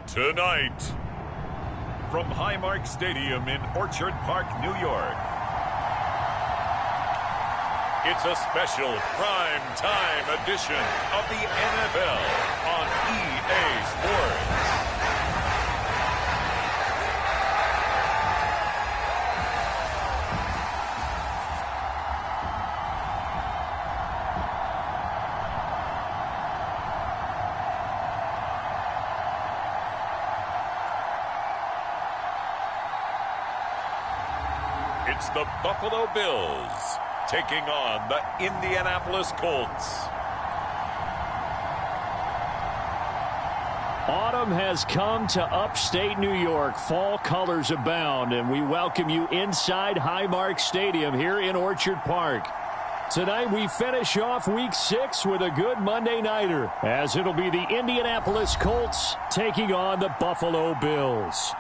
Tonight, from Highmark Stadium in Orchard Park, New York, it's a special prime time edition of the NFL on EA Sports. It's the Buffalo Bills taking on the Indianapolis Colts. Autumn has come to upstate New York. Fall colors abound, and we welcome you inside Highmark Stadium here in Orchard Park. Tonight we finish off Week 6 with a good Monday nighter, as it'll be the Indianapolis Colts taking on the Buffalo Bills.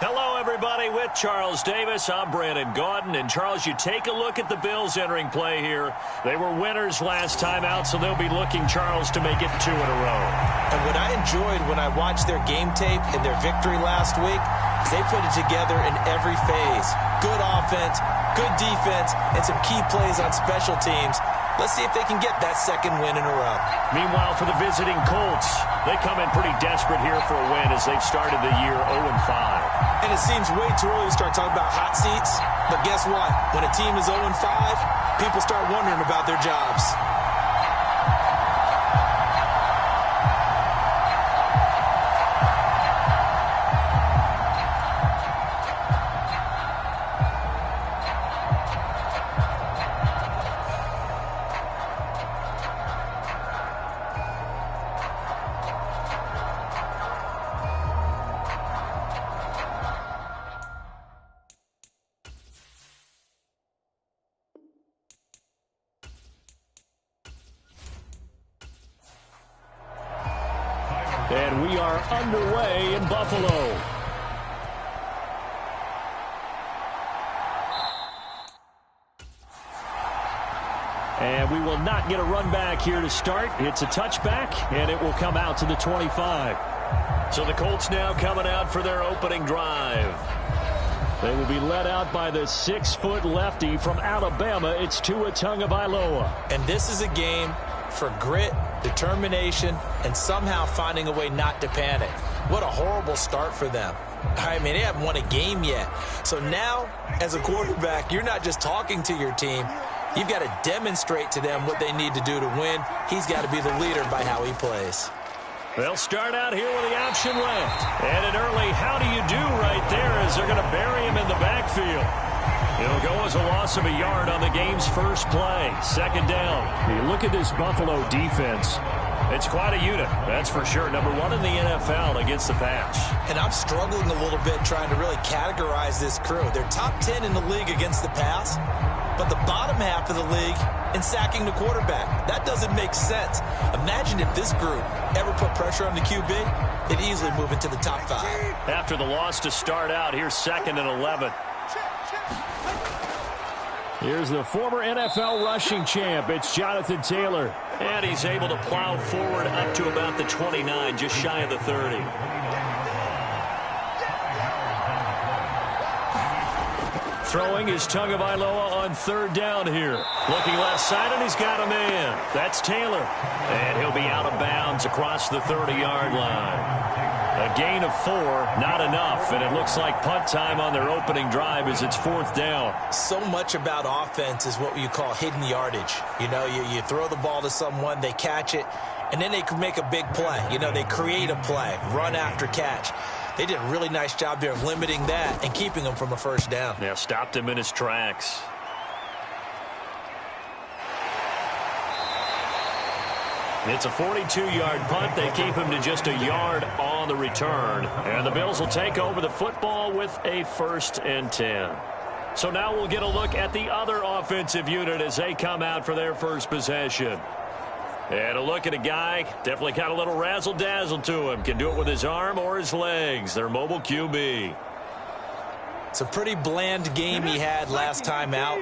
Hello, everybody. With Charles Davis, I'm Brandon Gaudin. And, Charles, you take a look at the Bills entering play here. They were winners last time out, so they'll be looking, Charles, to make it 2 in a row. And what I enjoyed when I watched their game tape and their victory last week is they put it together in every phase. Good offense, good defense, and some key plays on special teams. Let's see if they can get that second win in a row. Meanwhile, for the visiting Colts, they come in pretty desperate here for a win as they've started the year 0-5. And it seems way too early to start talking about hot seats. But guess what? When a team is 0-5, people start wondering about their jobs. And we are underway in Buffalo. And we will not get a run back here to start. It's a touchback, and it will come out to the 25. So the Colts now coming out for their opening drive. They will be led out by the 6-foot lefty from Alabama. It's Tua Tagovailoa. And this is a game for grit, determination, and somehow finding a way not to panic. What a horrible start for them. I mean, they haven't won a game yet. So now, as a quarterback, you're not just talking to your team. You've got to demonstrate to them what they need to do to win. He's got to be the leader by how he plays. They'll start out here with the option left. And an early how do you do right there as they're going to bury him in the backfield. It'll go as a loss of a yard on the game's first play. Second down. You look at this Buffalo defense. It's quite a unit, that's for sure. Number 1 in the NFL against the pass. And I'm struggling a little bit trying to really categorize this crew. They're top 10 in the league against the pass, but the bottom half of the league in sacking the quarterback. That doesn't make sense. Imagine if this group ever put pressure on the QB, it'd easily move into the top 5. After the loss to start out, here's 2nd and 11. Here's the former NFL rushing champ. It's Jonathan Taylor. And he's able to plow forward up to about the 29, just shy of the 30. Throwing is Tagovailoa on 3rd down here. Looking left side, and he's got a man. That's Taylor. And he'll be out of bounds across the 30-yard line. A gain of 4, not enough, and it looks like punt time on their opening drive as it's 4th down. So much about offense is what you call hidden yardage. You know, you throw the ball to someone, they catch it, and then they can make a big play. You know, they create a play, run after catch. They did a really nice job there of limiting that and keeping him from a first down. Yeah, stopped him in his tracks. It's a 42-yard punt. They keep him to just a yard on the return. And the Bills will take over the football with a 1st and 10. So now we'll get a look at the other offensive unit as they come out for their first possession. And a look at a guy, definitely got a little razzle-dazzle to him. Can do it with his arm or his legs. Their mobile QB. It's a pretty bland game he had last time out.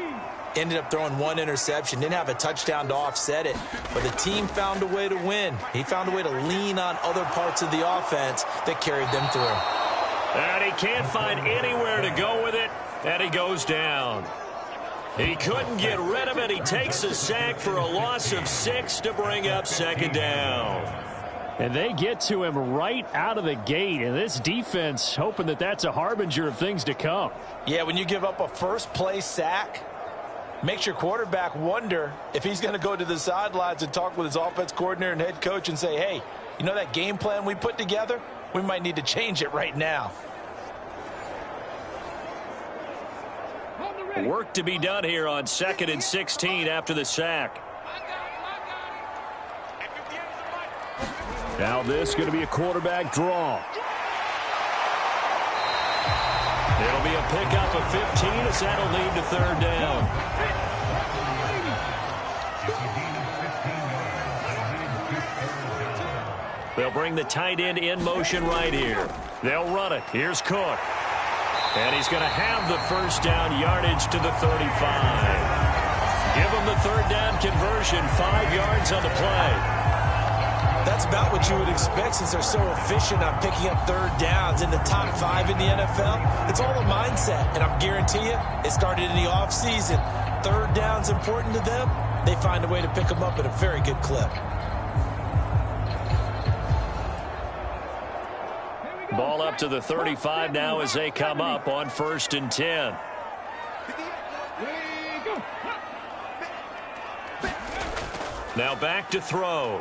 Ended up throwing one interception. Didn't have a touchdown to offset it. But the team found a way to win. He found a way to lean on other parts of the offense that carried them through. And he can't find anywhere to go with it. And he goes down. He couldn't get rid of it. He takes a sack for a loss of 6 to bring up second down. And they get to him right out of the gate. And this defense hoping that that's a harbinger of things to come. Yeah, when you give up a first-play sack, makes your quarterback wonder if he's going to go to the sidelines and talk with his offense coordinator and head coach and say, hey, you know that game plan we put together? We might need to change it right now. Work to be done here on 2nd and 16 after the sack. Now this is going to be a quarterback draw. It'll be a pickup of 15 as that'll lead to third down. They'll bring the tight end in motion right here. They'll run it. Here's Cook. And he's going to have the first down yardage to the 35. Give him the third down conversion, 5 yards on the play. That's about what you would expect since they're so efficient on picking up third downs in the top 5 in the NFL. It's all a mindset, and I guarantee you it started in the offseason. Third down's important to them. They find a way to pick them up at a very good clip. Ball up to the 35 now as they come up on 1st and 10. Now back to throw.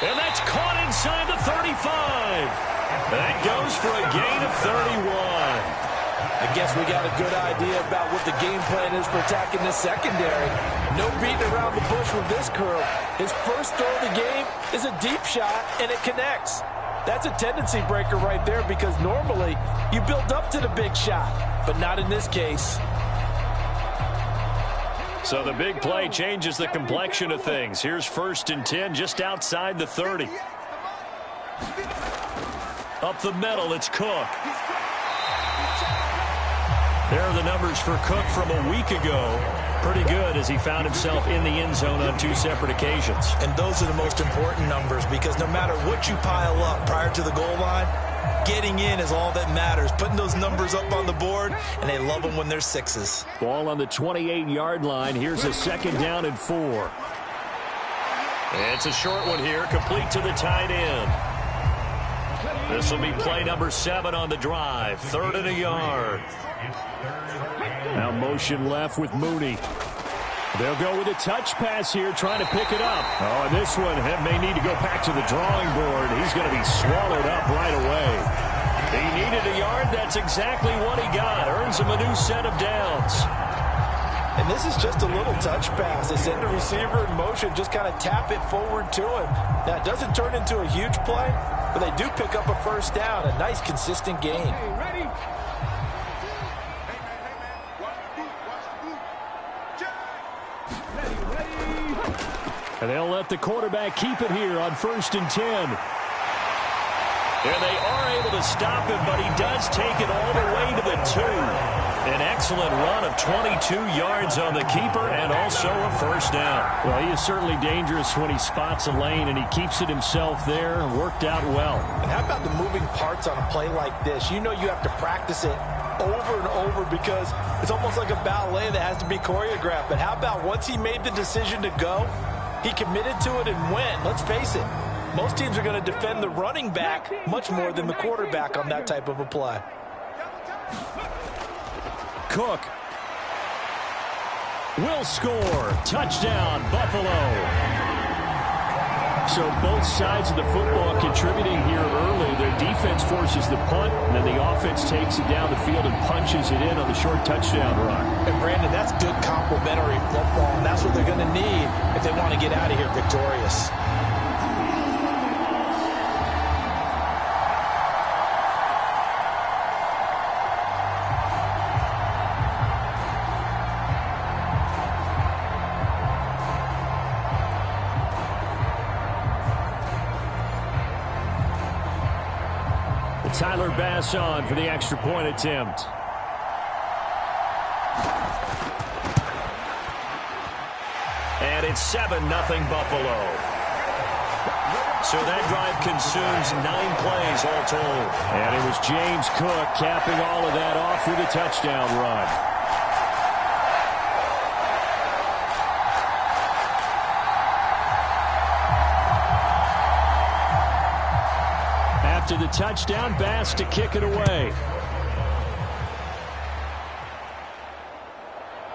And that's caught inside the 35. That goes for a gain of 31. I guess we got a good idea about what the game plan is for attacking the secondary. No beating around the bush with this curl. His first throw of the game is a deep shot, and it connects. That's a tendency breaker right there because normally you build up to the big shot, but not in this case. So the big play changes the complexion of things. Here's 1st and 10 just outside the 30. Up the middle, it's Cook. There are the numbers for Cook from a week ago. Pretty good as he found himself in the end zone on 2 separate occasions. And those are the most important numbers because no matter what you pile up prior to the goal line, getting in is all that matters. Putting those numbers up on the board, and they love them when they're 6s. Ball on the 28-yard line. Here's a 2nd down and 4. It's a short one here, complete to the tight end. This will be play number 7 on the drive. 3rd and a yard. Now motion left with Mooney. They'll go with a touch pass here, trying to pick it up. Oh, and this one may need to go back to the drawing board. He's going to be swallowed up right away. He needed a yard. That's exactly what he got. Earns him a new set of downs. And this is just a little touch pass. They send the receiver in motion, just kind of tap it forward to him. Now, it doesn't turn into a huge play, but they do pick up a first down. A nice, consistent gain. And they'll let the quarterback keep it here on 1st and 10. And they are able to stop him, but he does take it all the way to the 2. An excellent run of 22 yards on the keeper and also a first down. Well, he is certainly dangerous when he spots a lane, and he keeps it himself there. Worked out well. And how about the moving parts on a play like this? You know you have to practice it over and over because it's almost like a ballet that has to be choreographed. But how about once he made the decision to go, he committed to it and went. Let's face it, most teams are going to defend the running back much more than the quarterback on that type of a play. Cook will score. Touchdown, Buffalo. So both sides of the football contributing here early. Their defense forces the punt, and then the offense takes it down the field and punches it in on the short touchdown run. And Brandon, that's good complementary football, and that's what they're going to need if they want to get out of here victorious. Tyler Bass on for the extra point attempt. And it's 7-0 Buffalo. So that drive consumes 9 plays all told. And it was James Cook capping all of that off with a touchdown run. After the touchdown, Bass to kick it away.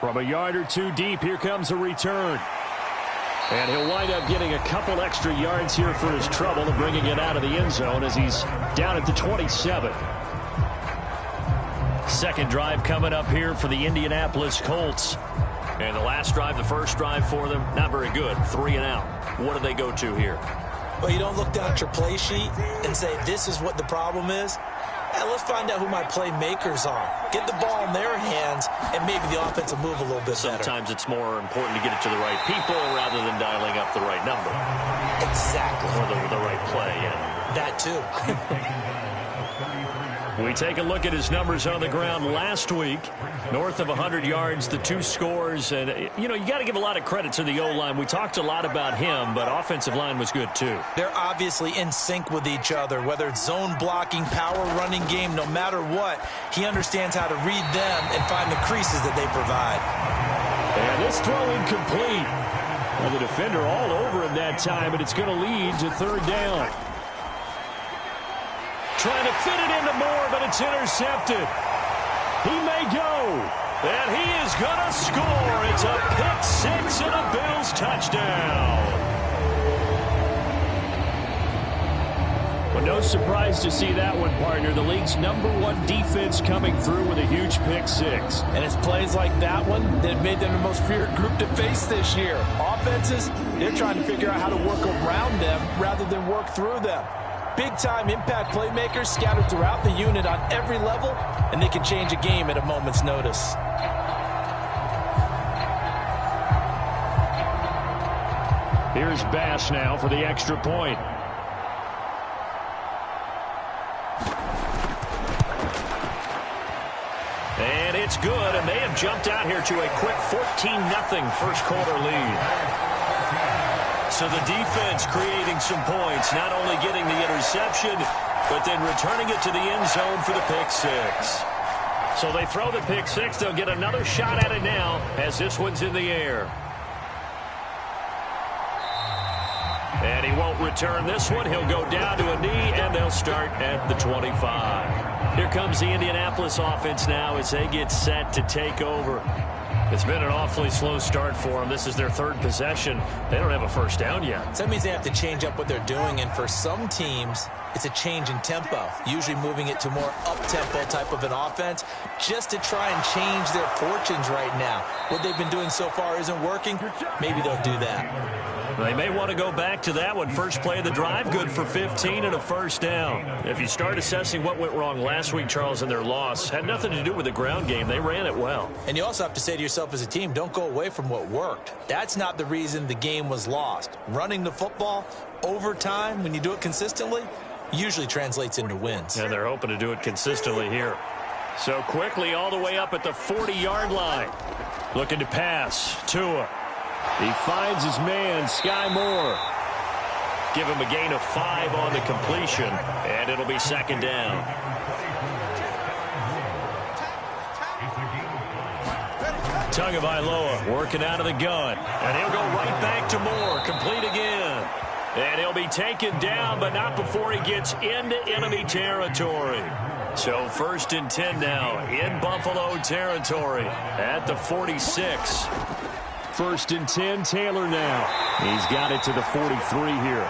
From a yard or two deep, here comes a return. And he'll wind up getting a couple extra yards here for his trouble and bringing it out of the end zone as he's down at the 27. Second drive coming up here for the Indianapolis Colts. And the last drive, the first drive for them, not very good. 3 and out. What do they go to here? Well, you don't look down at your play sheet and say, this is what the problem is. Let's find out who my playmakers are. Get the ball in their hands, and maybe the offense will move a little bit better. Sometimes it's more important to get it to the right people rather than dialing up the right number. Exactly. Or the right play, yeah. That too. We take a look at his numbers on the ground last week. North of 100 yards, the 2 scores. And, you got to give a lot of credit to the O-line. We talked a lot about him, but offensive line was good, too. They're obviously in sync with each other, whether it's zone blocking, power running game, no matter what. He understands how to read them and find the creases that they provide. And this throw incomplete. Well, the defender all over him that time, and it's going to lead to third down. Trying to fit it into Moore, but it's intercepted. He may go. And he is going to score. It's a pick 6 and a Bills touchdown. Well, no surprise to see that one, partner. The league's #1 defense coming through with a huge pick 6. And it's plays like that one that made them the most feared group to face this year. Offenses, they're trying to figure out how to work around them rather than work through them. Big-time impact playmakers scattered throughout the unit on every level, and they can change a game at a moment's notice. Here's Bass now for the extra point. And it's good, and they have jumped out here to a quick 14-0 first quarter lead. So the defense creating some points, not only getting the interception, but then returning it to the end zone for the pick 6. So they throw the pick 6. They'll get another shot at it now as this one's in the air. And he won't return this one. He'll go down to a knee, and they'll start at the 25. Here comes the Indianapolis offense now as they get set to take over. It's been an awfully slow start for them. This is their 3rd possession. They don't have a first down yet. So that means they have to change up what they're doing, and for some teams, it's a change in tempo, usually moving it to more up-tempo type of an offense just to try and change their fortunes right now. What they've been doing so far isn't working. Maybe they'll do that. They may want to go back to that one. First play of the drive, good for 15 and a first down. If you start assessing what went wrong last week, Charles, in their loss, had nothing to do with the ground game. They ran it well. And you also have to say to yourself as a team, don't go away from what worked. That's not the reason the game was lost. Running the football over time, when you do it consistently, usually translates into wins. And they're hoping to do it consistently here. So quickly all the way up at the 40-yard line. Looking to pass. Tua. He finds his man, Sky Moore. Give him a gain of 5 on the completion, and it'll be second down. Tagovailoa working out of the gun, and he'll go right back to Moore, complete again. And he'll be taken down, but not before he gets into enemy territory. So 1st and 10 now in Buffalo territory at the 46. 1st and 10, Taylor now. He's got it to the 43 here.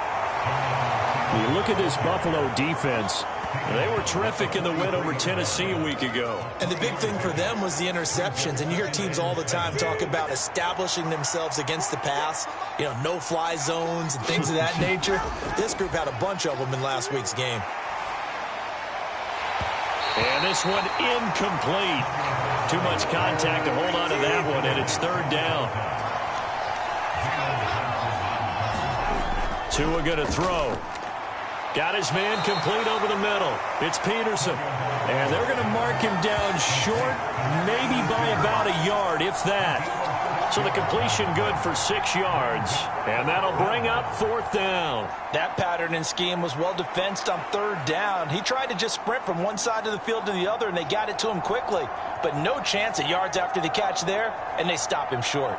You look at this Buffalo defense. They were terrific in the win over Tennessee a week ago. And the big thing for them was the interceptions. And you hear teams all the time talk about establishing themselves against the pass, no-fly zones and things of that nature. This group had a bunch of them in last week's game. And this one incomplete. Too much contact to hold on to that one, and it's 3rd down. Tua going to throw. Got his man complete over the middle. It's Peterson. And they're going to mark him down short, maybe by about a yard, if that. So the completion good for 6 yards. And that'll bring up 4th down. That pattern and scheme was well defensed on 3rd down. He tried to just sprint from one side of the field to the other, and they got it to him quickly. But no chance at yards after the catch there, and they stop him short.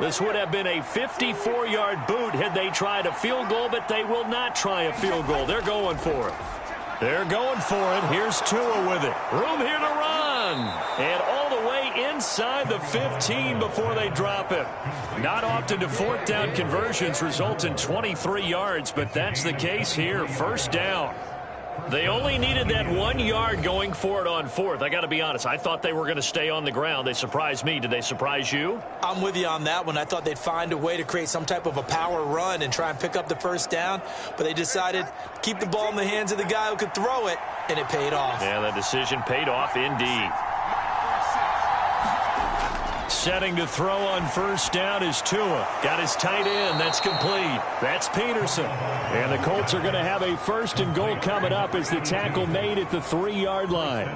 This would have been a 54-yard boot had they tried a field goal, but they will not try a field goal. They're going for it. They're going for it. Here's Tua with it. Room here to run. And all the way inside the 15 before they drop him. Not often do 4th down conversions result in 23 yards, but that's the case here. 1st down. They only needed that 1 yard going for it on 4th. I got to be honest. I thought they were going to stay on the ground. They surprised me. Did they surprise you? I'm with you on that one. I thought they'd find a way to create some type of a power run and try and pick up the 1st down, but they decided to keep the ball in the hands of the guy who could throw it, and it paid off. Yeah, the decision paid off indeed. Setting to throw on 1st down is Tua. Got his tight end. That's complete. That's Peterson. And the Colts are going to have a 1st and goal coming up as the tackle made at the 3-yard line.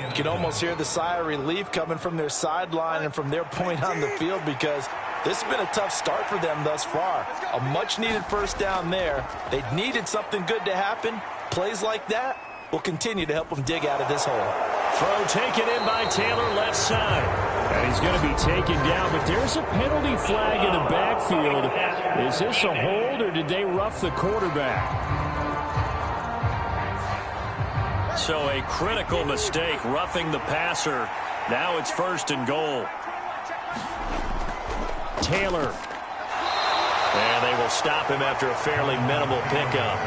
You can almost hear the sigh of relief coming from their sideline and from their point on the field, because this has been a tough start for them thus far. A much-needed 1st down there. They needed something good to happen. Plays like that will continue to help them dig out of this hole. Throw taken in by Taylor, left side. And he's going to be taken down, but there's a penalty flag in the backfield. Is this a hold, or did they rough the quarterback? So a critical mistake, roughing the passer. Now it's 1st and goal. Taylor. And they will stop him after a fairly minimal pickup.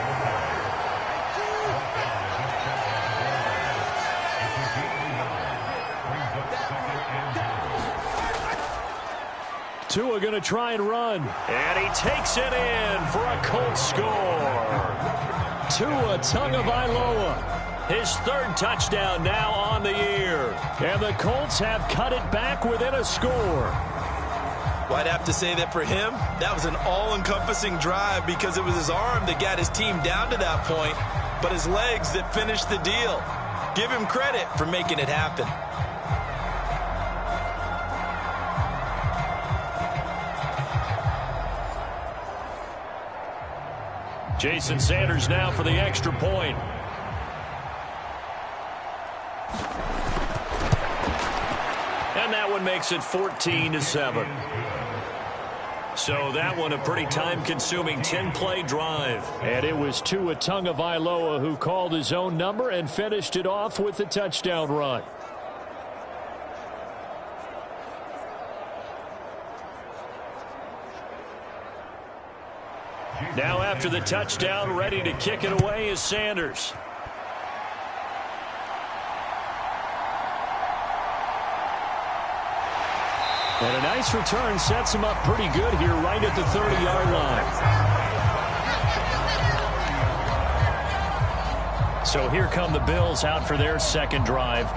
Tua going to try and run. And he takes it in for a Colts score. Tua Tagovailoa. His 3rd touchdown now on the year. And the Colts have cut it back within a score. Well, I'd have to say that for him, that was an all-encompassing drive, because it was his arm that got his team down to that point, but his legs that finished the deal. Give him credit for making it happen. Jason Sanders now for the extra point. And that one makes it 14-7. So that one a pretty time-consuming 10-play drive. And it was Tua Tagovailoa who called his own number and finished it off with the touchdown run. Now after the touchdown, ready to kick it away is Sanders. And a nice return sets him up pretty good here right at the 30-yard line. So here come the Bills out for their 2nd drive.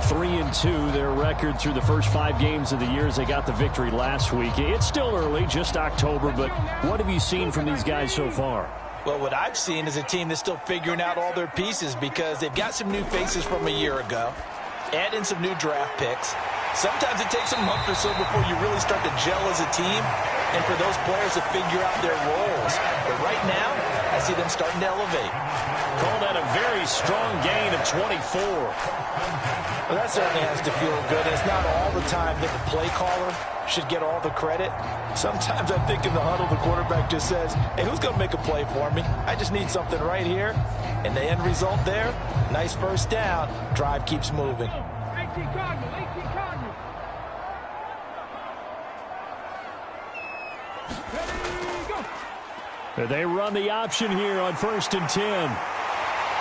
3-2, their record through the first 5 games of the year as they got the victory last week. It's still early, just October, but what have you seen from these guys so far? Well, what I've seen is a team that's still figuring out all their pieces, because they've got some new faces from a year ago, add in some new draft picks. Sometimes it takes a month or so before you really start to gel as a team, and for those players to figure out their roles. But right now, I see them starting to elevate. Call that a very strong gain of 24. Well, that certainly has to feel good. It's not all the time that the play caller should get all the credit. Sometimes I think in the huddle, the quarterback just says, hey, who's going to make a play for me? I just need something right here. And the end result there, nice 1st down. Drive keeps moving. They run the option here on 1st and 10.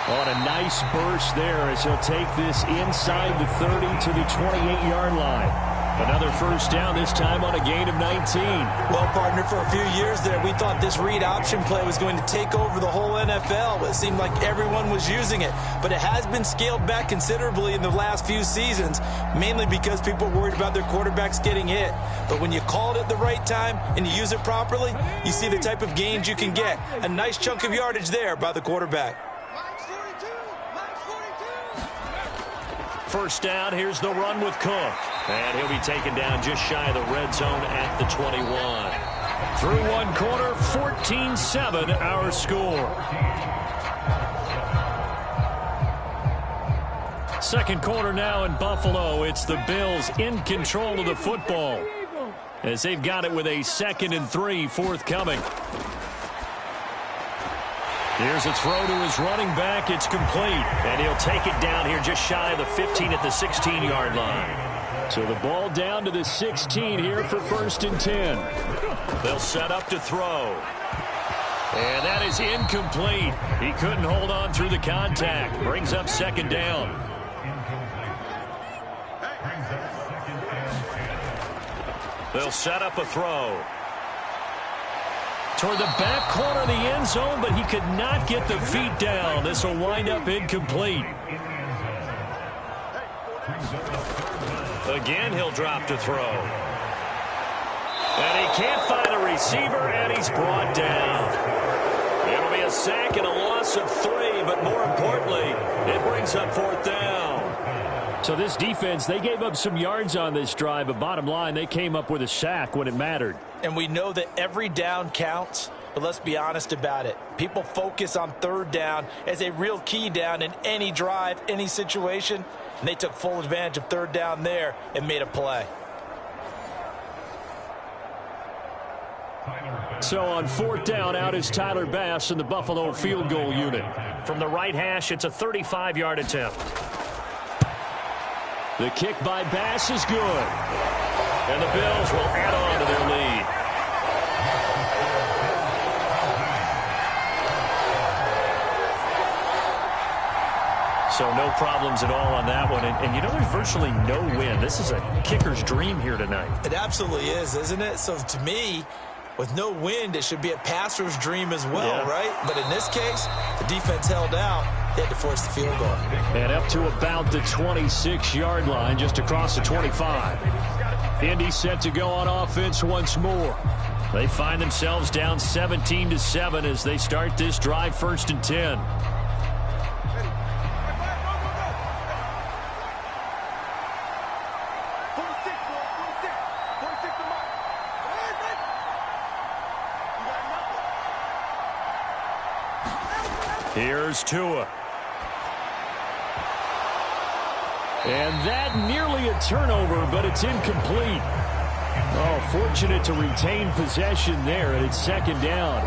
On a nice burst there as he'll take this inside the 30 to the 28-yard line. Another first down, this time on a gain of 19. Well, partner, for a few years there, we thought this read option play was going to take over the whole NFL. It seemed like everyone was using it. But it has been scaled back considerably in the last few seasons, mainly because people are worried about their quarterbacks getting hit. But when you call it at the right time and you use it properly, you see the type of gains you can get. A nice chunk of yardage there by the quarterback. First down, here's the run with Cook. And he'll be taken down just shy of the red zone at the 21. Through one quarter, 14-7 our score. Second quarter now in Buffalo. It's the Bills in control of the football as they've got it with a 2nd and 3 forthcoming. Here's a throw to his running back. It's complete. And he'll take it down here just shy of the 15 at the 16-yard line. So the ball down to the 16 here for 1st and 10. They'll set up to throw. And that is incomplete. He couldn't hold on through the contact. Brings up 2nd down. They'll set up a throw. Toward the back corner of the end zone, but he could not get the feet down. This will wind up incomplete. Again, he'll drop to throw. And he can't find a receiver, and he's brought down. It'll be a sack and a loss of 3, but more importantly, it brings up 4th down. So this defense, they gave up some yards on this drive, but bottom line, they came up with a sack when it mattered. And we know that every down counts, but let's be honest about it. People focus on 3rd down as a real key down in any drive, any situation, and they took full advantage of 3rd down there and made a play. So on 4th down, out is Tyler Bass in the Buffalo field goal unit. From the right hash, it's a 35-yard attempt. The kick by Bass is good. And the Bills will add on to their lead. So no problems at all on that one. And you know, there's virtually no wind. This is a kicker's dream here tonight. It absolutely is, isn't it? So to me, with no wind, it should be a passer's dream as well, right? But in this case, the defense held out. They had to force the field goal. And up to about the 26-yard line, just across the 25. Indy set to go on offense once more. They find themselves down 17-7 as they start this drive, 1st and 10. Here's Tua. And that nearly a turnover, but it's incomplete. Oh, fortunate to retain possession there, and it's 2nd down.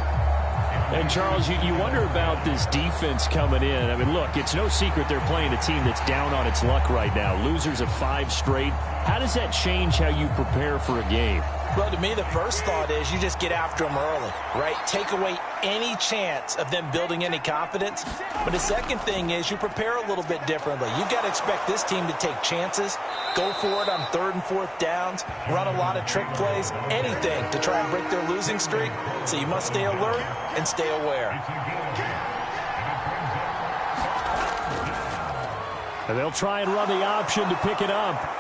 And, Charles, you wonder about this defense coming in. I mean, look, it's no secret they're playing a team that's down on its luck right now. Losers of 5 straight. How does that change how you prepare for a game? Well, to me, the first thought is you just get after them early, right? Take away any chance of them building any confidence. But the second thing is you prepare a little bit differently. You've got to expect this team to take chances, go for it on 3rd and 4th downs, run a lot of trick plays, anything to try and break their losing streak. So you must stay alert and stay aware. And they'll try and run the option to pick it up.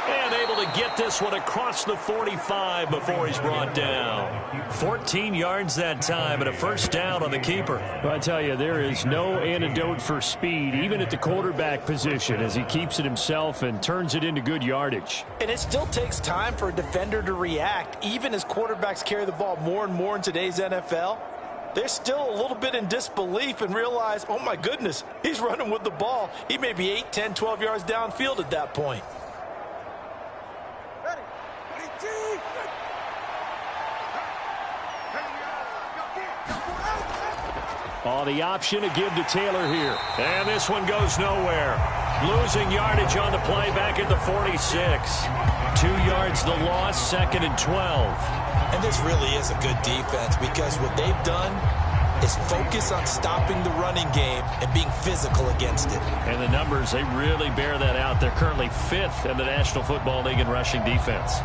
And able to get this one across the 45 before he's brought down. 14 yards that time and a 1st down on the keeper. But I tell you, there is no antidote for speed, even at the quarterback position, as he keeps it himself and turns it into good yardage. And it still takes time for a defender to react, even as quarterbacks carry the ball more and more in today's NFL. They're still a little bit in disbelief and realize, oh my goodness, he's running with the ball. He may be 8, 10, 12 yards downfield at that point. Oh, the option to give to Taylor here. And this one goes nowhere. Losing yardage on the play back at the 46. 2 yards the loss, 2nd and 12. And this really is a good defense because what they've done is focus on stopping the running game and being physical against it. And the numbers, they really bear that out. They're currently 5th in the National Football League in rushing defense.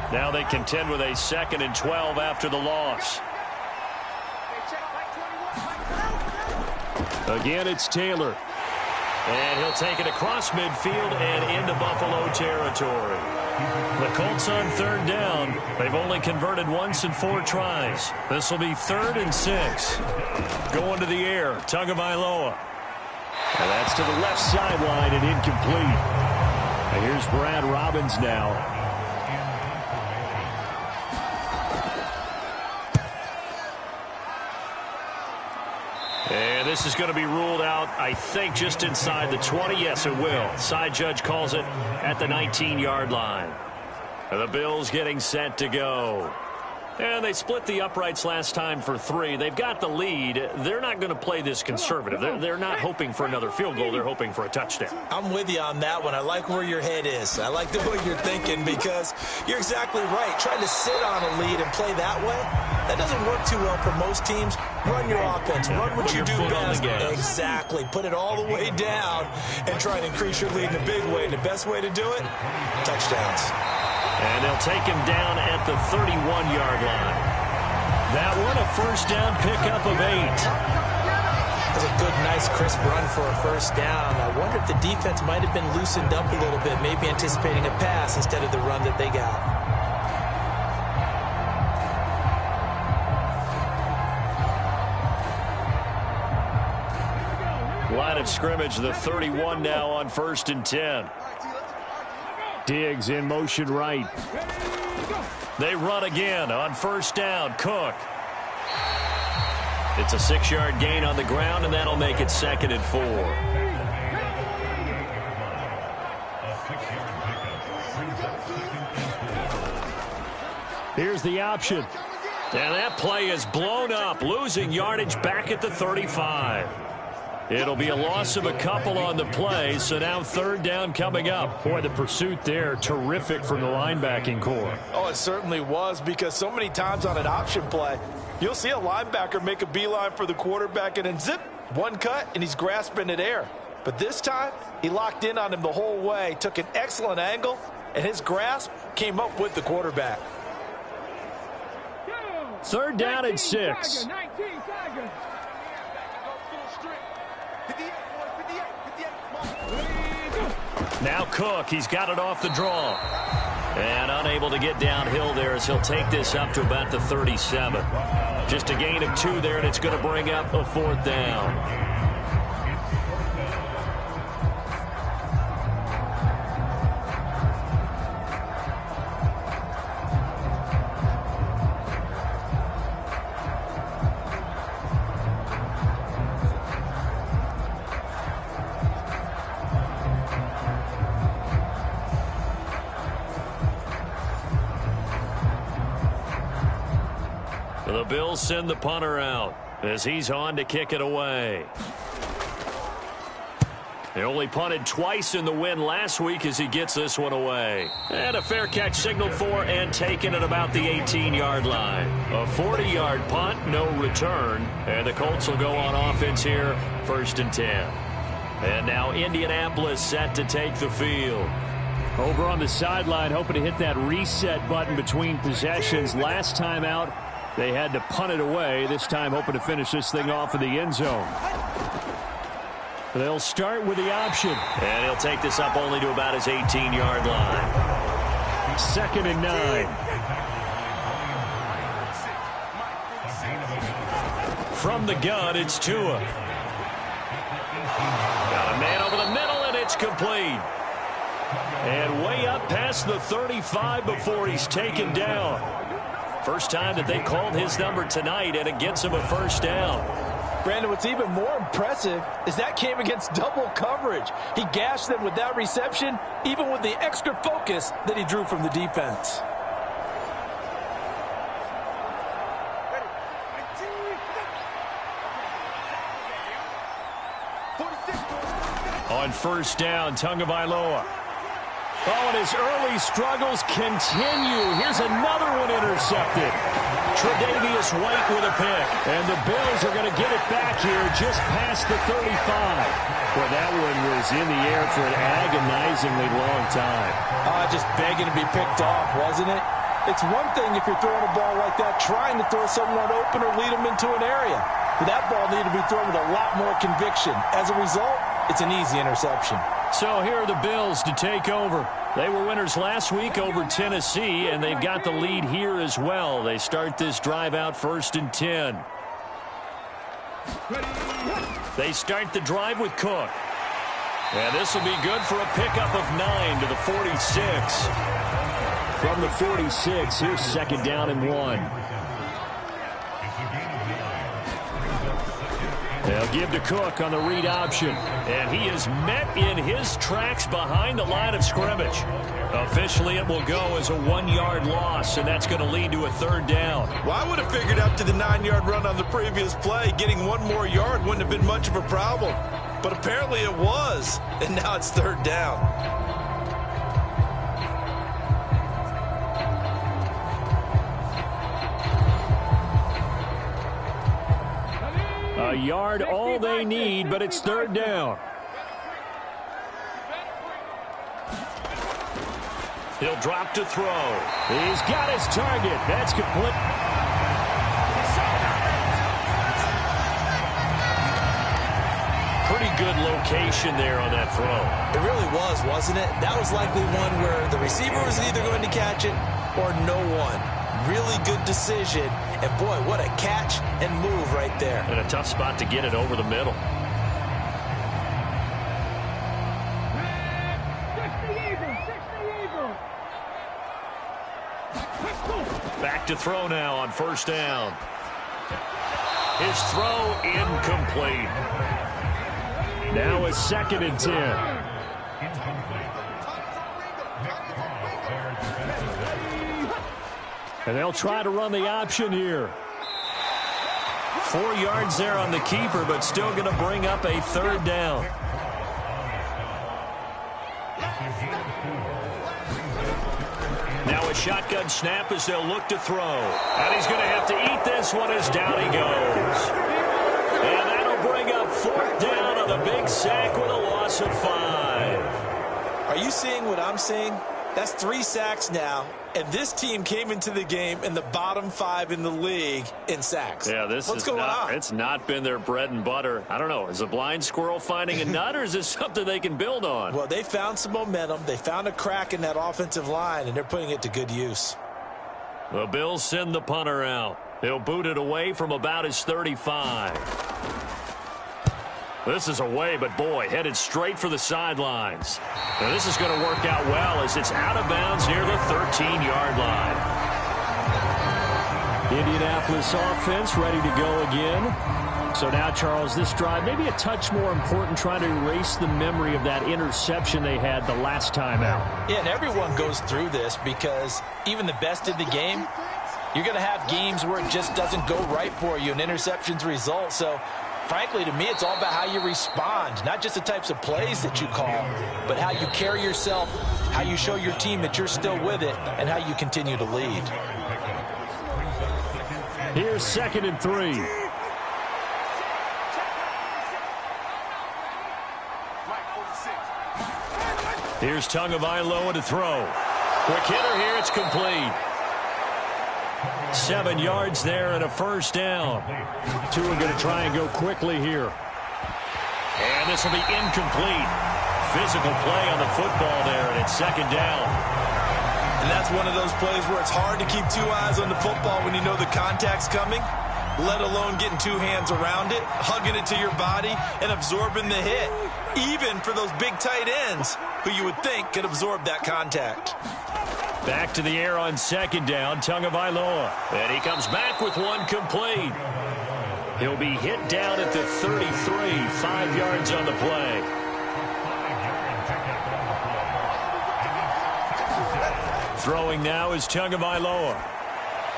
Now they contend with a 2nd and 12 after the loss. Again, it's Taylor. And he'll take it across midfield and into Buffalo territory. The Colts on 3rd down. They've only converted once in 4 tries. This will be 3rd and 6. Going to the air, Tagovailoa. And that's to the left sideline and incomplete. And here's Brad Robbins now. And this is going to be ruled out, I think, just inside the 20. Yes, it will. Side judge calls it at the 19-yard line. And the Bills getting set to go. And they split the uprights last time for 3. They've got the lead. They're not going to play this conservative. They're not hoping for another field goal. They're hoping for a touchdown. I'm with you on that one. I like where your head is. I like the way you're thinking because you're exactly right. Trying to sit on a lead and play that way, that doesn't work too well for most teams. Run your offense. Run what you do best. Exactly. Put it all the way down and try and increase your lead in a big way. And the best way to do it, touchdowns. And they'll take him down at the 31-yard line. That one, a first down pickup of 8. That's a good, nice, crisp run for a first down. I wonder if the defense might have been loosened up a little bit, maybe anticipating a pass instead of the run that they got. Line of scrimmage, the 31 now on 1st and 10. Diggs in motion right. They run again on 1st down. Cook. It's a 6-yard gain on the ground, and that'll make it 2nd and 4. Here's the option. And that play is blown up, losing yardage back at the 35. It'll be a loss of a couple on the play, so now 3rd down coming up. Boy, the pursuit there, terrific from the linebacking core. Oh, it certainly was, because so many times on an option play, you'll see a linebacker make a beeline for the quarterback and then zip, one cut, and he's grasping at air. But this time, he locked in on him the whole way, took an excellent angle, and his grasp came up with the quarterback. 3rd down and 6. Now Cook, he's got it off the draw. And unable to get downhill there as he'll take this up to about the 37. Just a gain of 2 there, and it's going to bring up a 4th down. The Bills send the punter out as he's on to kick it away. They only punted twice in the win last week as he gets this one away. And a fair catch signaled for and taken at about the 18-yard line. A 40-yard punt, no return. And the Colts will go on offense here, 1st and 10. And now Indianapolis set to take the field. Over on the sideline, hoping to hit that reset button between possessions. Last time out, they had to punt it away. This time hoping to finish this thing off in the end zone. They'll start with the option. And he'll take this up only to about his 18-yard line. 2nd and 9. From the gun, it's Tua. Got a man over the middle, and it's complete. And way up past the 35 before he's taken down. First time that they called his number tonight, and it gets him a first down. Brandon, what's even more impressive is that came against double coverage. He gashed them with that reception, even with the extra focus that he drew from the defense. On 1st down, Tagovailoa. Oh, and his early struggles continue. Here's another one intercepted. Tre'Davious White with a pick. And the Bills are going to get it back here just past the 35. Well, that one was in the air for an agonizingly long time. Just begging to be picked off, wasn't it? It's one thing if you're throwing a ball like that, trying to throw someone open or lead them into an area. But that ball needed to be thrown with a lot more conviction. As a result, it's an easy interception. So here are the Bills to take over. They were winners last week over Tennessee, and they've got the lead here as well. They start this drive out 1st and 10. They start the drive with Cook. And this will be good for a pickup of 9 to the 46. From the 46, here's 2nd down and 1. They'll give to Cook on the read option. And he is met in his tracks behind the line of scrimmage. Officially, it will go as a 1-yard loss, and that's going to lead to a 3rd down. Well, I would have figured after the 9-yard run on the previous play, getting 1 more yard wouldn't have been much of a problem. But apparently it was, and now it's 3rd down. A yard, all they need, but it's 3rd down. He'll drop to throw. He's got his target. That's complete. Pretty good location there on that throw. It really was, wasn't it? That was likely one where the receiver was either going to catch it or no one. Really good decision. And, boy, what a catch and move right there. And a tough spot to get it over the middle. Back to throw now on 1st down. His throw incomplete. Now a 2nd and 10. And they'll try to run the option here. 4 yards there on the keeper, but still going to bring up a 3rd down. Now a shotgun snap as they'll look to throw. And he's going to have to eat this one as down he goes. And that'll bring up 4th down on the big sack with a loss of 5. Are you seeing what I'm seeing? That's 3 sacks now, and this team came into the game in the bottom 5 in the league in sacks. Yeah, What's going on? It's not been their bread and butter. I don't know. Is a blind squirrel finding a nut, or is this something they can build on? Well, they found some momentum. They found a crack in that offensive line, and they're putting it to good use. The Bills send the punter out. He'll boot it away from about his 35. This is away, but boy, headed straight for the sidelines. Now this is going to work out well as it's out of bounds near the 13-yard line. Indianapolis offense ready to go again. So now, Charles, this drive maybe a touch more important, trying to erase the memory of that interception they had the last time out. Yeah, and everyone goes through this because even the best in the game, you're going to have games where it just doesn't go right for you and interceptions result. So frankly, to me, it's all about how you respond, not just the types of plays that you call, but how you carry yourself, how you show your team that you're still with it, and how you continue to lead. Here's 2nd and 3. Here's Tagovailoa to throw. Quick hitter here, it's complete. 7 yards there and a 1st down. Two are going to try and go quickly here. And this will be incomplete. Physical play on the football there, and it's 2nd down. And that's one of those plays where it's hard to keep 2 eyes on the football when you know the contact's coming, let alone getting 2 hands around it, hugging it to your body, and absorbing the hit, even for those big tight ends who you would think could absorb that contact. Back to the air on 2nd down, Tagovailoa. And he comes back with one complete. He'll be hit down at the 33, 5 yards on the play. Throwing now is Tagovailoa.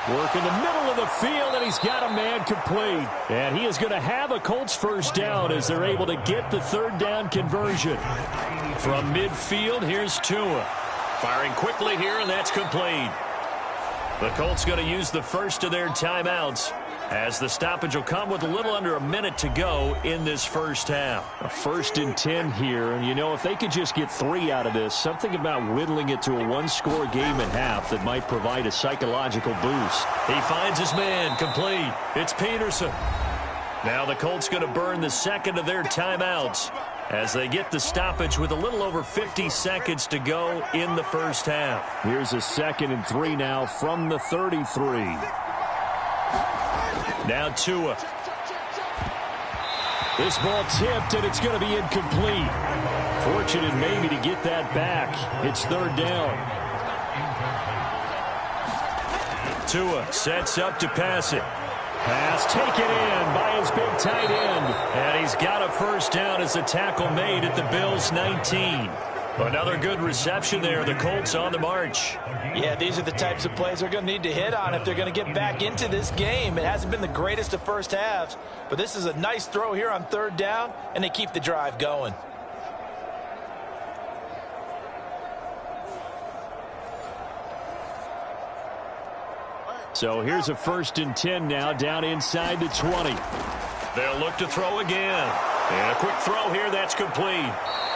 Working the middle of the field, and he's got a man complete. And he is going to have a Colts 1st down as they're able to get the 3rd down conversion. From midfield, here's Tua. Firing quickly here, and that's complete. The Colts going to use the first of their timeouts, as the stoppage will come with a little under a minute to go in this first half. A 1st and 10 here, and you know, if they could just get 3 out of this, something about whittling it to a one-score game at half that might provide a psychological boost. He finds his man, complete. It's Peterson. Now the Colts going to burn the second of their timeouts as they get the stoppage with a little over 50 seconds to go in the first half. Here's a 2nd and 3 now from the 33. Now Tua. This ball tipped, and it's going to be incomplete. Fortunate maybe to get that back. It's 3rd down. Tua sets up to pass it. Pass taken in by his big tight end. And he's got a first down as a tackle made at the Bills' 19. Another good reception there. The Colts on the march. Yeah, these are the types of plays they're going to need to hit on if they're going to get back into this game. It hasn't been the greatest of first halves, but this is a nice throw here on 3rd down, and they keep the drive going. So here's a 1st and 10 now down inside the 20. They'll look to throw again. And a quick throw here, that's complete.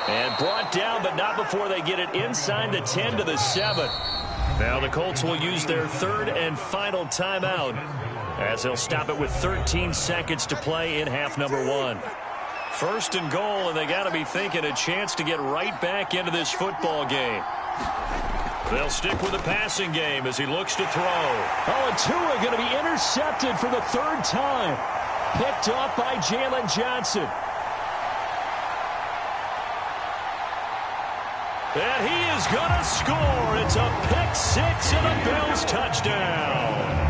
And brought down, but not before they get it inside the 10 to the 7. Now the Colts will use their 3rd and final timeout as they'll stop it with 13 seconds to play in half number 1. 1st and goal, and they got to be thinking a chance to get right back into this football game. They'll stick with the passing game as he looks to throw. Oh, and Tua going to be intercepted for the 3rd time. Picked off by Jalen Johnson. And he is going to score. It's a pick 6 and a Bills touchdown.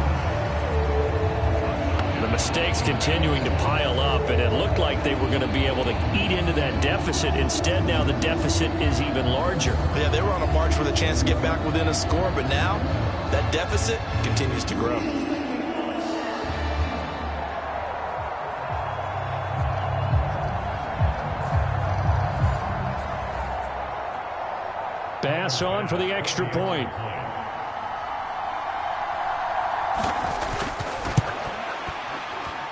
The mistakes continuing to pile up, and it looked like they were going to be able to eat into that deficit. Instead, now the deficit is even larger. Yeah, they were on a march with a chance to get back within a score, but now that deficit continues to grow. Pass on for the extra point.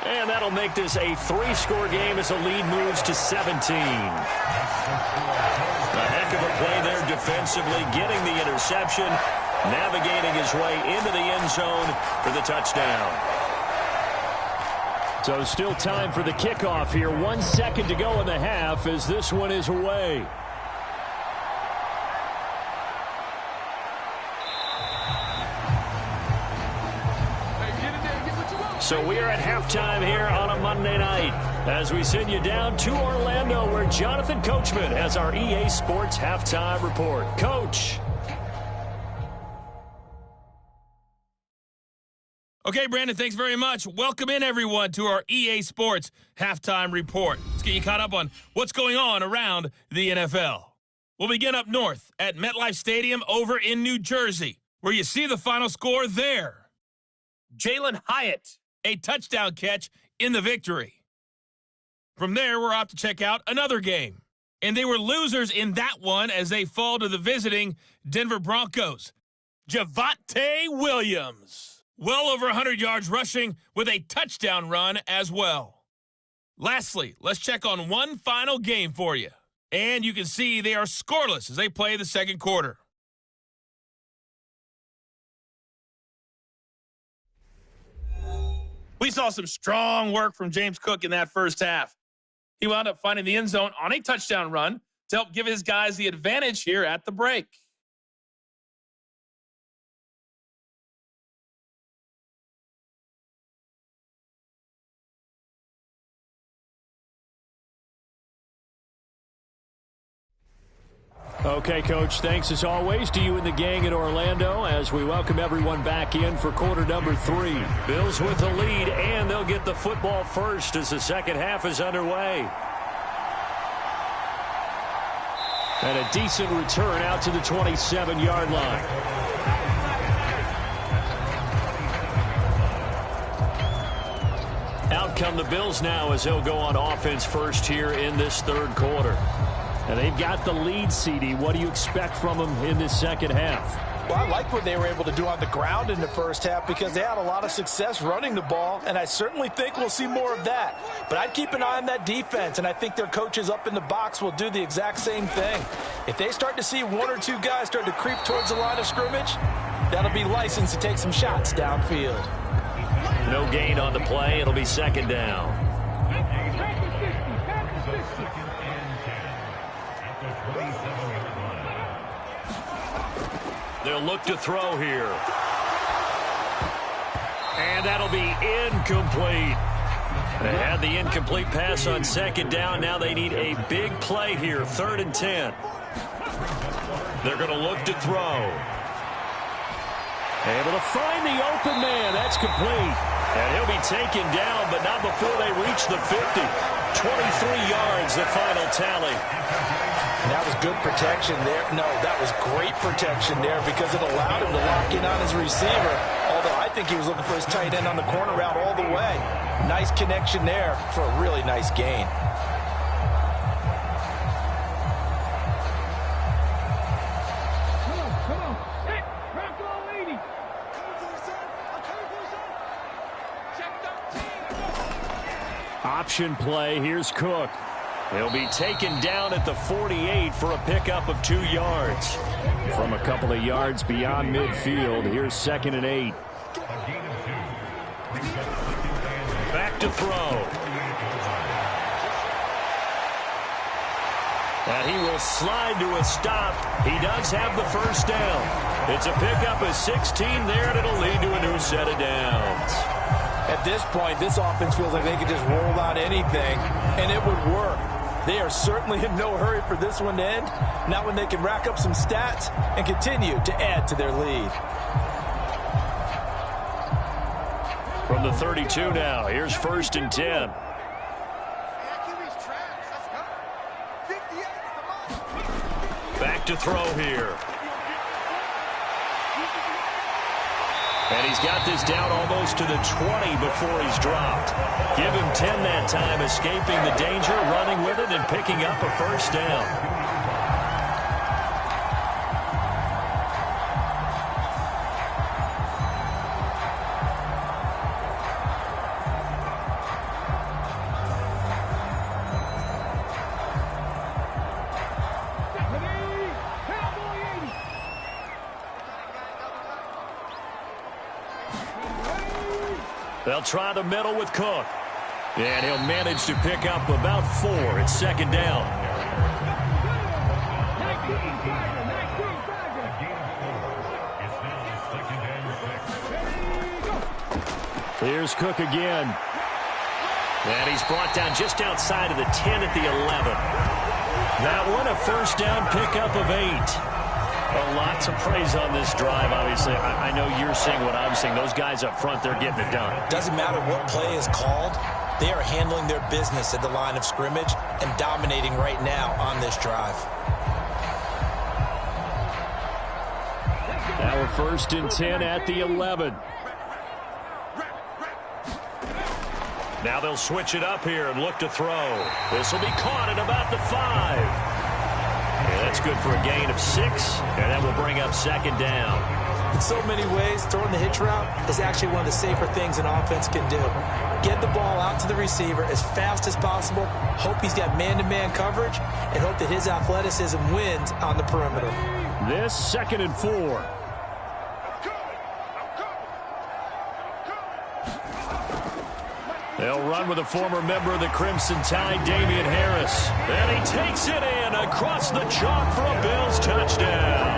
And that'll make this a 3-score game as the lead moves to 17. A heck of a play there defensively, getting the interception, navigating his way into the end zone for the touchdown. So still time for the kickoff here. 1 second to go in the half as this one is away. So we are at halftime here on a Monday night as we send you down to Orlando where Jonathan Coachman has our EA Sports Halftime Report. Coach. Okay, Brandon, thanks very much. Welcome in, everyone, to our EA Sports Halftime Report. Let's get you caught up on what's going on around the NFL. We'll begin up north at MetLife Stadium over in New Jersey, where you see the final score there. Jalen Hyatt, a touchdown catch in the victory. From there, we're off to check out another game. And they were losers in that one as they fall to the visiting Denver Broncos. Javonte Williams, well over 100 yards rushing with a touchdown run as well. Lastly, let's check on one final game for you. And you can see they are scoreless as they play the second quarter. We saw some strong work from James Cook in that first half. He wound up finding the end zone on a touchdown run to help give his guys the advantage here at the break. Okay, Coach, thanks as always to you and the gang in Orlando as we welcome everyone back in for quarter number 3. Bills with the lead, and they'll get the football first as the second half is underway. And a decent return out to the 27-yard line. Out Out come the Bills now as they'll go on offense first here in this third quarter. And they've got the lead, CD. What do you expect from them in this second half? Well, I like what they were able to do on the ground in the first half because they had a lot of success running the ball, and I certainly think we'll see more of that. But I'd keep an eye on that defense, and I think their coaches up in the box will do the exact same thing. If they start to see one or two guys start to creep towards the line of scrimmage, that'll be licensed to take some shots downfield. No gain on the play. It'll be second down. They'll look to throw here. And that'll be incomplete. They had the incomplete pass on second down. Now they need a big play here, 3rd and 10. They're going to look to throw. Able to find the open man. That's complete. And he'll be taken down, but not before they reach the 50. 23 yards, the final tally. And that was good protection there. No, that was great protection there because it allowed him to lock in on his receiver. Although I think he was looking for his tight end on the corner route all the way. Nice connection there for a really nice gain. Option play. Here's Cook. He'll be taken down at the 48 for a pickup of 2 yards. From a couple of yards beyond midfield, here's 2nd and 8. Back to throw. And he will slide to a stop. He does have the first down. It's a pickup of 16 there, and it'll lead to a new set of downs. At this point, this offense feels like they could just roll out anything, and it would work. They are certainly in no hurry for this one to end, not when they can rack up some stats and continue to add to their lead. From the 32 now, here's 1st and 10. Back to throw here. And he's got this down almost to the 20 before he's dropped. Give him 10 that time, escaping the danger, running with it, and picking up a first down. They'll try the middle with Cook. And he'll manage to pick up about 4. It's 2nd down. Here's Cook again. And he's brought down just outside of the 10 at the 11. That one a first down pickup of 8. Well, lots of praise on this drive, obviously. I know you're seeing what I'm seeing. Those guys up front, they're getting it done. Doesn't matter what play is called. They are handling their business at the line of scrimmage and dominating right now on this drive. Now we're 1st and 10 at the 11. Now they'll switch it up here and look to throw. This will be caught at about the 5. Yeah, that's good for a gain of 6, and that will bring up 2nd down. In so many ways, throwing the hitch route is actually one of the safer things an offense can do. Get the ball out to the receiver as fast as possible, hope he's got man-to-man coverage, and hope that his athleticism wins on the perimeter. This 2nd and 4. They'll run with a former member of the Crimson Tide, Damian Harris. And he takes it in across the chalk for a Bills touchdown.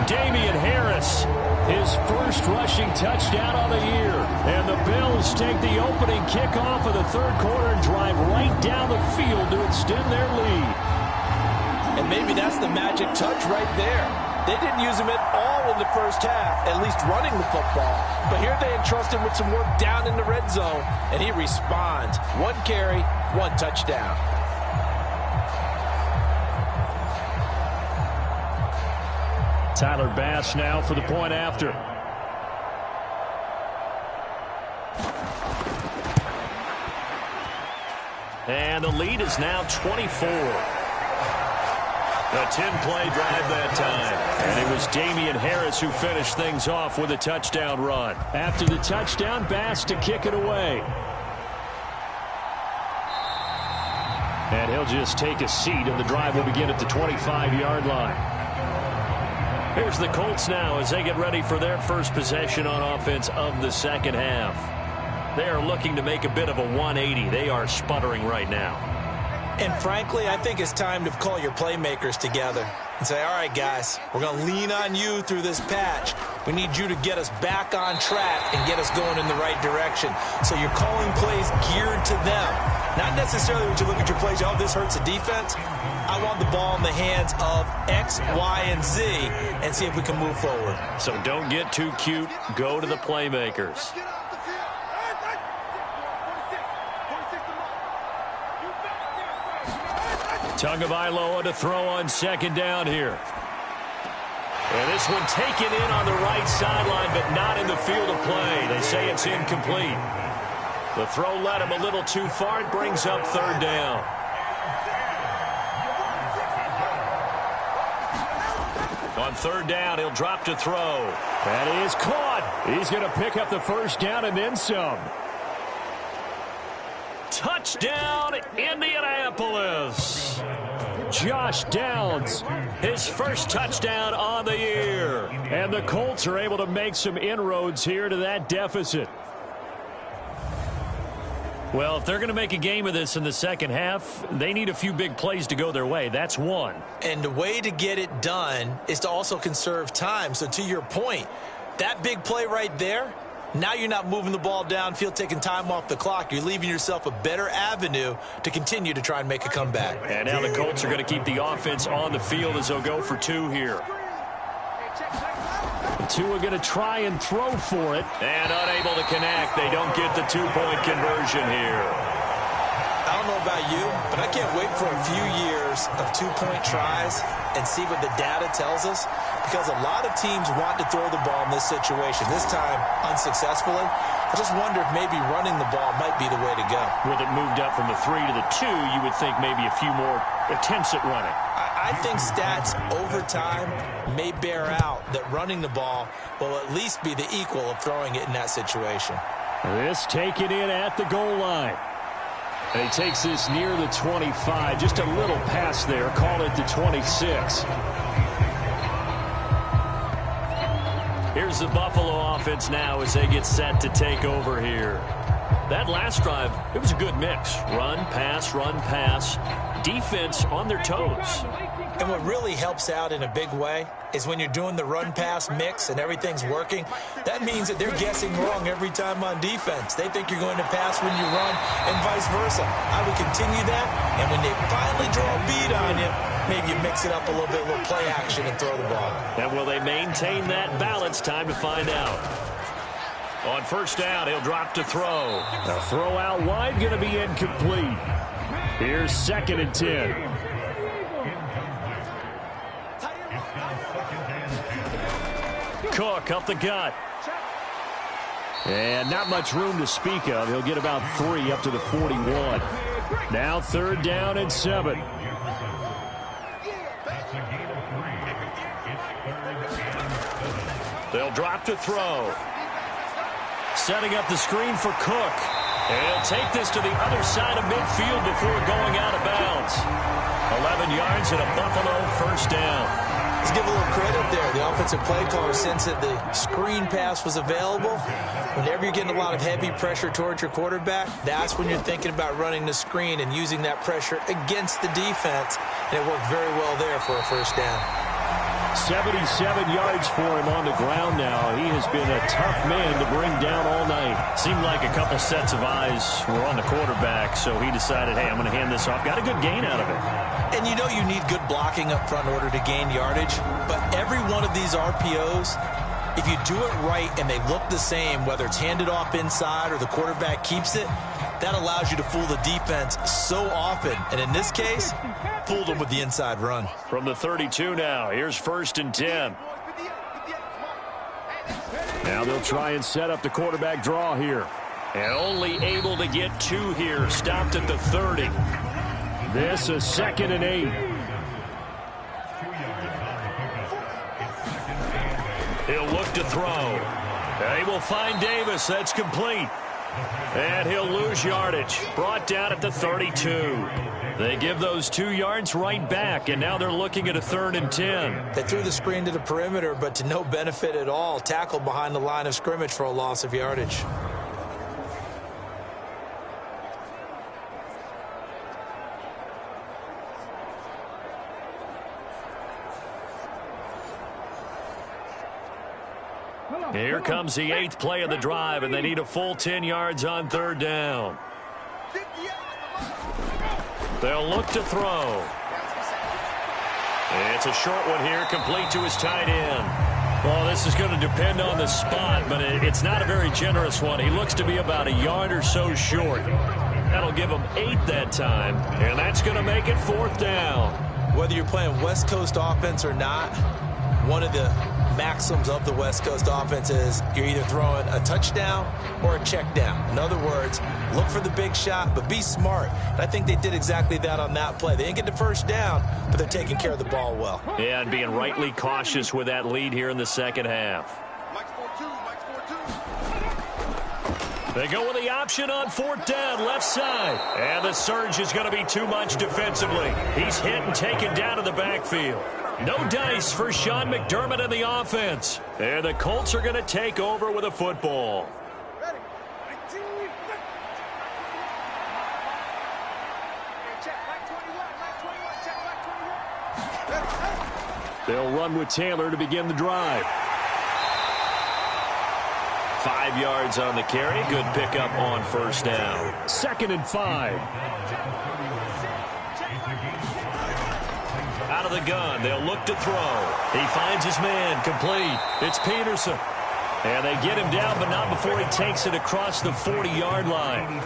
Damian Harris, his first rushing touchdown of the year. And the Bills take the opening kickoff of the 3rd quarter and drive right down the field to extend their lead. And maybe that's the magic touch right there. They didn't use him at all in the first half, at least running the football. But here they entrust him with some work down in the red zone, and he responds. 1 carry, 1 touchdown. Tyler Bass now for the point after. And the lead is now 24. A 10-play drive that time. And it was Damian Harris who finished things off with a touchdown run. After the touchdown, Bass to kick it away. And he'll just take a seat, and the drive will begin at the 25-yard line. Here's the Colts now as they get ready for their first possession on offense of the second half. They are looking to make a bit of a 180. They are sputtering right now. And frankly, I think it's time to call your playmakers together and say, all right, guys, we're going to lean on you through this patch. We need you to get us back on track and get us going in the right direction. So you're calling plays geared to them. Not necessarily when you look at your plays, oh, this hurts the defense. I want the ball in the hands of X, Y, and Z and see if we can move forward. So don't get too cute. Go to the playmakers. Tagovailoa to throw on second down here. And this one taken in on the right sideline, but not in the field of play. They say it's incomplete. The throw led him a little too far. It brings up third down. On third down, he'll drop to throw. That is caught. He's going to pick up the first down and then some. Touchdown, Indianapolis. Josh Downs, his first touchdown on the year. And the Colts are able to make some inroads here to that deficit. Well, if they're going to make a game of this in the second half, they need a few big plays to go their way. That's one. And the way to get it done is to also conserve time. So to your point, that big play right there, now you're not moving the ball downfield, taking time off the clock. You're leaving yourself a better avenue to continue to try and make a comeback. And now the Colts are going to keep the offense on the field as they'll go for two here. The two are going to try and throw for it. And unable to connect. They don't get the two-point conversion here. I don't know about you, but I can't wait for a few years of two-point tries and see what the data tells us, because a lot of teams want to throw the ball in this situation, this time unsuccessfully. I just wonder if maybe running the ball might be the way to go. With it moved up from the 3 to the 2, you would think maybe a few more attempts at running. I think stats over time may bear out that running the ball will at least be the equal of throwing it in that situation. This taken in at the goal line. And he takes this near the 25. Just a little pass there. Call it the 26. Here's the Buffalo offense now as they get set to take over here. That last drive, it was a good mix. Run, pass, defense on their toes. And what really helps out in a big way is when you're doing the run-pass mix and everything's working, that means that they're guessing wrong every time on defense. They think you're going to pass when you run and vice versa. I would continue that, and when they finally draw a bead on you, maybe you mix it up a little bit, a little play action and throw the ball. And will they maintain that balance? Time to find out. On first down, he'll drop to throw. The throw out wide going to be incomplete. Here's 2nd and 10. Cook up the gut. And not much room to speak of. He'll get about 3 up to the 41. Now 3rd down and 7. They'll drop to throw. Setting up the screen for Cook. And he'll take this to the other side of midfield before going out of bounds. 11 yards and a Buffalo first down. Let's give a little credit there. The offensive play caller, since that the screen pass was available, whenever you're getting a lot of heavy pressure towards your quarterback, that's when you're thinking about running the screen and using that pressure against the defense. And it worked very well there for a first down. 77 yards for him on the ground now. He has been a tough man to bring down all night. Seemed like a couple sets of eyes were on the quarterback, so he decided, hey, I'm going to hand this off. Got a good gain out of it. And you know you need good blocking up front in order to gain yardage, but every one of these RPOs, if you do it right and they look the same, whether it's handed off inside or the quarterback keeps it, that allows you to fool the defense so often. And in this case, fooled them with the inside run. From the 32 now, here's 1st and 10. Now they'll try and set up the quarterback draw here. And only able to get 2 here. Stopped at the 30. This is 2nd and 8. He'll look to throw. He will find Davis. That's complete. And he'll lose yardage. Brought down at the 32. They give those 2 yards right back, and now they're looking at a 3rd and 10. They threw the screen to the perimeter, but to no benefit at all. Tackled behind the line of scrimmage for a loss of yardage. Here comes the 8th play of the drive, and they need a full 10 yards on 3rd down. They'll look to throw. It's a short one here, complete to his tight end. Well, this is going to depend on the spot, but it's not a very generous one. He looks to be about a yard or so short. That'll give him 8 that time, and that's going to make it 4th down. Whether you're playing West Coast offense or not, one of the maxims of the West Coast offense is you're either throwing a touchdown or a check down. In other words, look for the big shot, but be smart. And I think they did exactly that on that play. They didn't get the first down, but they're taking care of the ball well. Yeah, and being rightly cautious with that lead here in the second half. They go with the option on 4th down, left side. And the surge is going to be too much defensively. He's hit and taken down to the backfield. No dice for Sean McDermott and the offense. And the Colts are going to take over with a football. They'll run with Taylor to begin the drive. 5 yards on the carry. Good pickup on 1st down. 2nd and 5. Out of the gun. They'll look to throw. He finds his man. Complete. It's Peterson. And they get him down, but not before he takes it across the 40-yard line.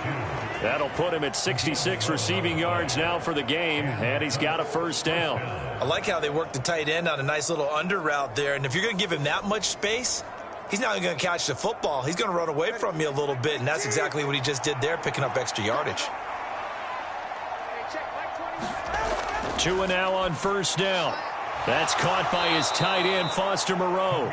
That'll put him at 66 receiving yards now for the game, and he's got a 1st down. I like how they work the tight end on a nice little under route there, and if you're going to give him that much space, he's not going to catch the football. He's going to run away from you a little bit, and that's exactly what he just did there, picking up extra yardage. 2 and now on 1st down. That's caught by his tight end, Foster Moreau.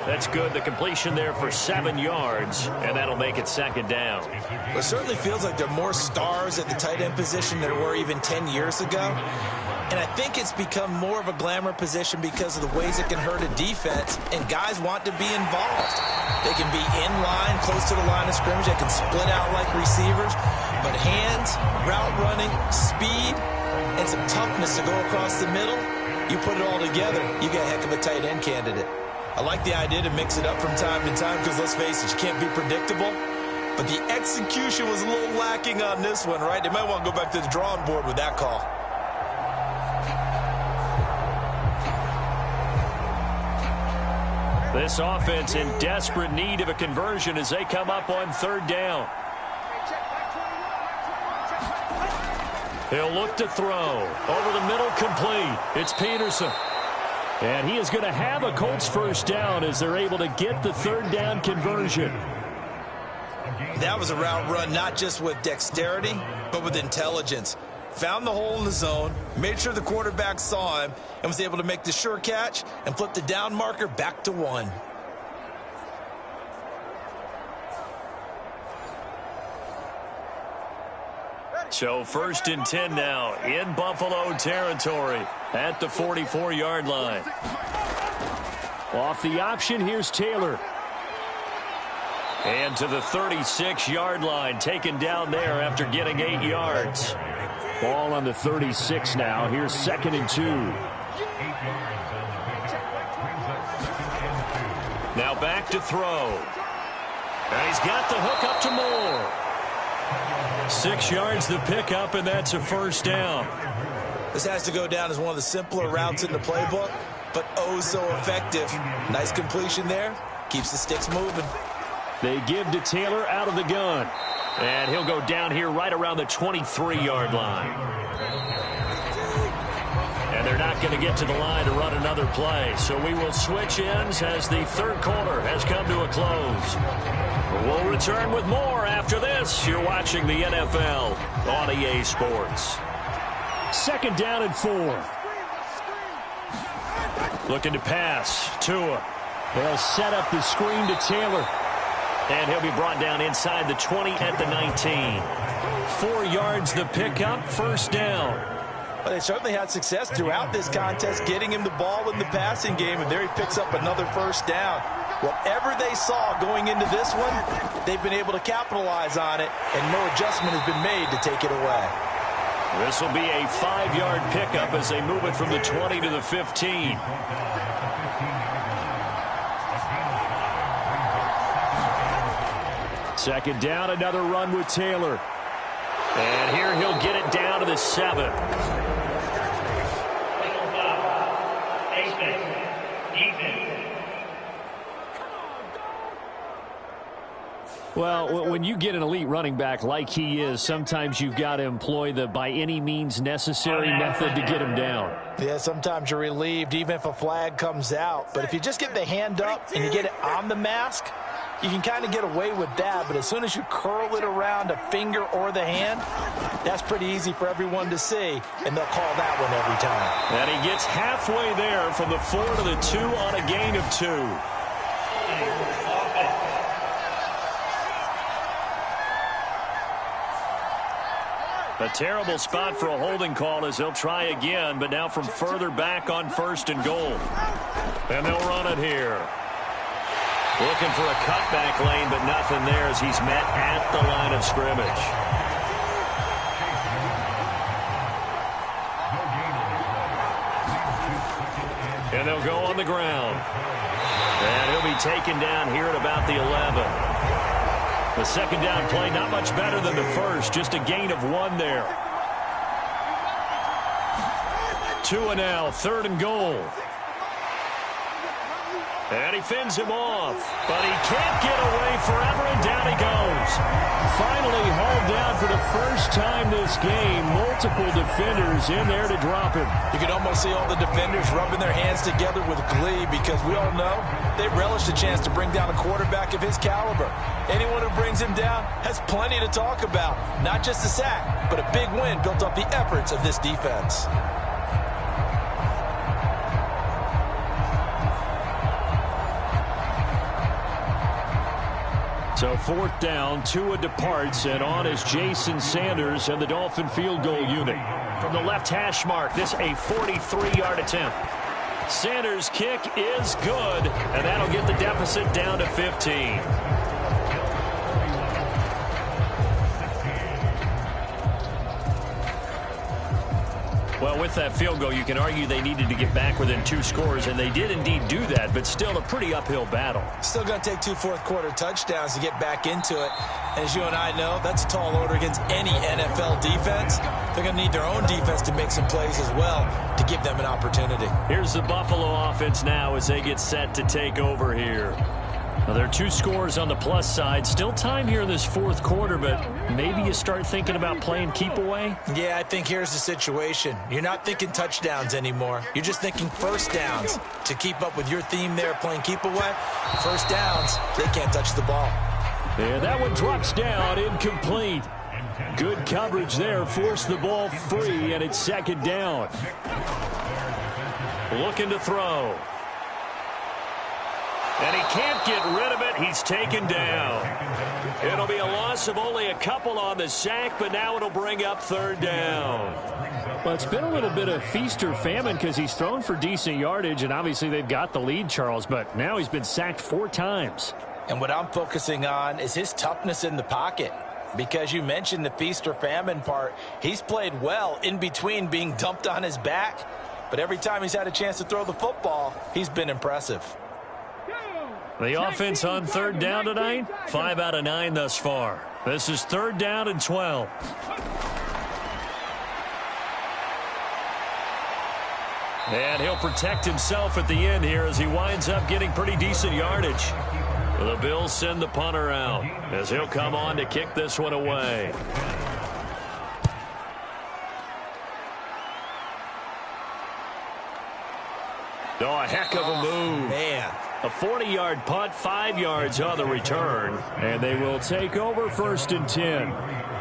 That's good. The completion there for 7 yards, and that'll make it 2nd down. Well, it certainly feels like there are more stars at the tight end position than there were even 10 years ago. And I think it's become more of a glamour position because of the ways it can hurt a defense, and guys want to be involved. They can be in line, close to the line of scrimmage. They can split out like receivers. But hands, route running, speed, and some toughness to go across the middle, you put it all together, you got a heck of a tight end candidate. I like the idea to mix it up from time to time because, let's face it, you can't be predictable. But the execution was a little lacking on this one, right? They might want to go back to the drawing board with that call. This offense in desperate need of a conversion as they come up on 3rd down. He'll look to throw. Over the middle, complete. It's Peterson. And he is going to have a Colts 1st down as they're able to get the 3rd down conversion. That was a route run not just with dexterity, but with intelligence. Found the hole in the zone, made sure the quarterback saw him, and was able to make the sure catch and flip the down marker back to 1. So 1st and 10 now in Buffalo territory at the 44-yard line. Off the option, here's Taylor. And to the 36-yard line, taken down there after getting 8 yards. Ball on the 36 now. Here's 2nd and 2. Now back to throw. And he's got the hook up to Moore. 6 yards the pickup, and that's a 1st down. This has to go down as one of the simpler routes in the playbook, but oh so effective. Nice completion there. Keeps the sticks moving. They give to Taylor out of the gun. And he'll go down here right around the 23-yard line. And they're not going to get to the line to run another play. So we will switch ends as the 3rd quarter has come to a close. We'll return with more after this. You're watching the NFL on EA Sports. 2nd down and 4. Looking to pass. Tua. They'll set up the screen to Taylor. And he'll be brought down inside the 20 at the 19. 4 yards the pickup, 1st down. Well, they certainly had success throughout this contest, getting him the ball in the passing game, and there he picks up another 1st down. Whatever they saw going into this one, they've been able to capitalize on it, and no adjustment has been made to take it away. This will be a 5-yard pickup as they move it from the 20 to the 15. Second down, another run with Taylor. And here he'll get it down to the 7. Well, when you get an elite running back like he is, sometimes you've got to employ the by any means necessary method to get him down. Yeah, sometimes you're relieved even if a flag comes out. But if you just get the hand up and you get it on the mask, you can kind of get away with that. But as soon as you curl it around a finger or the hand, that's pretty easy for everyone to see, and they'll call that one every time. And he gets halfway there from the 4 to the 2 on a gain of 2. A terrible spot for a holding call as they'll try again, but now from further back on 1st and goal. And they'll run it here. Looking for a cutback lane, but nothing there as he's met at the line of scrimmage. And they'll go on the ground. And he'll be taken down here at about the 11. The 2nd down play, not much better than the 1st, just a gain of 1 there. 2 now, 3rd and goal. And he fends him off, but he can't get away forever, and down he goes. Finally hauled down for the first time this game. Multiple defenders in there to drop him. You can almost see all the defenders rubbing their hands together with glee because we all know they relish the chance to bring down a quarterback of his caliber. Anyone who brings him down has plenty to talk about. Not just a sack, but a big win built off the efforts of this defense. So 4th down, Tua departs, and on is Jason Sanders and the Dolphin field goal unit. From the left hash mark, this a 43-yard attempt. Sanders' kick is good, and that'll get the deficit down to 15. Well, with that field goal, you can argue they needed to get back within 2 scores, and they did indeed do that, but still a pretty uphill battle. Still going to take 2 fourth-quarter touchdowns to get back into it. And as you and I know, that's a tall order against any NFL defense. They're going to need their own defense to make some plays as well to give them an opportunity. Here's the Buffalo offense now as they get set to take over here. Now, there are 2 scores on the plus side. Still time here in this 4th quarter, but maybe you start thinking about playing keep away? Yeah, I think here's the situation. You're not thinking touchdowns anymore. You're just thinking 1st downs. To keep up with your theme there, playing keep away, 1st downs, they can't touch the ball. And that one drops down, incomplete. Good coverage there, forced the ball free, and it's 2nd down. Looking to throw. And he can't get rid of it. He's taken down. It'll be a loss of only a couple on the sack, but now it'll bring up 3rd down. Well, it's been a little bit of feast or famine because he's thrown for decent yardage, and obviously they've got the lead, Charles, but now he's been sacked 4 times. And what I'm focusing on is his toughness in the pocket. Because you mentioned the feast or famine part, he's played well in between being dumped on his back. But every time he's had a chance to throw the football, he's been impressive. The offense on 3rd down tonight, 5 out of 9 thus far. This is 3rd down and 12. And he'll protect himself at the end here as he winds up getting pretty decent yardage. The Bills send the punter out as he'll come on to kick this one away. Oh, a heck of a move. Man, A 40-yard punt, 5 yards on the return. And they will take over 1st and 10.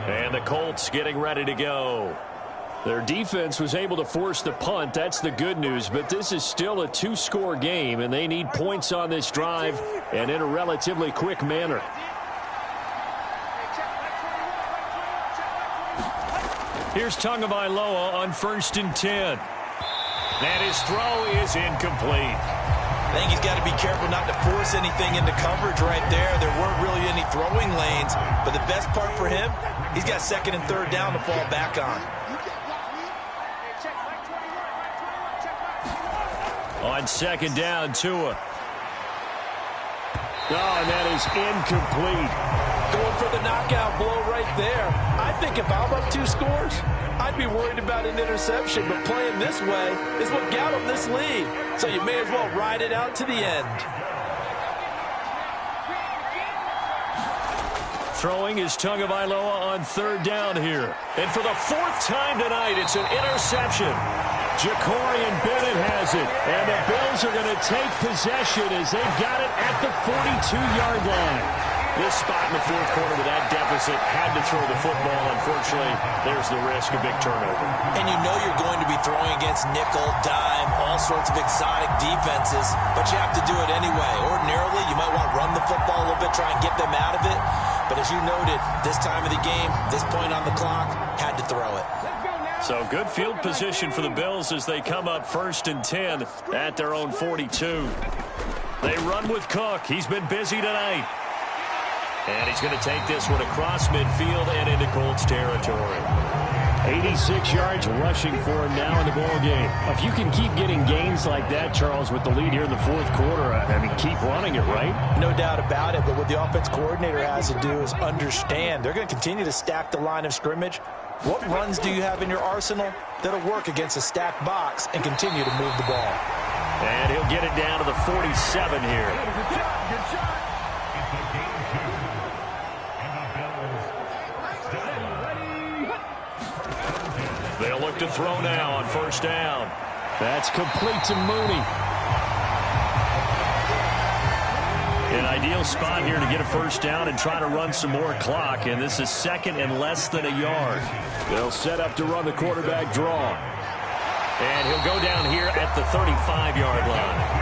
And the Colts getting ready to go. Their defense was able to force the punt. That's the good news. But this is still a 2-score game, and they need points on this drive and in a relatively quick manner. Here's Tagovailoa on 1st and 10. And his throw is incomplete. I think he's got to be careful not to force anything into coverage right there. There weren't really any throwing lanes. But the best part for him, he's got 2nd and 3rd down to fall back on. On 2nd down, Tua. Oh, and that is incomplete. Going for the knockout blow right there. I think if I'm up 2 scores, I'd be worried about an interception. But playing this way is what got him this lead. So you may as well ride it out to the end. Throwing is Tagovailoa on 3rd down here. And for the 4th time tonight, it's an interception. Ja'Cory Bennett has it. And the Bills are going to take possession as they've got it at the 42-yard line. This spot in the 4th quarter with that deficit had to throw the football. Unfortunately, there's the risk of big turnover. And you know you're going to be throwing against nickel, dime, all sorts of exotic defenses, but you have to do it anyway. Ordinarily, you might want to run the football a little bit, try and get them out of it. But as you noted, this time of the game, this point on the clock, had to throw it. So good field position for the Bills as they come up 1st and 10 at their own 42. They run with Cook. He's been busy tonight. And he's going to take this one across midfield and into Colts territory. 86 yards rushing for him now in the ballgame. If you can keep getting gains like that, Charles, with the lead here in the 4th quarter, I mean, keep running it, right? No doubt about it, but what the offense coordinator has to do is understand. They're going to continue to stack the line of scrimmage. What runs do you have in your arsenal that'll work against a stacked box and continue to move the ball? And he'll get it down to the 47 here. Good shot. They'll look to throw now on 1st down. That's complete to Mooney. An ideal spot here to get a 1st down and try to run some more clock. And this is 2nd and less than a yard. They'll set up to run the quarterback draw. And he'll go down here at the 35-yard line.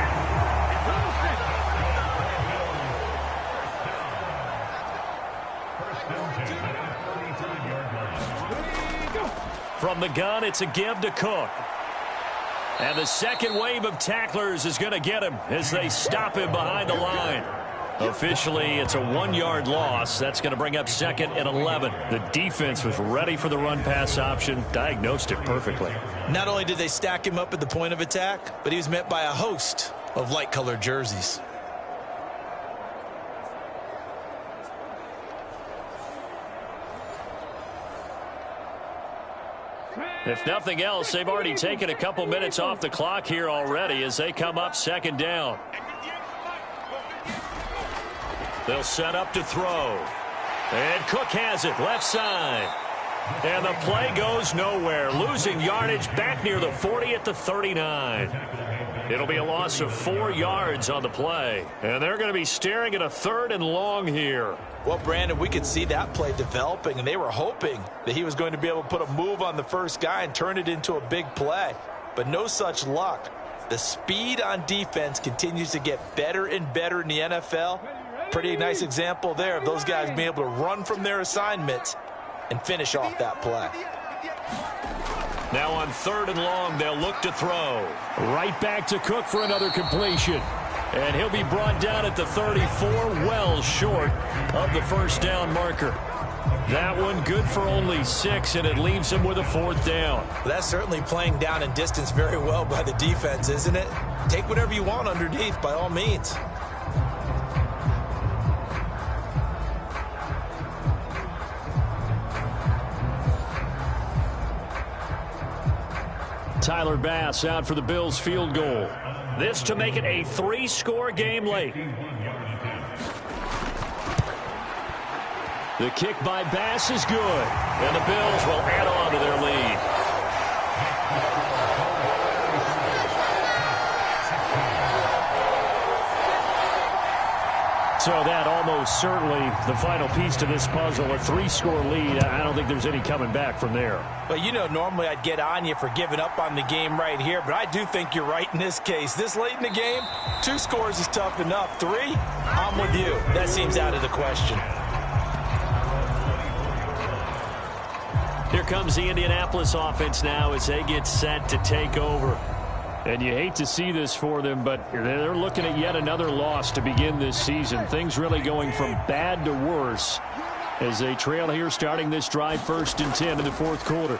From the gun, it's a give to Cook. And the second wave of tacklers is going to get him as they stop him behind the line. Officially, it's a 1-yard loss. That's going to bring up 2nd and 11. The defense was ready for the run-pass option, diagnosed it perfectly. Not only did they stack him up at the point of attack, but he was met by a host of light-colored jerseys. If nothing else, they've already taken a couple minutes off the clock here already as they come up 2nd down. They'll set up to throw. And Cook has it, left side. And the play goes nowhere. Losing yardage back near the 40 at the 39. It'll be a loss of 4 yards on the play. And they're going to be staring at a 3rd and long here. Well, Brandon, we could see that play developing, and they were hoping that he was going to be able to put a move on the first guy and turn it into a big play. But no such luck. The speed on defense continues to get better and better in the NFL. Pretty nice example there of those guys being able to run from their assignments and finish off that play. Now on 3rd and long, they'll look to throw. Right back to Cook for another completion. And he'll be brought down at the 34, well short of the 1st down marker. That one good for only 6, and it leaves him with a 4th down. Well, that's certainly playing down and distance very well by the defense, isn't it? Take whatever you want underneath, by all means. Tyler Bass out for the Bills field goal. This to make it a 3-score game late. The kick by Bass is good. And the Bills will add on to their lead. So that almost certainly the final piece to this puzzle, a 3-score lead. I don't think there's any coming back from there. Well, you know, normally I'd get on you for giving up on the game right here, but I do think you're right in this case. This late in the game, 2 scores is tough enough. 3, I'm with you. That seems out of the question. Here comes the Indianapolis offense now as they get set to take over. And you hate to see this for them, but they're looking at yet another loss to begin this season. Things really going from bad to worse as they trail here starting this drive 1st and 10 in the 4th quarter.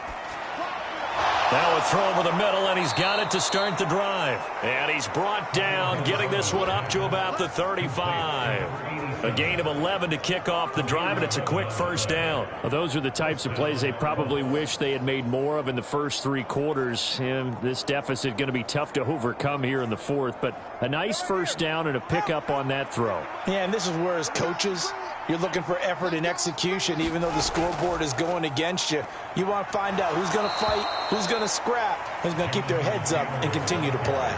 Now a throw over the middle, and he's got it to start the drive. And he's brought down, getting this one up to about the 35. A gain of 11 to kick off the drive, and it's a quick 1st down. Well, those are the types of plays they probably wish they had made more of in the first 3 quarters. And this deficit going to be tough to overcome here in the 4th. But a nice 1st down and a pickup on that throw. Yeah, and this is where as coaches, you're looking for effort and execution, even though the scoreboard is going against you. You want to find out who's going to fight, who's going to scrap, who's going to keep their heads up and continue to play.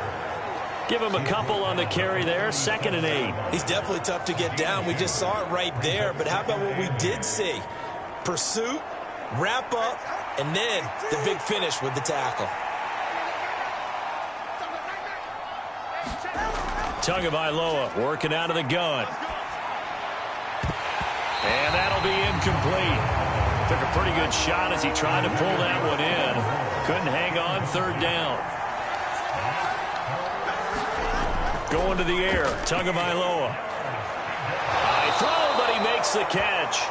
Give him a couple on the carry there, 2nd and 8. He's definitely tough to get down. We just saw it right there. But how about what we did see? Pursuit, wrap up, and then the big finish with the tackle. Tagovailoa working out of the gun. And that'll be incomplete. Took a pretty good shot as he tried to pull that one in. Couldn't hang on, 3rd down. Going to the air, Tagovailoa. High throw, but he makes the catch.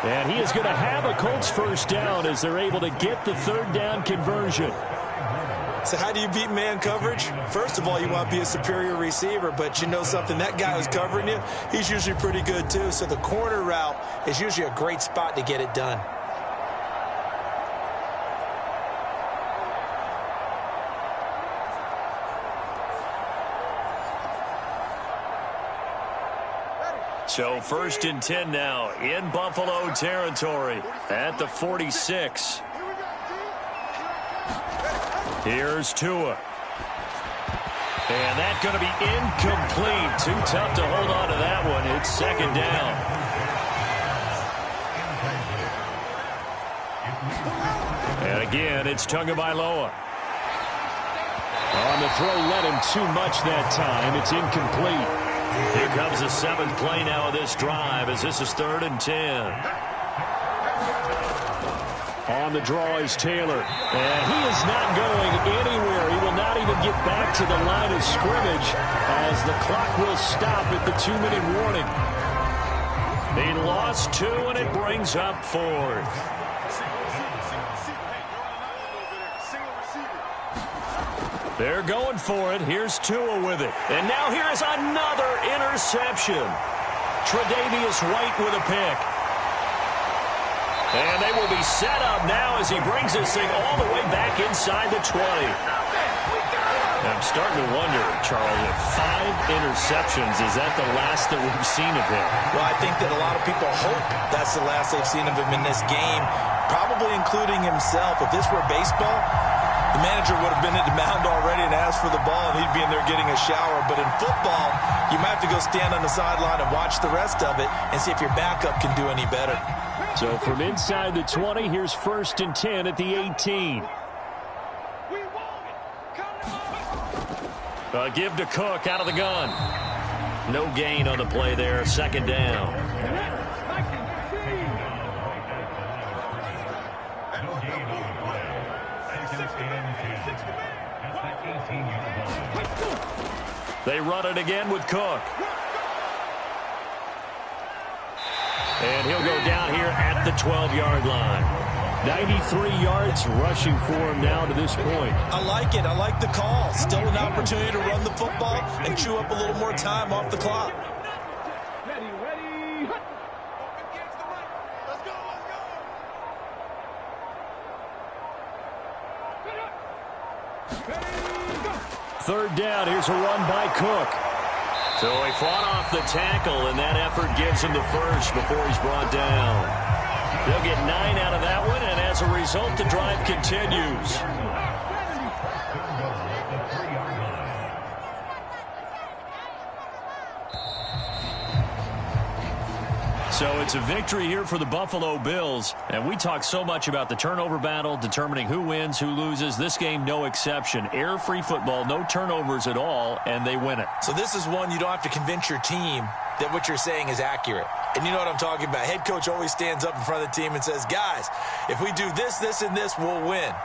And he is going to have a Colts 1st down as they're able to get the 3rd down conversion. So how do you beat man coverage? First of all, you want to be a superior receiver, but you know something, that guy who's covering you, he's usually pretty good too. So the corner route is usually a great spot to get it done. So 1st and 10 now in Buffalo territory at the 46. Here's Tua. And that's going to be incomplete. Too tough to hold on to that one. It's 2nd down. And again, it's Tagovailoa. On the throw, let him too much that time. It's incomplete. Here comes the 7th play now of this drive as this is 3rd and 10. On the draw is Taylor. And he is not going anywhere. He will not even get back to the line of scrimmage as the clock will stop at the 2-minute warning. He lost 2, and it brings up 4th. They're going for it. Here's Tua with it. And now here is another interception. Tre'Davious White with a pick. And they will be set up now as he brings this thing all the way back inside the 20. I'm starting to wonder, Charles, if 5 interceptions, is that the last that we've seen of him? Well, I think that a lot of people hope that's the last they've seen of him in this game, probably including himself. If this were baseball, the manager would have been at the mound already and asked for the ball, and he'd be in there getting a shower. But in football, you might have to go stand on the sideline and watch the rest of it and see if your backup can do any better. So from inside the 20, here's 1st and 10 at the 18. Give to Cook out of the gun. No gain on the play there, 2nd down. They run it again with Cook. And he'll go down here at the 12-yard line. 93 yards rushing for him now to this point. I like it. I like the call. Still an opportunity to run the football and chew up a little more time off the clock. Third down. Here's a run by Cook. So he fought off the tackle, and that effort gives him the first before he's brought down. They'll get 9 out of that one, and as a result, the drive continues. So it's a victory here for the Buffalo Bills. And we talk so much about the turnover battle, determining who wins, who loses. This game, no exception. Error-free football, no turnovers at all, and they win it. So this is one you don't have to convince your team that what you're saying is accurate. And you know what I'm talking about. Head coach always stands up in front of the team and says, guys, if we do this, this, and this, we'll win.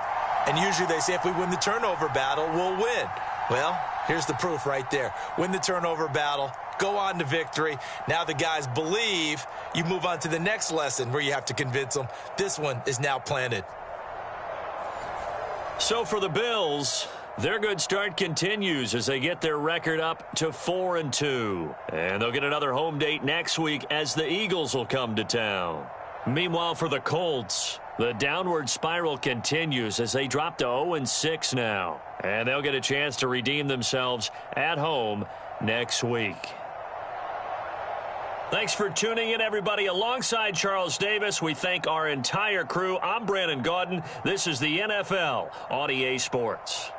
And usually they say if we win the turnover battle, we'll win. Well, here's the proof right there. Win the turnover battle. Go on to victory. Now the guys believe. You move on to the next lesson where you have to convince them. This one is now planted. So for the Bills, their good start continues as they get their record up to 4-2. And they'll get another home date next week as the Eagles will come to town. Meanwhile, for the Colts, the downward spiral continues as they drop to 0-6 now. And they'll get a chance to redeem themselves at home next week. Thanks for tuning in, everybody. Alongside Charles Davis, we thank our entire crew. I'm Brandon Gaudin. This is the NFL on EA Sports.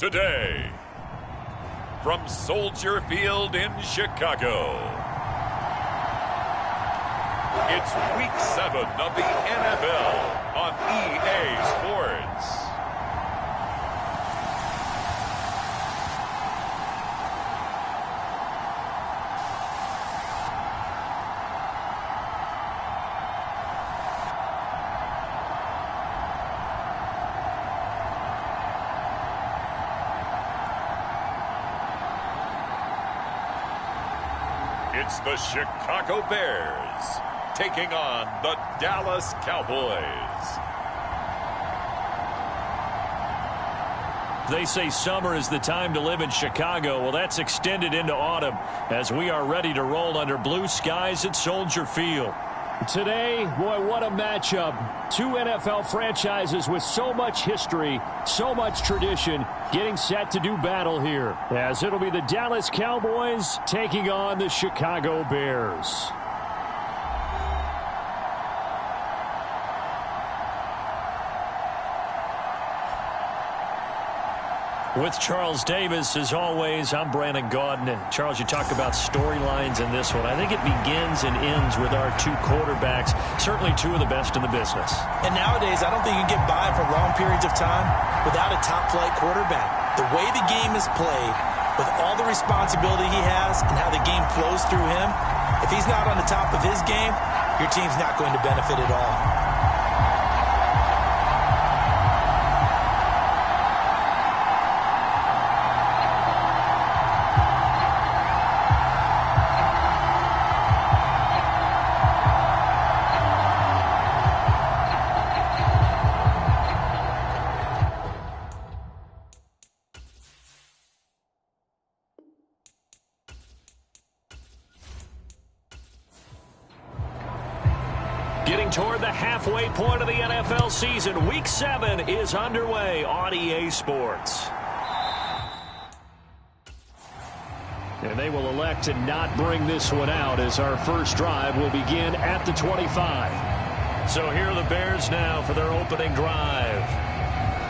today. From Soldier Field in Chicago, it's Week 7 of the NFL on EA Sports. It's the Chicago Bears taking on the Dallas Cowboys. They say summer is the time to live in Chicago. Well, that's extended into autumn as we are ready to roll under blue skies at Soldier Field. Today, boy, what a matchup. Two NFL franchises with so much history, so much tradition, getting set to do battle here, as it'll be the Dallas Cowboys taking on the Chicago Bears. With Charles Davis, as always, I'm Brandon Gaudin. Charles, you talk about storylines in this one. I think it begins and ends with our two quarterbacks, certainly two of the best in the business. And nowadays, I don't think you can get by for long periods of time without a top-flight quarterback. The way the game is played, with all the responsibility he has and how the game flows through him, if he's not on the top of his game, your team's not going to benefit at all. Getting toward the halfway point of the NFL season, Week 7 is underway on EA Sports. And they will elect to not bring this one out as our first drive will begin at the 25. So here are the Bears now for their opening drive.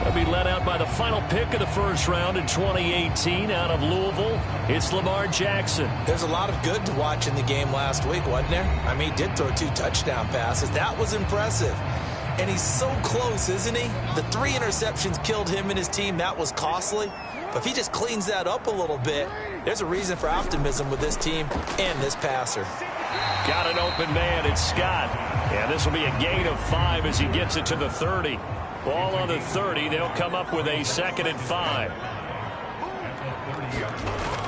They'll be led out by the final pick of the first round in 2018 out of Louisville. It's Lamar Jackson. There's a lot of good to watch in the game last week, wasn't there? I mean, he did throw 2 touchdown passes. That was impressive. And he's so close, isn't he? The 3 interceptions killed him and his team. That was costly. But if he just cleans that up a little bit, there's a reason for optimism with this team and this passer. Got an open man. It's Scott. And this will be a gain of 5 as he gets it to the 30. Ball on the 30. They'll come up with a 2nd and 5.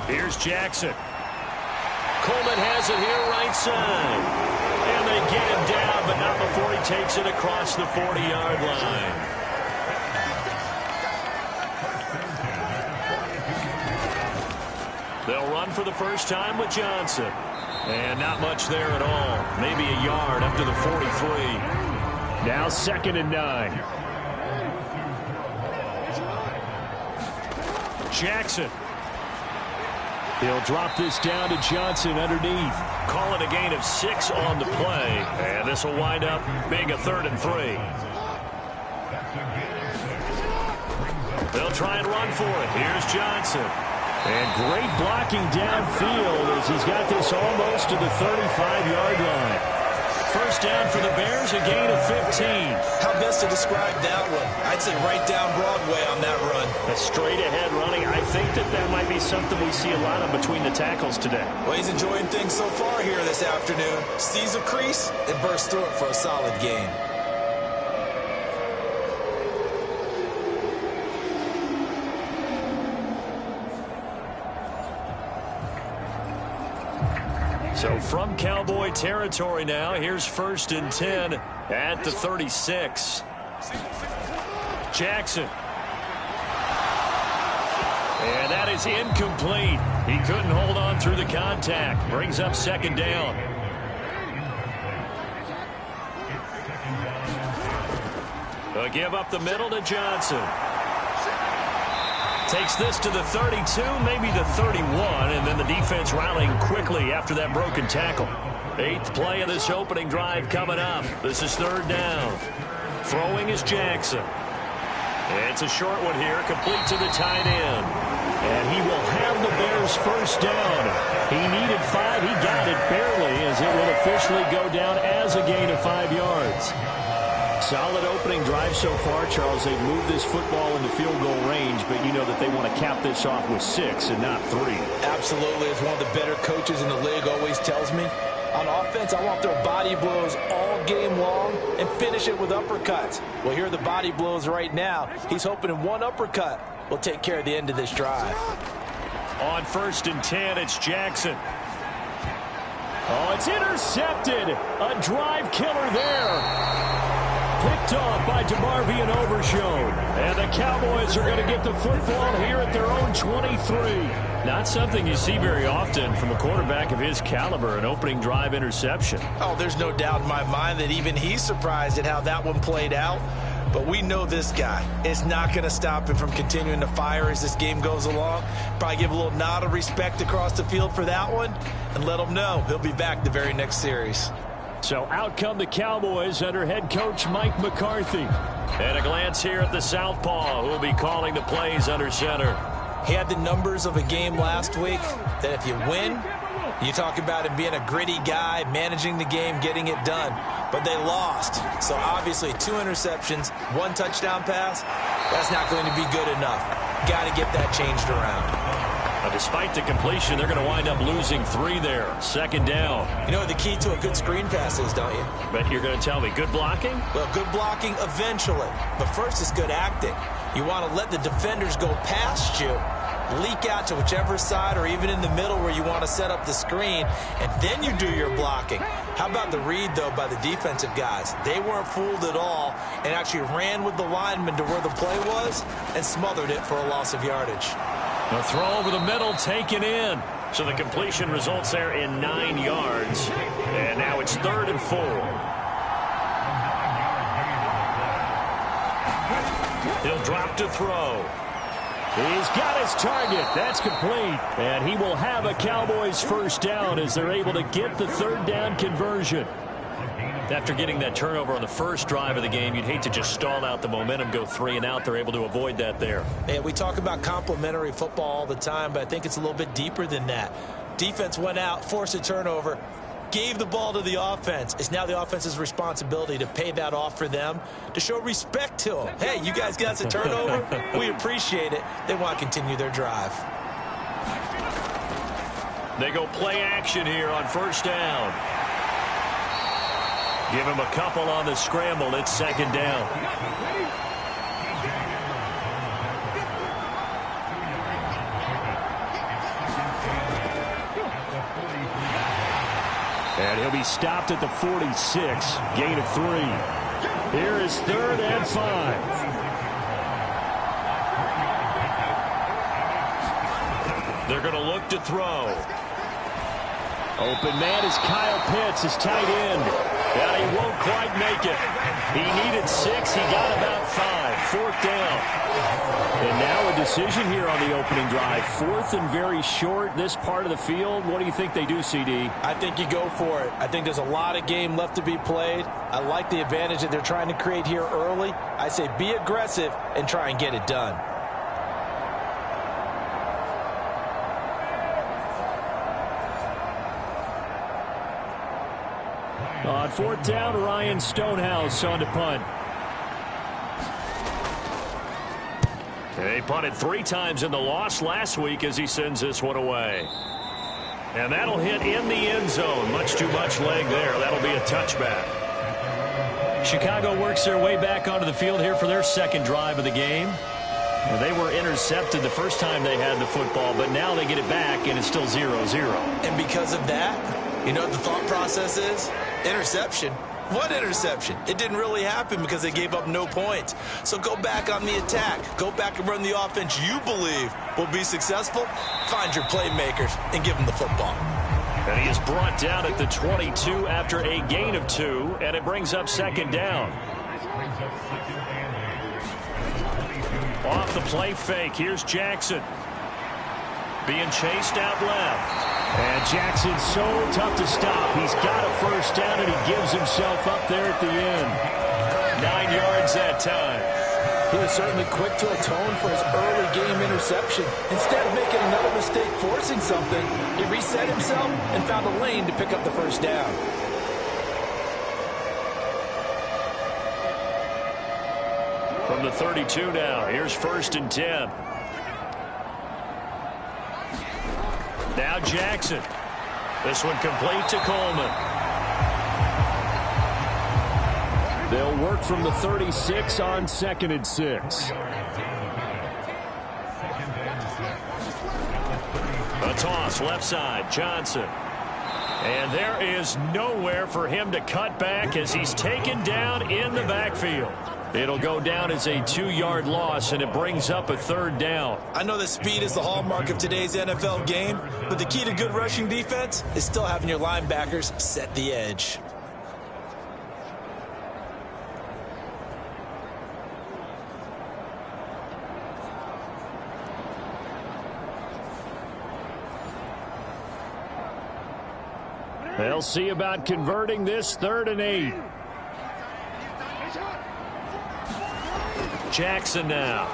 Here's Jackson. Coleman has it here right side. And they get him down, but not before he takes it across the 40-yard line. They'll run for the first time with Johnson. And not much there at all. Maybe a yard up to the 43. Now 2nd and 9. Jackson. He'll drop this down to Johnson underneath. Call it a gain of 6 on the play. And this will wind up being a 3rd and 3. They'll try and run for it. Here's Johnson. And great blocking downfield as he's got this almost to the 35-yard line. First down for the Bears, a gain of 15. How best to describe that one? I'd say right down Broadway on that run. A straight-ahead running. I think that might be something we see a lot of between the tackles today. Well, he's enjoying things so far here this afternoon. Sees a crease and bursts through it for a solid gain. So from Cowboy territory now, here's 1st and 10 at the 36. Jackson. And that is incomplete. He couldn't hold on through the contact. Brings up 2nd down. A give up the middle to Johnson. Takes this to the 32, maybe the 31, and then the defense rallying quickly after that broken tackle. 8th play of this opening drive coming up. This is 3rd down. Throwing is Jackson. It's a short one here, complete to the tight end. And he will have the Bears first down. He needed 5. He got it barely, as it will officially go down as a gain of 5 yards. Solid opening drive so far, Charles. They've moved this football into field goal range, but you know that they want to cap this off with 6 and not 3. Absolutely. As one of the better coaches in the league always tells me, on offense, I want their body blows all game long and finish it with uppercuts. Well, here are the body blows right now. He's hoping in one uppercut will take care of the end of this drive. On 1st and 10, it's Jackson. Oh, it's intercepted. A drive killer there. Picked off by DeMarvion Overshown. And the Cowboys are going to get the football here at their own 23. Not something you see very often from a quarterback of his caliber, an opening drive interception. Oh, there's no doubt in my mind that even he's surprised at how that one played out. But we know this guy is not going to stop him from continuing to fire as this game goes along. Probably give a little nod of respect across the field for that one and let him know he'll be back the very next series. So out come the Cowboys under head coach Mike McCarthy. And a glance here at the southpaw, who will be calling the plays under center. He had the numbers of a game last week that if you win, you talk about him being a gritty guy, managing the game, getting it done. But they lost. So obviously 2 interceptions, 1 touchdown pass, that's not going to be good enough. Got to get that changed around. Despite the completion, they're going to wind up losing 3 there. 2nd down. You know what the key to a good screen pass is, don't you? But you're going to tell me, good blocking? Well, good blocking eventually. But first is good acting. You want to let the defenders go past you, leak out to whichever side or even in the middle where you want to set up the screen, and then you do your blocking. How about the read, though, by the defensive guys? They weren't fooled at all and actually ran with the lineman to where the play was and smothered it for a loss of yardage. A throw over the middle taken in. So the completion results there in 9 yards. And now it's 3rd and 4. He'll drop to throw. He's got his target. That's complete. And he will have a Cowboys first down as they're able to get the 3rd down conversion. After getting that turnover on the first drive of the game, you'd hate to just stall out the momentum, go 3 and out. They're able to avoid that there. And we talk about complementary football all the time, but I think it's a little bit deeper than that. Defense went out, forced a turnover, gave the ball to the offense. It's now the offense's responsibility to pay that off for them, to show respect to them. Hey, you guys got a turnover? We appreciate it. They want to continue their drive. They go play action here on 1st down. Give him a couple on the scramble. It's 2nd down. And he'll be stopped at the 46. Gain of 3. Here is 3rd and 5. They're going to look to throw. Open man is Kyle Pitts, his tight end. And he won't quite make it. He needed 6. He got about 5. 4th down. And now a decision here on the opening drive. 4th and very short, this part of the field. What do you think they do, CD? I think you go for it. I think there's a lot of game left to be played. I like the advantage that they're trying to create here early. I say be aggressive and try and get it done. On 4th down, Ryan Stonehouse on to punt. He punted 3 times in the loss last week as he sends this one away. And that'll hit in the end zone. Much too much leg there. That'll be a touchback. Chicago works their way back onto the field here for their 2nd drive of the game. And they were intercepted the first time they had the football, but now they get it back, and it's still 0-0. And because of that, you know what the thought process is? Interception. What interception? It didn't really happen because they gave up no points. So go back on the attack. Go back and run the offense you believe will be successful. Find your playmakers and give them the football. And he is brought down at the 22 after a gain of 2, and it brings up 2nd down. Off the play fake, here's Jackson. Being chased out left. And Jackson's so tough to stop. He's got a first down, and he gives himself up there at the end. 9 yards that time. He was certainly quick to atone for his early game interception. Instead of making another mistake forcing something, he reset himself and found a lane to pick up the first down. From the 32 now, here's 1st and 10. Now Jackson. This one complete to Coleman. They'll work from the 36 on 2nd and 6. A toss left side, Johnson. And there is nowhere for him to cut back as he's taken down in the backfield. It'll go down as a 2-yard loss, and it brings up a 3rd down. I know that speed is the hallmark of today's NFL game, but the key to good rushing defense is still having your linebackers set the edge. They'll see about converting this 3rd and 8. Jackson now.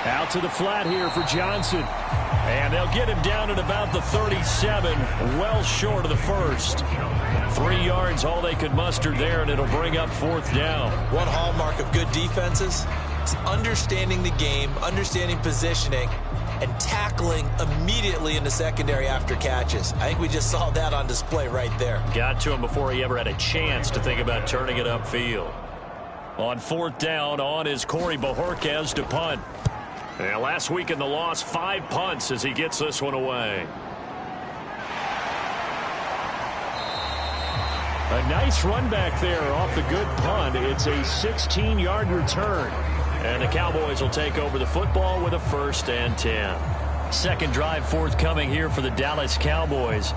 Out to the flat here for Johnson. And they'll get him down at about the 37, well short of the 1st. 3 yards, all they could muster there, and it'll bring up 4th down. One hallmark of good defenses is understanding the game, understanding positioning, and tackling immediately in the secondary after catches. I think we just saw that on display right there. Got to him before he ever had a chance to think about turning it upfield. On 4th down, on is Corey Bojorquez to punt. And last week in the loss, 5 punts as he gets this one away. A nice run back there off the good punt. It's a 16-yard return. And the Cowboys will take over the football with a 1st and 10. 2nd drive forthcoming here for the Dallas Cowboys.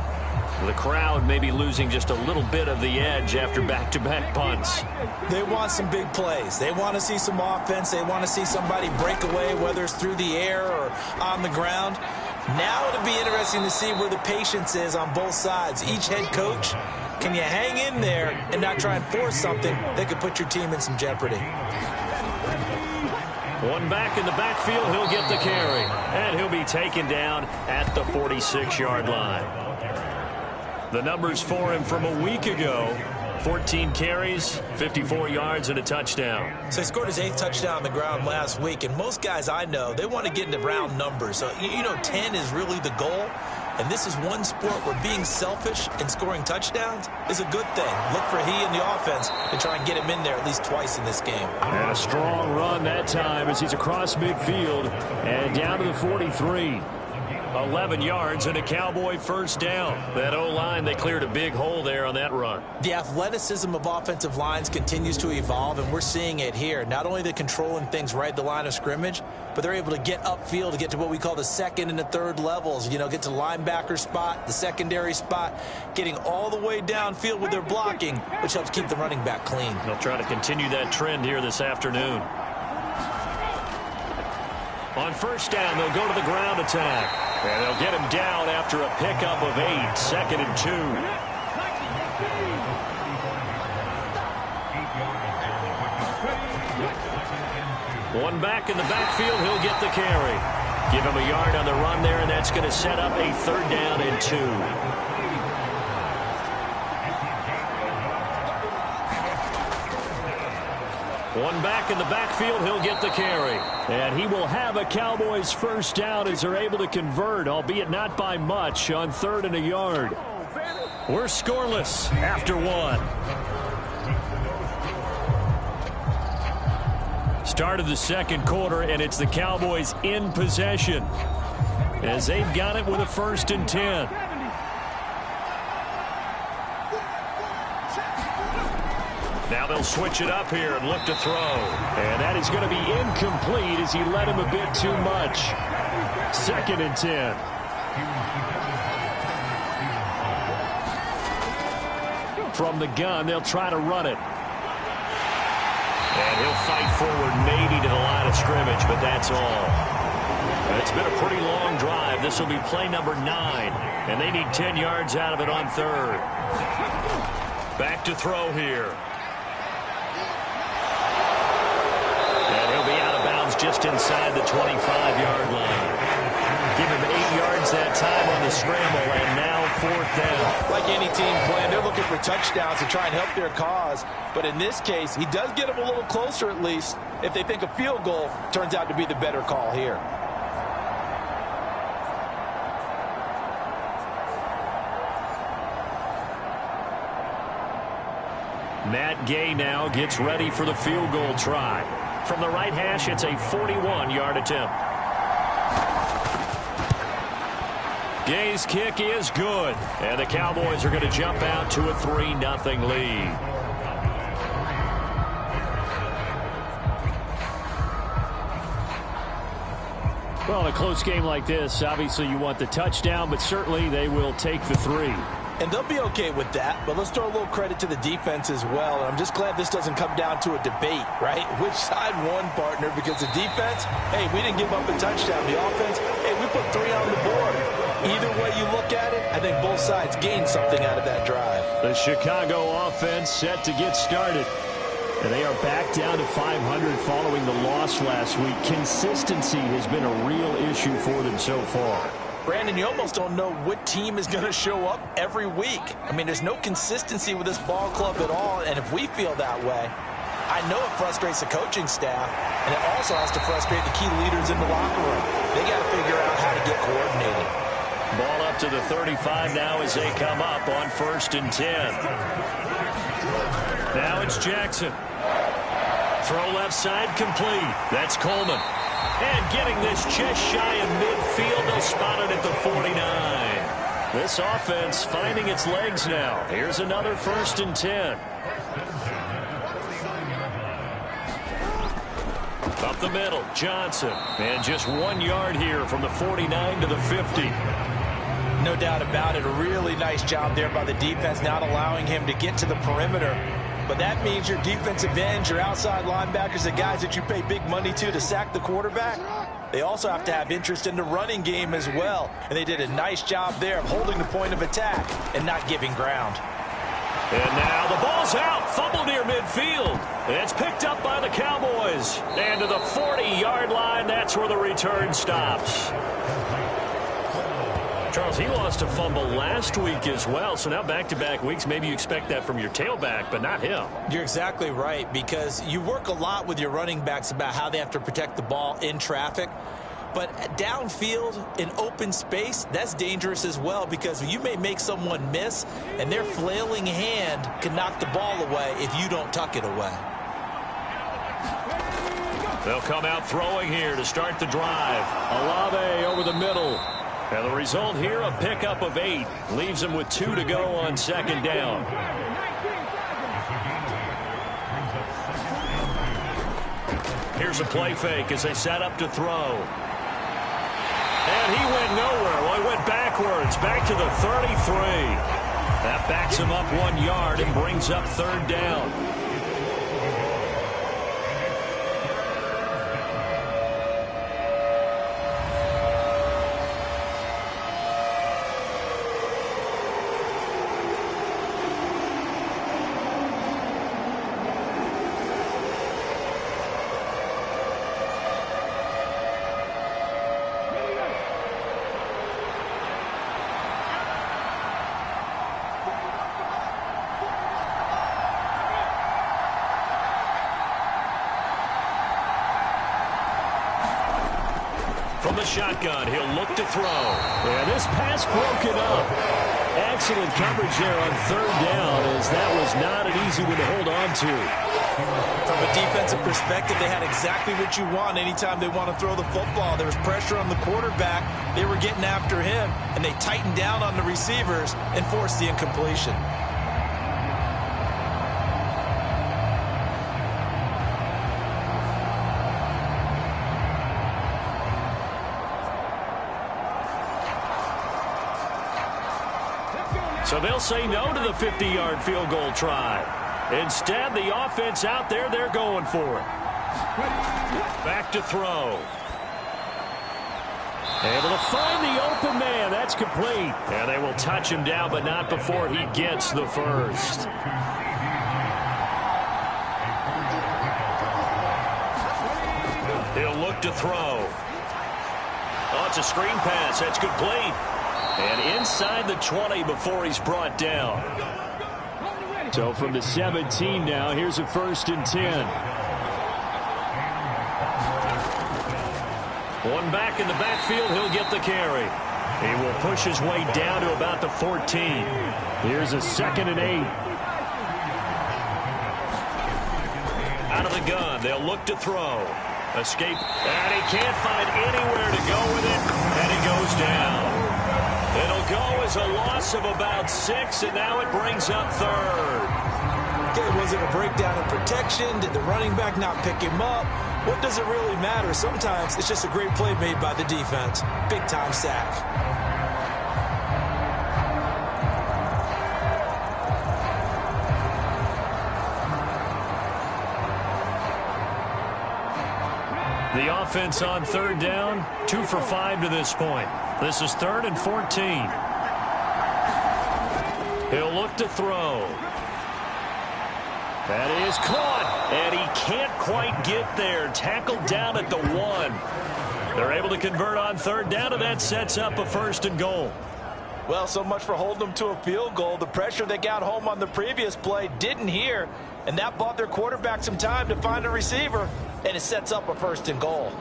The crowd may be losing just a little bit of the edge after back-to-back punts. They want some big plays. They want to see some offense. They want to see somebody break away, whether it's through the air or on the ground. Now it'll be interesting to see where the patience is on both sides. Each head coach, can you hang in there and not try and force something that could put your team in some jeopardy? One back in the backfield, he'll get the carry. And he'll be taken down at the 46-yard line. The numbers for him from a week ago, 14 carries, 54 yards, and a touchdown. So he scored his 8th touchdown on the ground last week, and most guys I know, they want to get into round numbers. So, 10 is really the goal, and this is one sport where being selfish and scoring touchdowns is a good thing. Look for he and the offense to try and get him in there at least twice in this game. And a strong run that time as he's across midfield and down to the 43. 11 yards and a Cowboy 1st down. That O-line, they cleared a big hole there on that run. The athleticism of offensive lines continues to evolve, and we're seeing it here. Not only are they controlling things right at the line of scrimmage, but they're able to get upfield to get to what we call the 2nd and the 3rd levels. Get to the linebacker spot, the secondary spot, getting all the way downfield with their blocking, which helps keep the running back clean. They'll try to continue that trend here this afternoon. On 1st down, they'll go to the ground attack. And they'll get him down after a pickup of 8, 2nd and 2. One back in the backfield, he'll get the carry. Give him a yard on the run there, and that's going to set up a 3rd down and 2. One back in the backfield, he'll get the carry. And he will have a Cowboys 1st down as they're able to convert, albeit not by much, on 3rd and a yard. We're scoreless after 1. Start of the 2nd quarter, and it's the Cowboys in possession as they've got it with a 1st and 10. Now they'll switch it up here and look to throw. And that is going to be incomplete as he led him a bit too much. 2nd and 10. From the gun, they'll try to run it. And he'll fight forward maybe to the line of scrimmage, but that's all. It's been a pretty long drive. This will be play number 9, and they need 10 yards out of it on 3rd. Back to throw here. just inside the 25-yard line. Give him 8 yards that time on the scramble, and now 4th down. Like any team playing, they're looking for touchdowns to try and help their cause. But in this case, he does get them a little closer at least if they think a field goal turns out to be the better call here. Matt Gay now gets ready for the field goal try. From the right hash, it's a 41-yard attempt. Gay's kick is good, and the Cowboys are going to jump out to a 3-0 lead. Well, in a close game like this, obviously you want the touchdown, but certainly they will take the 3. And they'll be okay with that, but let's throw a little credit to the defense as well. And I'm just glad this doesn't come down to a debate, right? Which side won, partner? Because the defense, hey, we didn't give up a touchdown. The offense, hey, we put 3 on the board. Either way you look at it, I think both sides gained something out of that drive. The Chicago offense set to get started. And they are back down to 500 following the loss last week. Consistency has been a real issue for them so far. Brandon, you almost don't know what team is going to show up every week. I mean, there's no consistency with this ball club at all, and if we feel that way, I know it frustrates the coaching staff, and it also has to frustrate the key leaders in the locker room. They got to figure out how to get coordinated. Ball up to the 35 now as they come up on 1st and 10. Now it's Jackson. Throw left side complete. That's Coleman. And getting this just shy of midfield, they'll spot it at the 49. This offense finding its legs now. Here's another 1st and 10. Up the middle, Johnson. And just 1 yard here from the 49 to the 50. No doubt about it. A really nice job there by the defense, not allowing him to get to the perimeter. But that means your defensive ends, your outside linebackers, the guys that you pay big money to sack the quarterback, they also have to have interest in the running game as well. And they did a nice job there of holding the point of attack and not giving ground. And now the ball's out. Fumble near midfield. It's picked up by the Cowboys. And to the 40-yard line, that's where the return stops. Charles, he lost a fumble last week as well, so now back-to-back weeks, maybe you expect that from your tailback, but not him. You're exactly right, because you work a lot with your running backs about how they have to protect the ball in traffic. But downfield, in open space, that's dangerous as well, because you may make someone miss, and their flailing hand can knock the ball away if you don't tuck it away. They'll come out throwing here to start the drive. Olave over the middle. And the result here, a pickup of 8. Leaves them with 2 to go on 2nd down. Here's a play fake as they set up to throw. And he went nowhere. Well, he went backwards, back to the 33. That backs him up 1 yard and brings up 3rd down. From the shotgun, he'll look to throw. And this pass broken up. Excellent coverage there on 3rd down, as that was not an easy one to hold on to. From a defensive perspective, they had exactly what you want anytime they want to throw the football. There was pressure on the quarterback. They were getting after him, and they tightened down on the receivers and forced the incompletion. So they'll say no to the 50-yard field goal try. Instead, the offense out there, they're going for it. Back to throw. Able to find the open man. That's complete. And they will touch him down, but not before he gets the first. He'll look look to throw. Oh, it's a screen pass. That's complete. And inside the 20 before he's brought down. So from the 17 now, here's a 1st and 10. One back in the backfield, he'll get the carry. He will push his way down to about the 14. Here's a 2nd and 8. Out of the gun, they'll look to throw. Escape, and he can't find anywhere to go with it, and he goes down. It'll go as a loss of about 6, and now it brings up 3rd. Okay, was it a breakdown in protection? Did the running back not pick him up? What does it really matter? Sometimes it's just a great play made by the defense. Big-time sack. The offense on 3rd down, 2 for 5 to this point. This is 3rd and 14. He'll look to throw. That is caught, and he can't quite get there. Tackled down at the 1. They're able to convert on 3rd down, and that sets up a 1st and goal. Well, so much for holding them to a field goal. The pressure they got home on the previous play didn't hear, and that bought their quarterback some time to find a receiver, and it sets up a 1st and goal.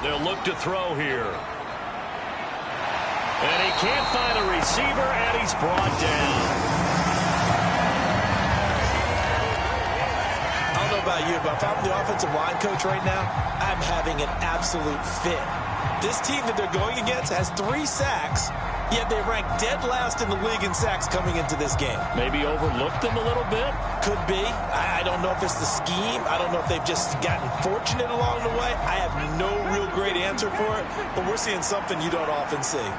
They'll look to throw here. And he can't find a receiver, and he's brought down. I don't know about you, but if I'm the offensive line coach right now, I'm having an absolute fit. This team that they're going against has 3 sacks, yet they rank dead last in the league in sacks coming into this game. Maybe overlooked them a little bit? Could be. I don't know if it's the scheme. I don't know if they've just gotten fortunate along the way. I have no real great answer for it, but we're seeing something you don't often see.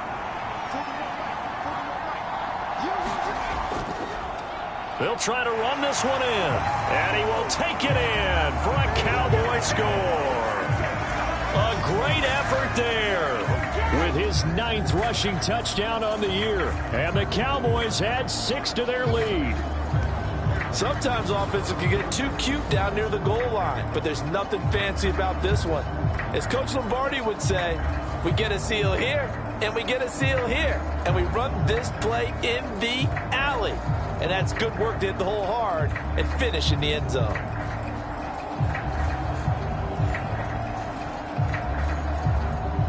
They'll try to run this one in, and he will take it in for a Cowboy score. A great effort there. With his 9th rushing touchdown on the year, and the Cowboys add 6 to their lead. Sometimes offenses can get too cute down near the goal line, but there's nothing fancy about this one. As Coach Lombardi would say, we get a seal here, and we get a seal here, and we run this play in the alley. And that's good work to hit the hole hard and finish in the end zone.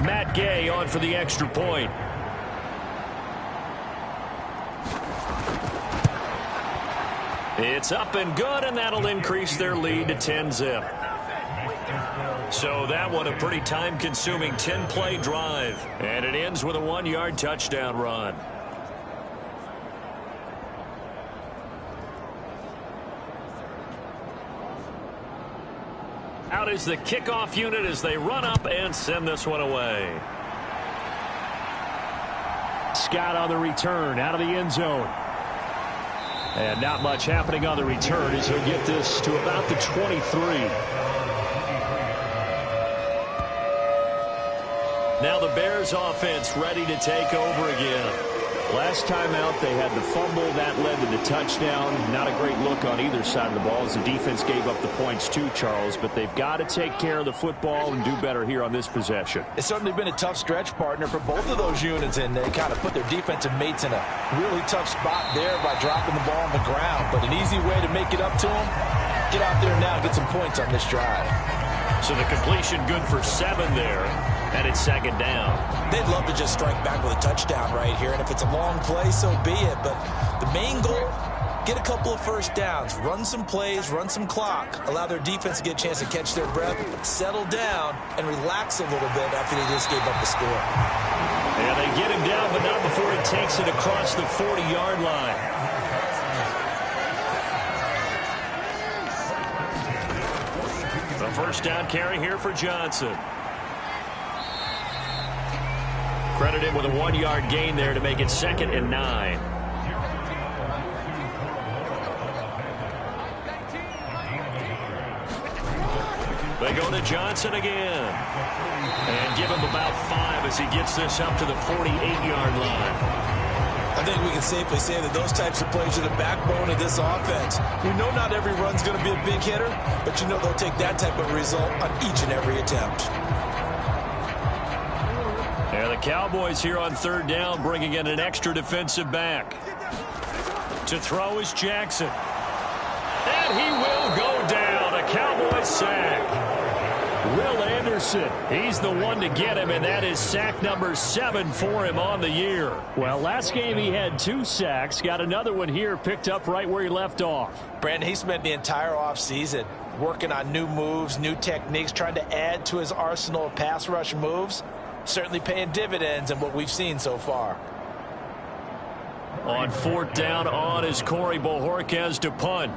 Matt Gay on for the extra point. It's up and good, and that'll increase their lead to 10-zip. So that one a pretty time-consuming 10-play drive. And it ends with a 1-yard touchdown run. Out is the kickoff unit as they run up and send this one away. Scott on the return out of the end zone. And not much happening on the return as he'll get this to about the 23. Now the Bears offense ready to take over again. Last time out, they had the fumble. That led to the touchdown. Not a great look on either side of the ball as the defense gave up the points too, Charles. But they've got to take care of the football and do better here on this possession. It's certainly been a tough stretch, partner, for both of those units, and they kind of put their defensive mates in a really tough spot there by dropping the ball on the ground. But an easy way to make it up to them, get out there now and get some points on this drive. So the completion good for 7 there. And it's 2nd down. They'd love to just strike back with a touchdown right here, and if it's a long play, so be it. But the main goal, get a couple of 1st downs, run some plays, run some clock, allow their defense to get a chance to catch their breath, settle down, and relax a little bit after they just gave up the score. Yeah, they get him down, but not before he takes it across the 40-yard line. The 1st down carry here for Johnson. Credit him with a 1-yard gain there to make it 2nd and 9. They go to Johnson again. And give him about 5 as he gets this up to the 48-yard line. I think we can safely say that those types of plays are the backbone of this offense. We know not every run's going to be a big hitter, but you know they'll take that type of result on each and every attempt. And the Cowboys here on 3rd down, bringing in an extra defensive back. To throw is Jackson. And he will go down. A Cowboys sack. Will Anderson, he's the one to get him, and that is sack number 7 for him on the year. Well, last game he had 2 sacks. Got another one here, picked up right where he left off. Brandon, he spent the entire offseason working on new moves, new techniques, trying to add to his arsenal of pass rush moves. Certainly paying dividends in what we've seen so far. On 4th down on is Corey Bojorquez to punt.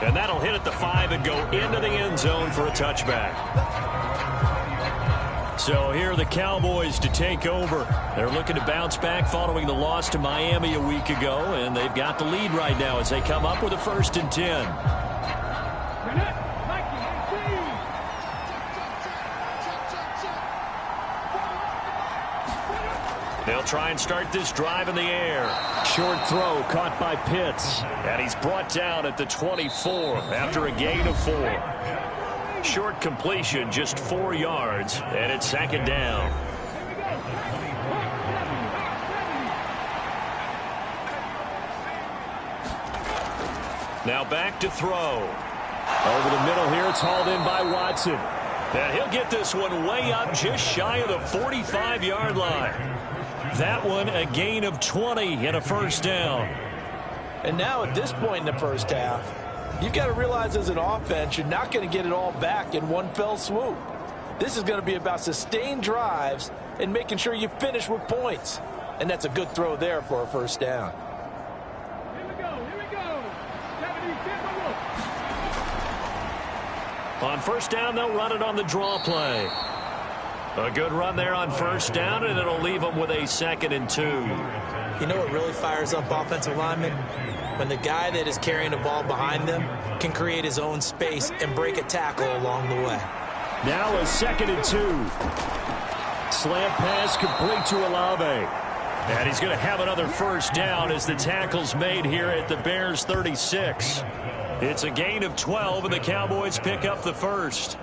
And that'll hit at the 5 and go into the end zone for a touchback. So here are the Cowboys to take over. They're looking to bounce back following the loss to Miami a week ago, and they've got the lead right now as they come up with a 1st and 10. They'll try and start this drive in the air. Short throw caught by Pitts. And he's brought down at the 24 after a gain of 4. Short completion, just 4 yards, and it's 2nd down. Now back to throw. Over the middle here, it's hauled in by Watson. And he'll get this one way up just shy of the 45-yard line. That one a gain of 20 and a 1st down. And now at this point in the first half, you've got to realize as an offense, you're not going to get it all back in one fell swoop. This is going to be about sustained drives and making sure you finish with points. And that's a good throw there for a 1st down. On 1st down, they'll run it on the draw play. A good run there on 1st down, and it'll leave them with a 2nd and 2. You know what really fires up offensive linemen? When the guy that is carrying the ball behind them can create his own space and break a tackle along the way. Now a 2nd and 2. Slant pass complete to Olave. And he's going to have another 1st down as the tackle's made here at the Bears' 36. It's a gain of 12, and the Cowboys pick up the 1st.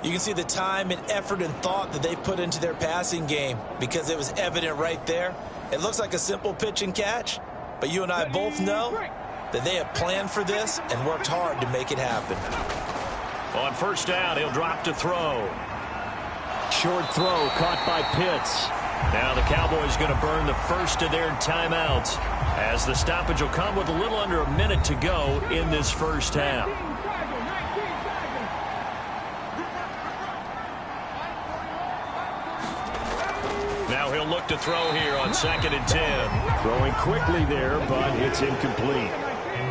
You can see the time and effort and thought that they put into their passing game because it was evident right there. It looks like a simple pitch and catch, but you and I both know that they have planned for this and worked hard to make it happen. On 1st down, he'll drop to throw. Short throw caught by Pitts. Now the Cowboys going to burn the 1st of their timeouts as the stoppage will come with a little under a minute to go in this 1st half. Now he'll look to throw here on 2nd and 10. Throwing quickly there, but it's incomplete.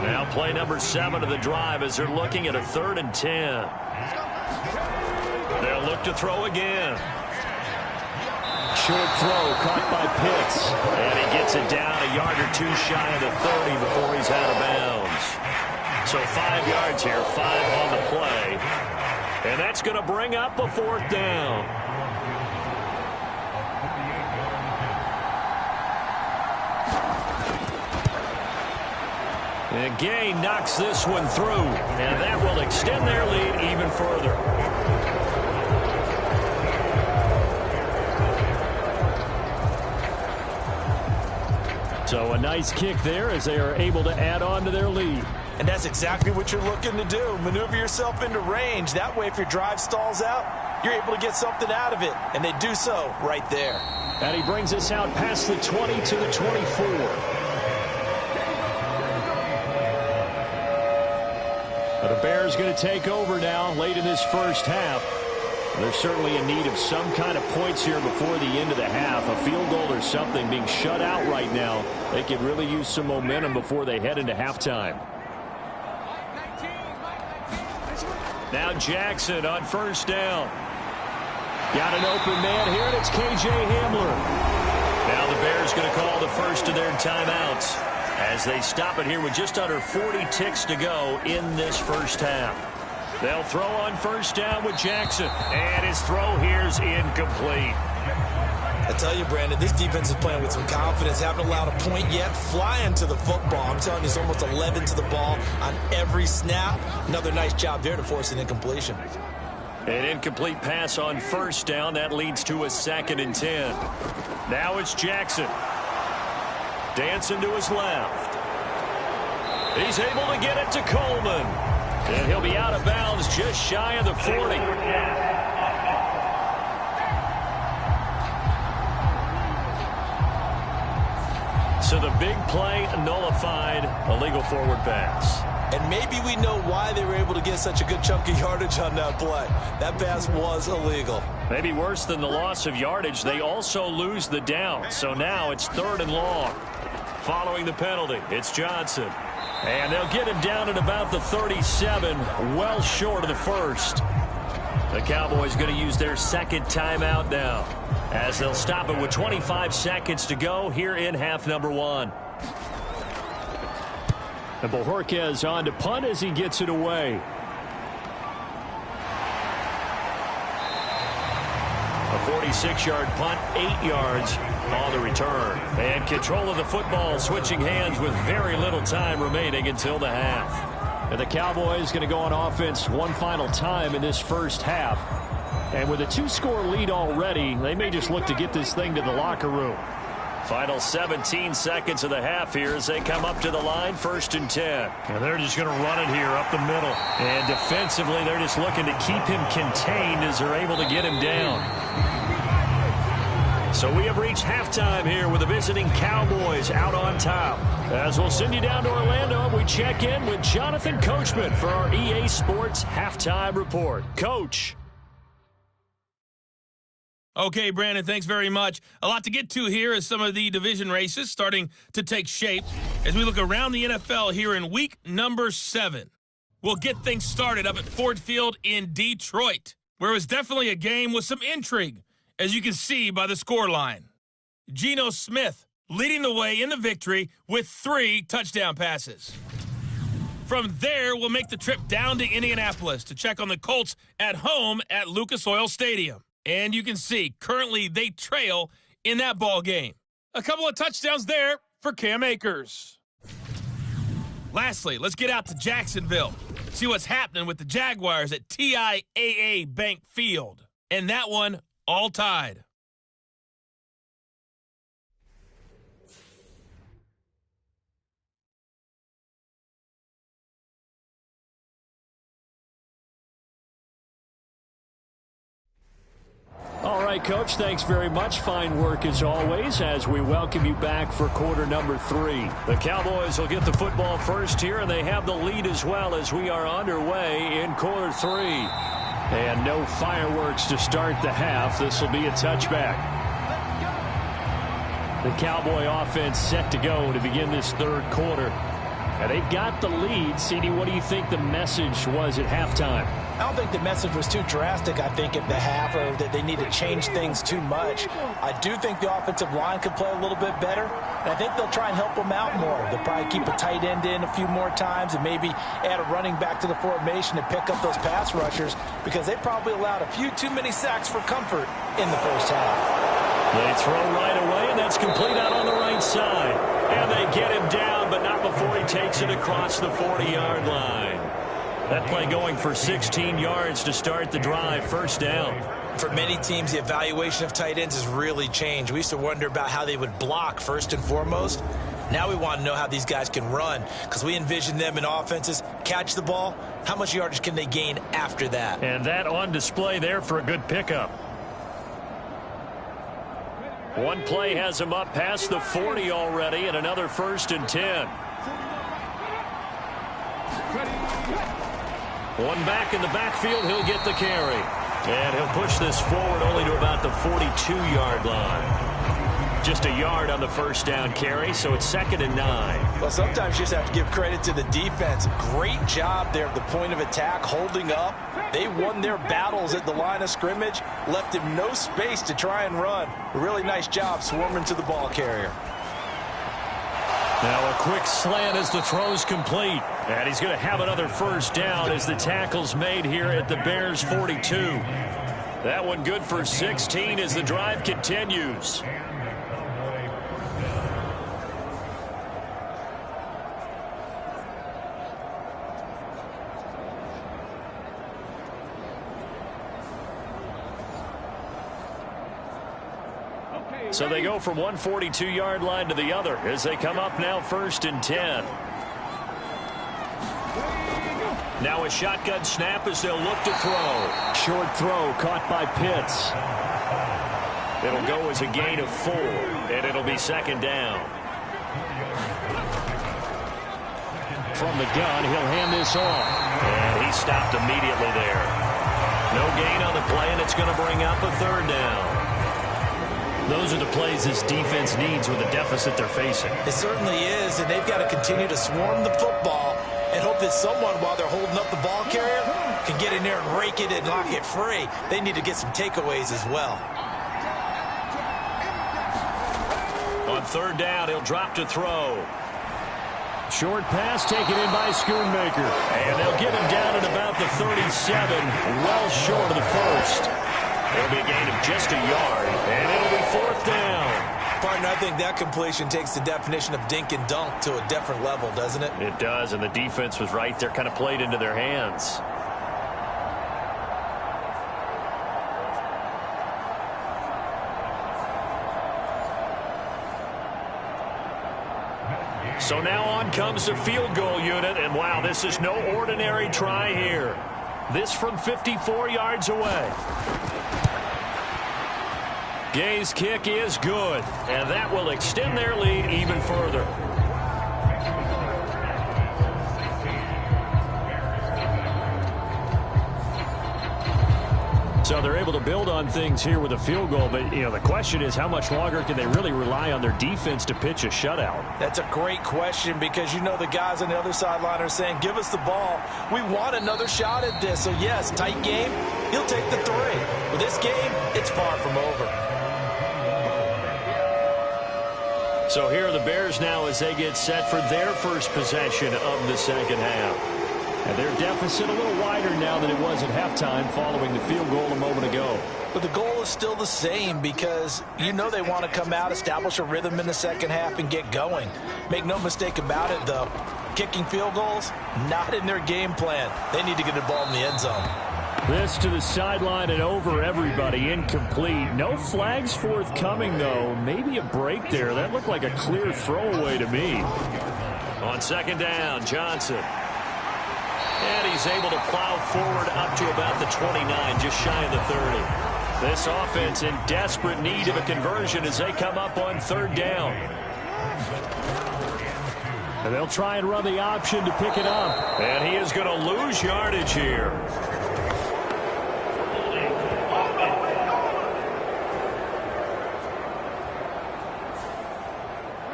Now play number 7 of the drive as they're looking at a 3rd and 10. They'll look to throw again. Short throw caught by Pitts. And he gets it down a yard or 2 shy of the 30 before he's out of bounds. So 5 yards here, 5 on the play. And that's going to bring up a 4th down. And Gay knocks this one through, and that will extend their lead even further. So a nice kick there as they are able to add on to their lead. And that's exactly what you're looking to do. Maneuver yourself into range. That way, if your drive stalls out, you're able to get something out of it. And they do so right there. And he brings us out past the 20 to the 24. But the Bears going to take over now late in this 1st half. They're certainly in need of some kind of points here before the end of the half. A field goal or something. Being shut out right now, they could really use some momentum before they head into halftime. Now Jackson on 1st down. Got an open man here, and it's K.J. Hamler. Now the Bears going to call the first of their timeouts as they stop it here with just under 40 ticks to go in this first half. They'll throw on first down with Jackson, and his throw here's incomplete. I tell you, Brandon, this defense is playing with some confidence. Haven't allowed a point yet. Flying to the football. I'm telling you, it's almost 11 to the ball on every snap. Another nice job there to force an incompletion. An incomplete pass on first down. That leads to a 2nd and 10. Now it's Jackson. Dancing to his left. He's able to get it to Coleman. And he'll be out of bounds just shy of the 40. So the big play nullified, a legal forward pass. And maybe we know why they were able to get such a good chunk of yardage on that play. That pass was illegal. Maybe worse than the loss of yardage, they also lose the down. So now it's 3rd and long. Following the penalty, it's Johnson. And they'll get him down at about the 37, well short of the first. The Cowboys going to use their 2nd timeout now, as they'll stop it with 25 seconds to go here in half number 1. And Bojorquez on to punt as he gets it away. A 46-yard punt, 8 yards on the return. And control of the football switching hands with very little time remaining until the half. And the Cowboys going to go on offense one final time in this first half. And with a 2-score lead already, they may just look to get this thing to the locker room. Final 17 seconds of the half here as they come up to the line, 1st and 10. And they're just going to run it here up the middle. And defensively, they're just looking to keep him contained as they're able to get him down. So we have reached halftime here with the visiting Cowboys out on top. As we'll send you down to Orlando, we check in with Jonathan Coachman for our EA Sports Halftime Report. Coach. Okay, Brandon, thanks very much. A lot to get to here as some of the division races starting to take shape as we look around the NFL here in week number 7. We'll get things started up at Ford Field in Detroit, where it was definitely a game with some intrigue, as you can see by the scoreline. Geno Smith leading the way in the victory with 3 touchdown passes. From there, we'll make the trip down to Indianapolis to check on the Colts at home at Lucas Oil Stadium. And you can see, currently, they trail in that ball game. A couple of touchdowns there for Cam Akers. Lastly, let's get out to Jacksonville. See what's happening with the Jaguars at TIAA Bank Field. And that one all tied. All right, Coach, thanks very much. Fine work as always as we welcome you back for quarter number 3. The Cowboys will get the football first here, and they have the lead as well as we are underway in quarter 3. And no fireworks to start the half. This will be a touchback. The Cowboy offense set to go to begin this 3rd quarter. And they've got the lead. CD, what do you think the message was at halftime? I don't think the message was too drastic, I think, at the half, or that they need to change things too much. I do think the offensive line could play a little bit better, and I think they'll try and help them out more. They'll probably keep a tight end in a few more times and maybe add a running back to the formation to pick up those pass rushers, because they probably allowed a few too many sacks for comfort in the first half. They throw right away, and that's complete out on the right side. And they get him down, but not before he takes it across the 40-yard line. That play going for 16 yards to start the drive, 1st down. For many teams, the evaluation of tight ends has really changed. We used to wonder about how they would block first and foremost. Now we want to know how these guys can run, because we envision them in offenses catch the ball. How much yardage can they gain after that? And that on display there for a good pickup. One play has him up past the 40 already, and another 1st and 10. One back in the backfield, he'll get the carry. And he'll push this forward only to about the 42-yard line. Just a yard on the first down carry, so it's 2nd and 9. Well, sometimes you just have to give credit to the defense. Great job there at the point of attack, holding up. They won their battles at the line of scrimmage, left him no space to try and run. A really nice job swarming to the ball carrier. Now a quick slant as the throw's complete. And he's going to have another first down as the tackle's made here at the Bears 42. That one good for 16 as the drive continues. So they go from one 42-yard line to the other as they come up now 1st and 10. Now a shotgun snap as they'll look to throw. Short throw caught by Pitts. It'll go as a gain of 4, and it'll be 2nd down. From the gun, he'll hand this off. And he stopped immediately there. No gain on the play, and it's going to bring up a 3rd down. Those are the plays this defense needs with the deficit they're facing. It certainly is, and they've got to continue to swarm the football and hope that someone, while they're holding up the ball carrier, can get in there and rake it and knock it free. They need to get some takeaways as well. On 3rd down, he'll drop to throw. Short pass taken in by Schoonmaker. And they'll get him down at about the 37, well short of the first. It'll be a gain of just a yard, and it'll be 4th down. Partner, I think that completion takes the definition of dink and dunk to a different level, doesn't it? It does, and the defense was right there, kind of played into their hands. So now on comes the field goal unit, and wow, this is no ordinary try here. This from 54 yards away. Gay's kick is good, and that will extend their lead even further. So they're able to build on things here with a field goal, but the question is how much longer can they really rely on their defense to pitch a shutout? That's a great question because the guys on the other sideline are saying, give us the ball. We want another shot at this. So yes, tight game, he'll take the 3. But this game, it's far from over. So here are the Bears now as they get set for their first possession of the second half. And their deficit a little wider now than it was at halftime following the field goal a moment ago. But the goal is still the same because they want to come out, establish a rhythm in the second half, and get going. Make no mistake about it, though. Kicking field goals, not in their game plan. They need to get the ball in the end zone. This to the sideline and over everybody. Incomplete. No flags forthcoming, though. Maybe a break there. That looked like a clear throwaway to me. On 2nd down, Johnson. And he's able to plow forward up to about the 29, just shy of the 30. This offense in desperate need of a conversion as they come up on 3rd down. And they'll try and run the option to pick it up. And he is going to lose yardage here.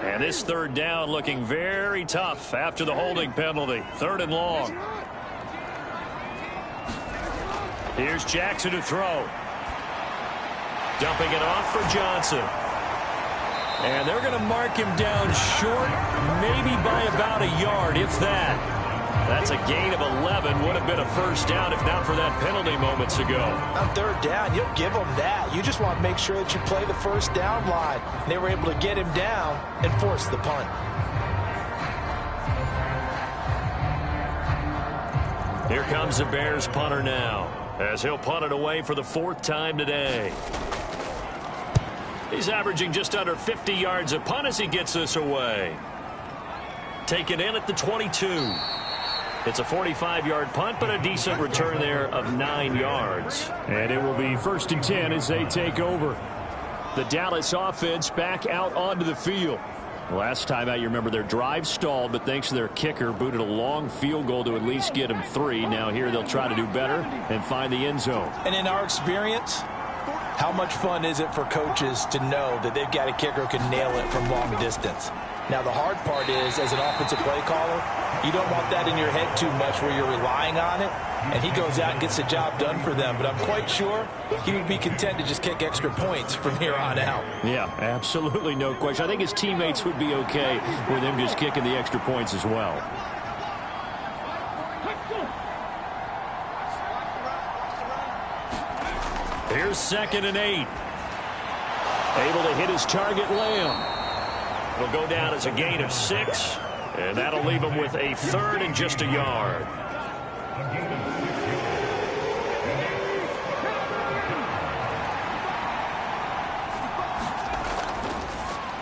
And this 3rd down looking very tough after the holding penalty. 3rd and long. Here's Jackson to throw. Dumping it off for Johnson. And they're going to mark him down short, maybe by about a yard, if that. That's a gain of 11. Would have been a first down if not for that penalty moments ago. On 3rd down, you'll give them that. You just want to make sure that you play the first down line. They were able to get him down and force the punt. Here comes the Bears punter now, as he'll punt it away for the 4th time today. He's averaging just under 50 yards a punt as he gets this away. Taken in at the 22. It's a 45-yard punt, but a decent return there of 9 yards. And it will be 1st and 10 as they take over. The Dallas offense back out onto the field. Last time out, you remember their drive stalled, but thanks to their kicker, booted a long field goal to at least get them 3. Now here they'll try to do better and find the end zone. And in our experience, How much fun is it for coaches to know that they've got a kicker who can nail it from long distance? Now, the hard part is, as an offensive play caller, you don't want that in your head too much where you're relying on it, and he goes out and gets the job done for them. But I'm quite sure he would be content to just kick extra points from here on out. Yeah, absolutely no question. I think his teammates would be okay with him just kicking the extra points as well. Here's 2nd and 8. Able to hit his target, Lamb. It'll go down as a gain of 6, and that'll leave him with a 3rd and just a yard.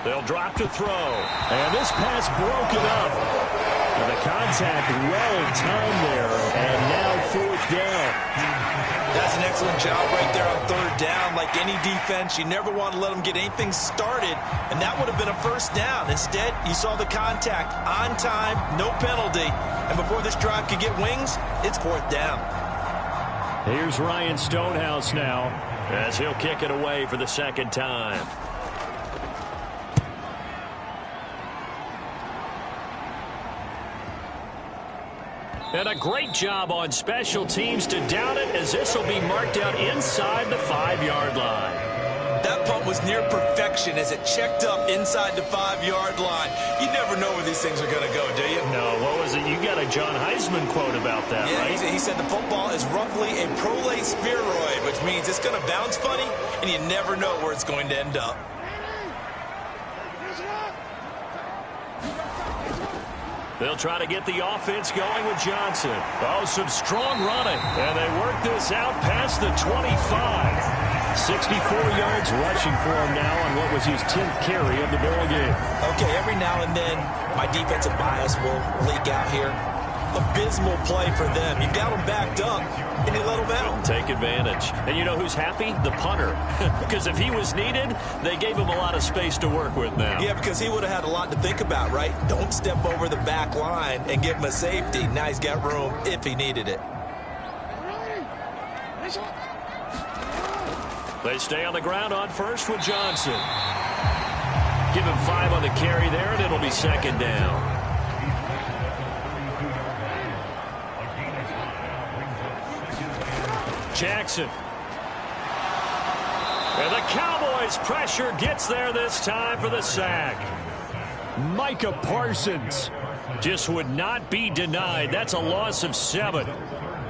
They'll drop to throw, and this pass broken up. And the contact well timed there, and now 4th down. That's an excellent job right there on 3rd down. Like any defense, you never want to let them get anything started, and that would have been a 1st down. Instead, you saw the contact on time, no penalty, and before this drive could get wings, it's 4th down. Here's Ryan Stonehouse now, as he'll kick it away for the 2nd time. And a great job on special teams to down it, as this will be marked out inside the 5-yard line. That punt was near perfection as it checked up inside the 5-yard line. You never know where these things are going to go, do you? No, what was it? You got a John Heisman quote about that, yeah, right? He said the football is roughly a prolate spheroid, which means it's going to bounce funny, and you never know where it's going to end up. They'll try to get the offense going with Johnson. Oh, some strong running. And they work this out past the 25. 64 yards rushing for him now on what was his 10th carry of the ball game. Okay, every now and then my defensive bias will leak out here. Abysmal play for them. You got them backed up, and you let them out. Take advantage. And you know who's happy? The punter. Because if he was needed, they gave him a lot of space to work with now. Yeah, because he would have had a lot to think about, right? Don't step over the back line and give him a safety. Now he's got room if he needed it. They stay on the ground on 1st with Johnson. Give him 5 on the carry there, and it'll be 2nd down. Jackson. And the Cowboys' pressure gets there this time for the sack. Micah Parsons just would not be denied. That's a loss of 7.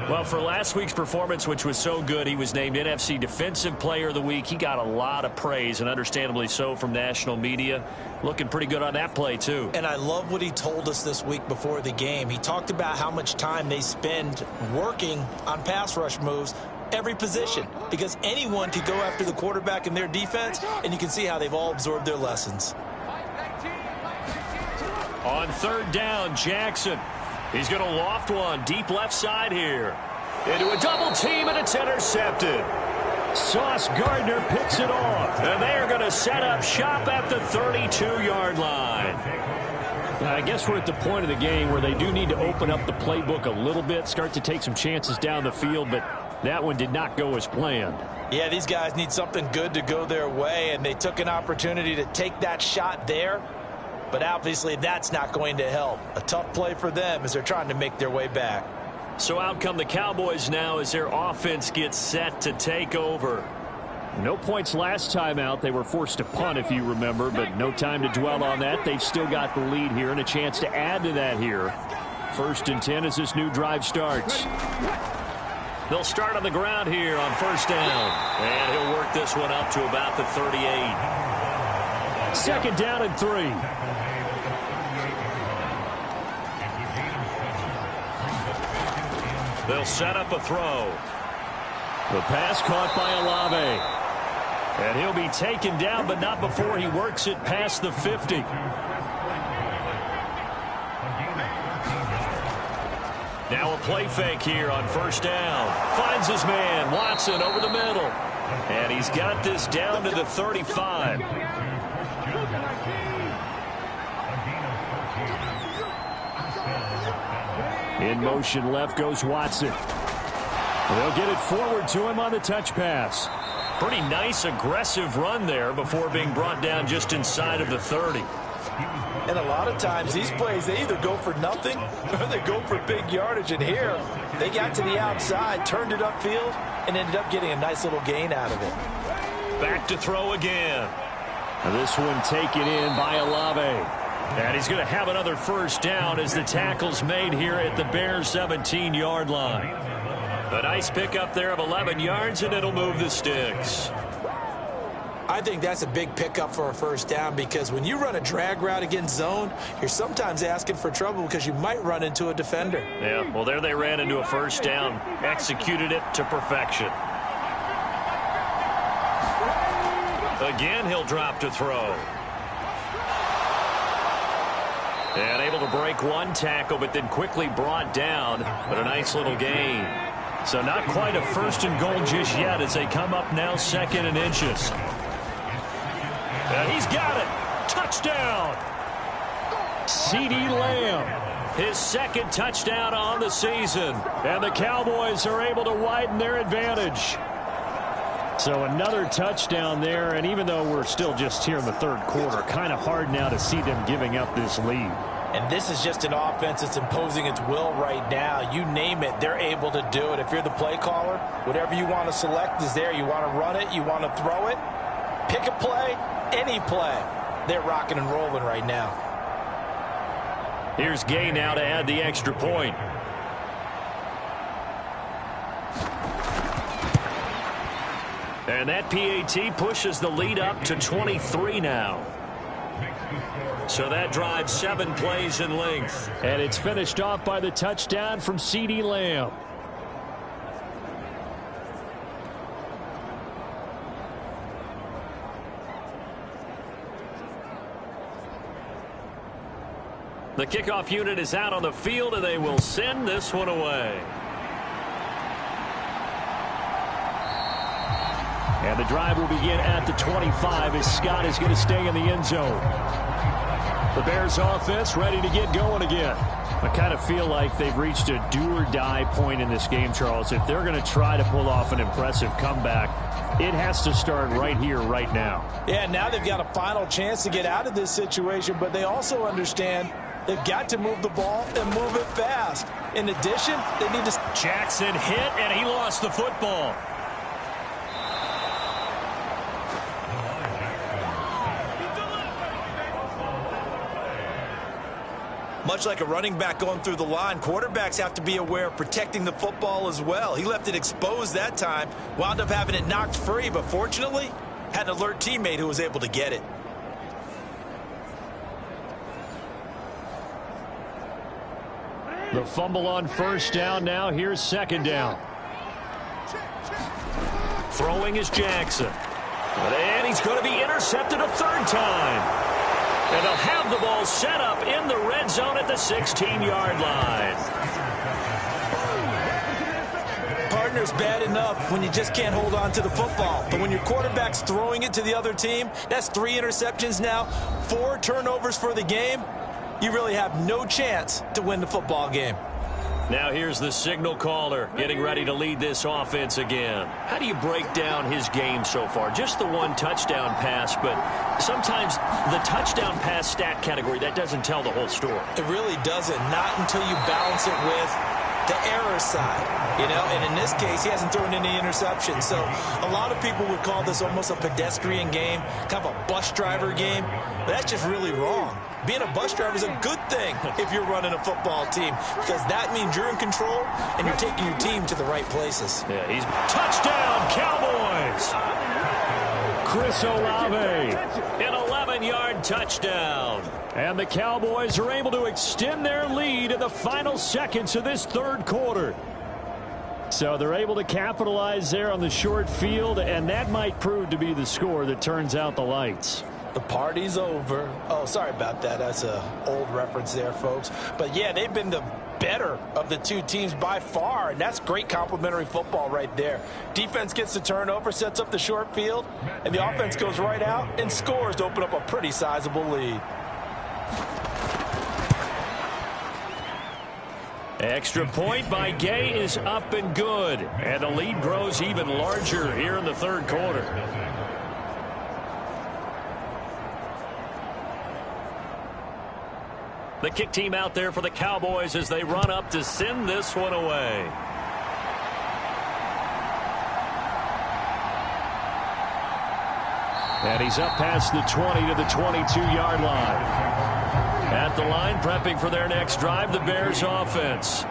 Well, for last week's performance, which was so good, he was named NFC Defensive Player of the Week. He got a lot of praise, and understandably so, from national media. Looking pretty good on that play, too. And I love what he told us this week before the game. He talked about how much time they spend working on pass rush moves, every position, because anyone could go after the quarterback in their defense, and you can see how they've all absorbed their lessons. On 3rd down, Jackson. He's going to loft one deep left side here. Into a double team, and it's intercepted. Sauce Gardner picks it off, and they are going to set up shop at the 32-yard line. Now, I guess we're at the point of the game where they do need to open up the playbook a little bit, start to take some chances down the field, but that one did not go as planned. Yeah, these guys need something good to go their way, and they took an opportunity to take that shot there. But obviously that's not going to help. A tough play for them as they're trying to make their way back. So out come the Cowboys now as their offense gets set to take over. No points last time out. They were forced to punt, if you remember, but no time to dwell on that. They've still got the lead here and a chance to add to that here. 1st and 10 as this new drive starts. They'll start on the ground here on 1st down. And he'll work this one up to about the 38. 2nd down and 3. They'll set up a throw. The pass caught by Olave. And he'll be taken down, but not before he works it past the 50. Now a play fake here on 1st down. Finds his man, Watson, over the middle. And he's got this down to the 35. In motion left goes Watson. They'll get it forward to him on the touch pass. Pretty nice, aggressive run there before being brought down just inside of the 30. And a lot of times these plays, they either go for nothing or they go for big yardage. And here, they got to the outside, turned it upfield, and ended up getting a nice little gain out of it. Back to throw again. This one taken in by Olave. And he's going to have another first down as the tackle's made here at the Bears' 17-yard line. A nice pickup there of 11 yards, and it'll move the sticks. I think that's a big pickup for a first down because when you run a drag route against zone, you're sometimes asking for trouble because you might run into a defender. Yeah, well, there they ran into a first down, executed it to perfection. Again, he'll drop to throw. And able to break one tackle, but then quickly brought down, but a nice little gain. So not quite a first and goal just yet as they come up now 2nd and inches. And he's got it. Touchdown. CeeDee Lamb. His 2nd touchdown on the season. And the Cowboys are able to widen their advantage. So another touchdown there, and even though we're still just here in the 3rd quarter, kind of hard now to see them giving up this lead. And this is just an offense that's imposing its will right now. You name it, they're able to do it. If you're the play caller, whatever you want to select is there. You want to run it, you want to throw it, pick a play, any play. They're rocking and rolling right now. Here's Gay now to add the extra point. And that PAT pushes the lead up to 23 now. So that drives 7 plays in length. And it's finished off by the touchdown from CeeDee Lamb. The kickoff unit is out on the field, and they will send this one away. And the drive will begin at the 25 as Scott is going to stay in the end zone. The Bears offense ready to get going again. I kind of feel like they've reached a do-or-die point in this game, Charles. If they're going to try to pull off an impressive comeback, it has to start right here, right now. Yeah, now they've got a final chance to get out of this situation, but they also understand they've got to move the ball and move it fast. In addition, they need to... Jackson hit, and he lost the football. Much like a running back going through the line, quarterbacks have to be aware of protecting the football as well. He left it exposed that time, wound up having it knocked free, but fortunately, had an alert teammate who was able to get it. The fumble on first down now. Here's 2nd down. Throwing is Jackson. And he's going to be intercepted a 3rd time. And they'll have the ball set up in the red zone at the 16-yard line. Partner's bad enough when you just can't hold on to the football. But when your quarterback's throwing it to the other team, that's 3 interceptions now, 4 turnovers for the game. You really have no chance to win the football game. Now here's the signal caller getting ready to lead this offense again. How do you break down his game so far? Just the 1 touchdown pass, but sometimes the touchdown pass stat category, that doesn't tell the whole story. It really doesn't, not until you balance it with the error side, you know, and in this case, he hasn't thrown any interceptions. So a lot of people would call this almost a pedestrian game, kind of a bus driver game, but that's just really wrong. Being a bus driver is a good thing if you're running a football team because that means you're in control and you're taking your team to the right places. Yeah, he's touchdown, Cowboys! Chris Olave. An 11-yard touchdown. And the Cowboys are able to extend their lead in the final seconds of this 3rd quarter. So they're able to capitalize there on the short field, and that might prove to be the score that turns out the lights. The party's over. Oh, sorry about that. That's an old reference there, folks. But, yeah, they've been the better of the 2 teams by far, and that's great complimentary football right there. Defense gets the turnover, sets up the short field, and the offense goes right out and scores to open up a pretty sizable lead. Extra point by Gay is up and good. And the lead grows even larger here in the third quarter. The kick team out there for the Cowboys as they run up to send this one away. And he's up past the 20 to the 22-yard line. At the line, prepping for their next drive, the Bears offense.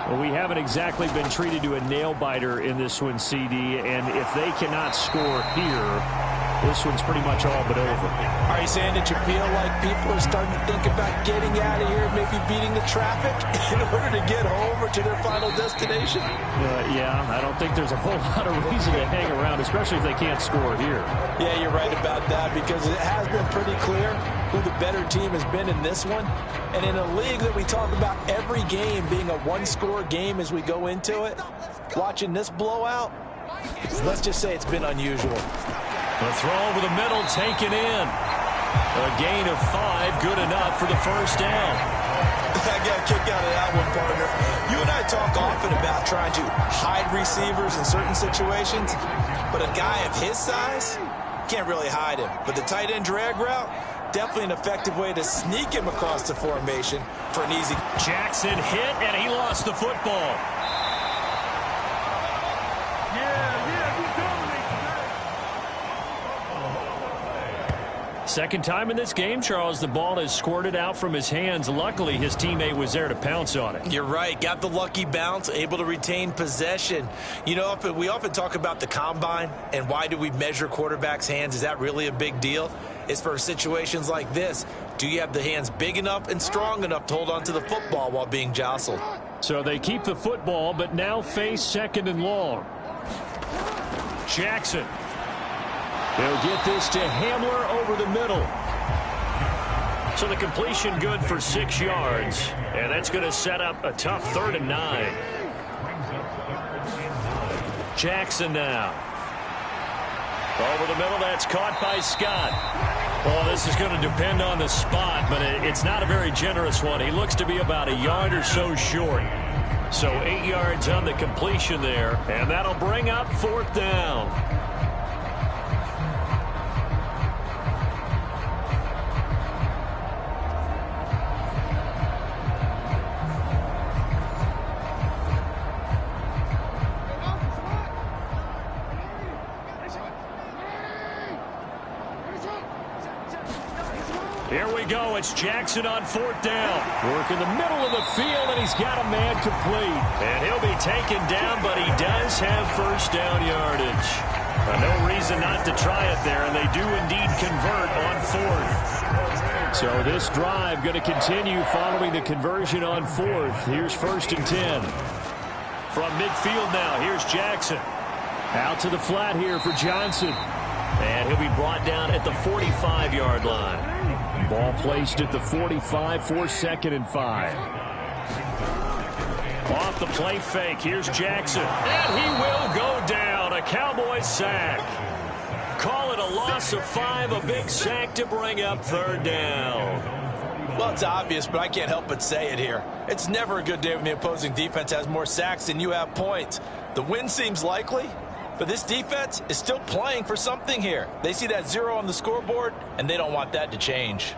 Well, we haven't exactly been treated to a nail-biter in this one, CD, and if they cannot score here, this one's pretty much all but over. Are you saying that you feel like people are starting to think about getting out of here, maybe beating the traffic in order to get home or to their final destination? Yeah, I don't think there's a whole lot of reason to hang around, especially if they can't score here. Yeah, you're right about that because it has been pretty clear who the better team has been in this one. And in a league that we talk about every game being a one-score game as we go into it, watching this blowout, let's just say it's been unusual. The throw over the middle taken in. A gain of 5, good enough for the first down. I got a kick out of that one, partner. You and I talk often about trying to hide receivers in certain situations, but a guy of his size can't really hide him. But the tight end drag route, definitely an effective way to sneak him across the formation for an easy. Jackson hit, and he lost the football. Second time in this game, Charles, the ball is squirted out from his hands. Luckily, his teammate was there to pounce on it. You're right. Got the lucky bounce, able to retain possession. You know, we often talk about the combine and why do we measure quarterbacks' hands. Is that really a big deal? It's for situations like this. Do you have the hands big enough and strong enough to hold on to the football while being jostled? So they keep the football, but now face second and long. Jackson. They'll get this to Hamler over the middle. So the completion good for 6 yards. And that's going to set up a tough 3rd and 9. Jackson now. Over the middle, that's caught by Scott. Well, this is going to depend on the spot, but it's not a very generous one. He looks to be about a yard or so short. So 8 yards on the completion there, and that'll bring up 4th down. Here we go. It's Jackson on 4th down. Work in the middle of the field, and he's got a man complete. And he'll be taken down, but he does have first down yardage. No reason not to try it there, and they do indeed convert on 4th. So this drive going to continue following the conversion on 4th. Here's 1st and 10. From midfield now, here's Jackson. Out to the flat here for Johnson. And he'll be brought down at the 45-yard line. Ball placed at the 45 for 2nd and 5. Off the play fake, here's Jackson. And he will go down. A Cowboys sack. Call it a loss of 5, a big sack to bring up 3rd down. Well, it's obvious, but I can't help but say it here. It's never a good day when the opposing defense has more sacks than you have points. The win seems likely, but this defense is still playing for something here. They see that 0 on the scoreboard, and they don't want that to change.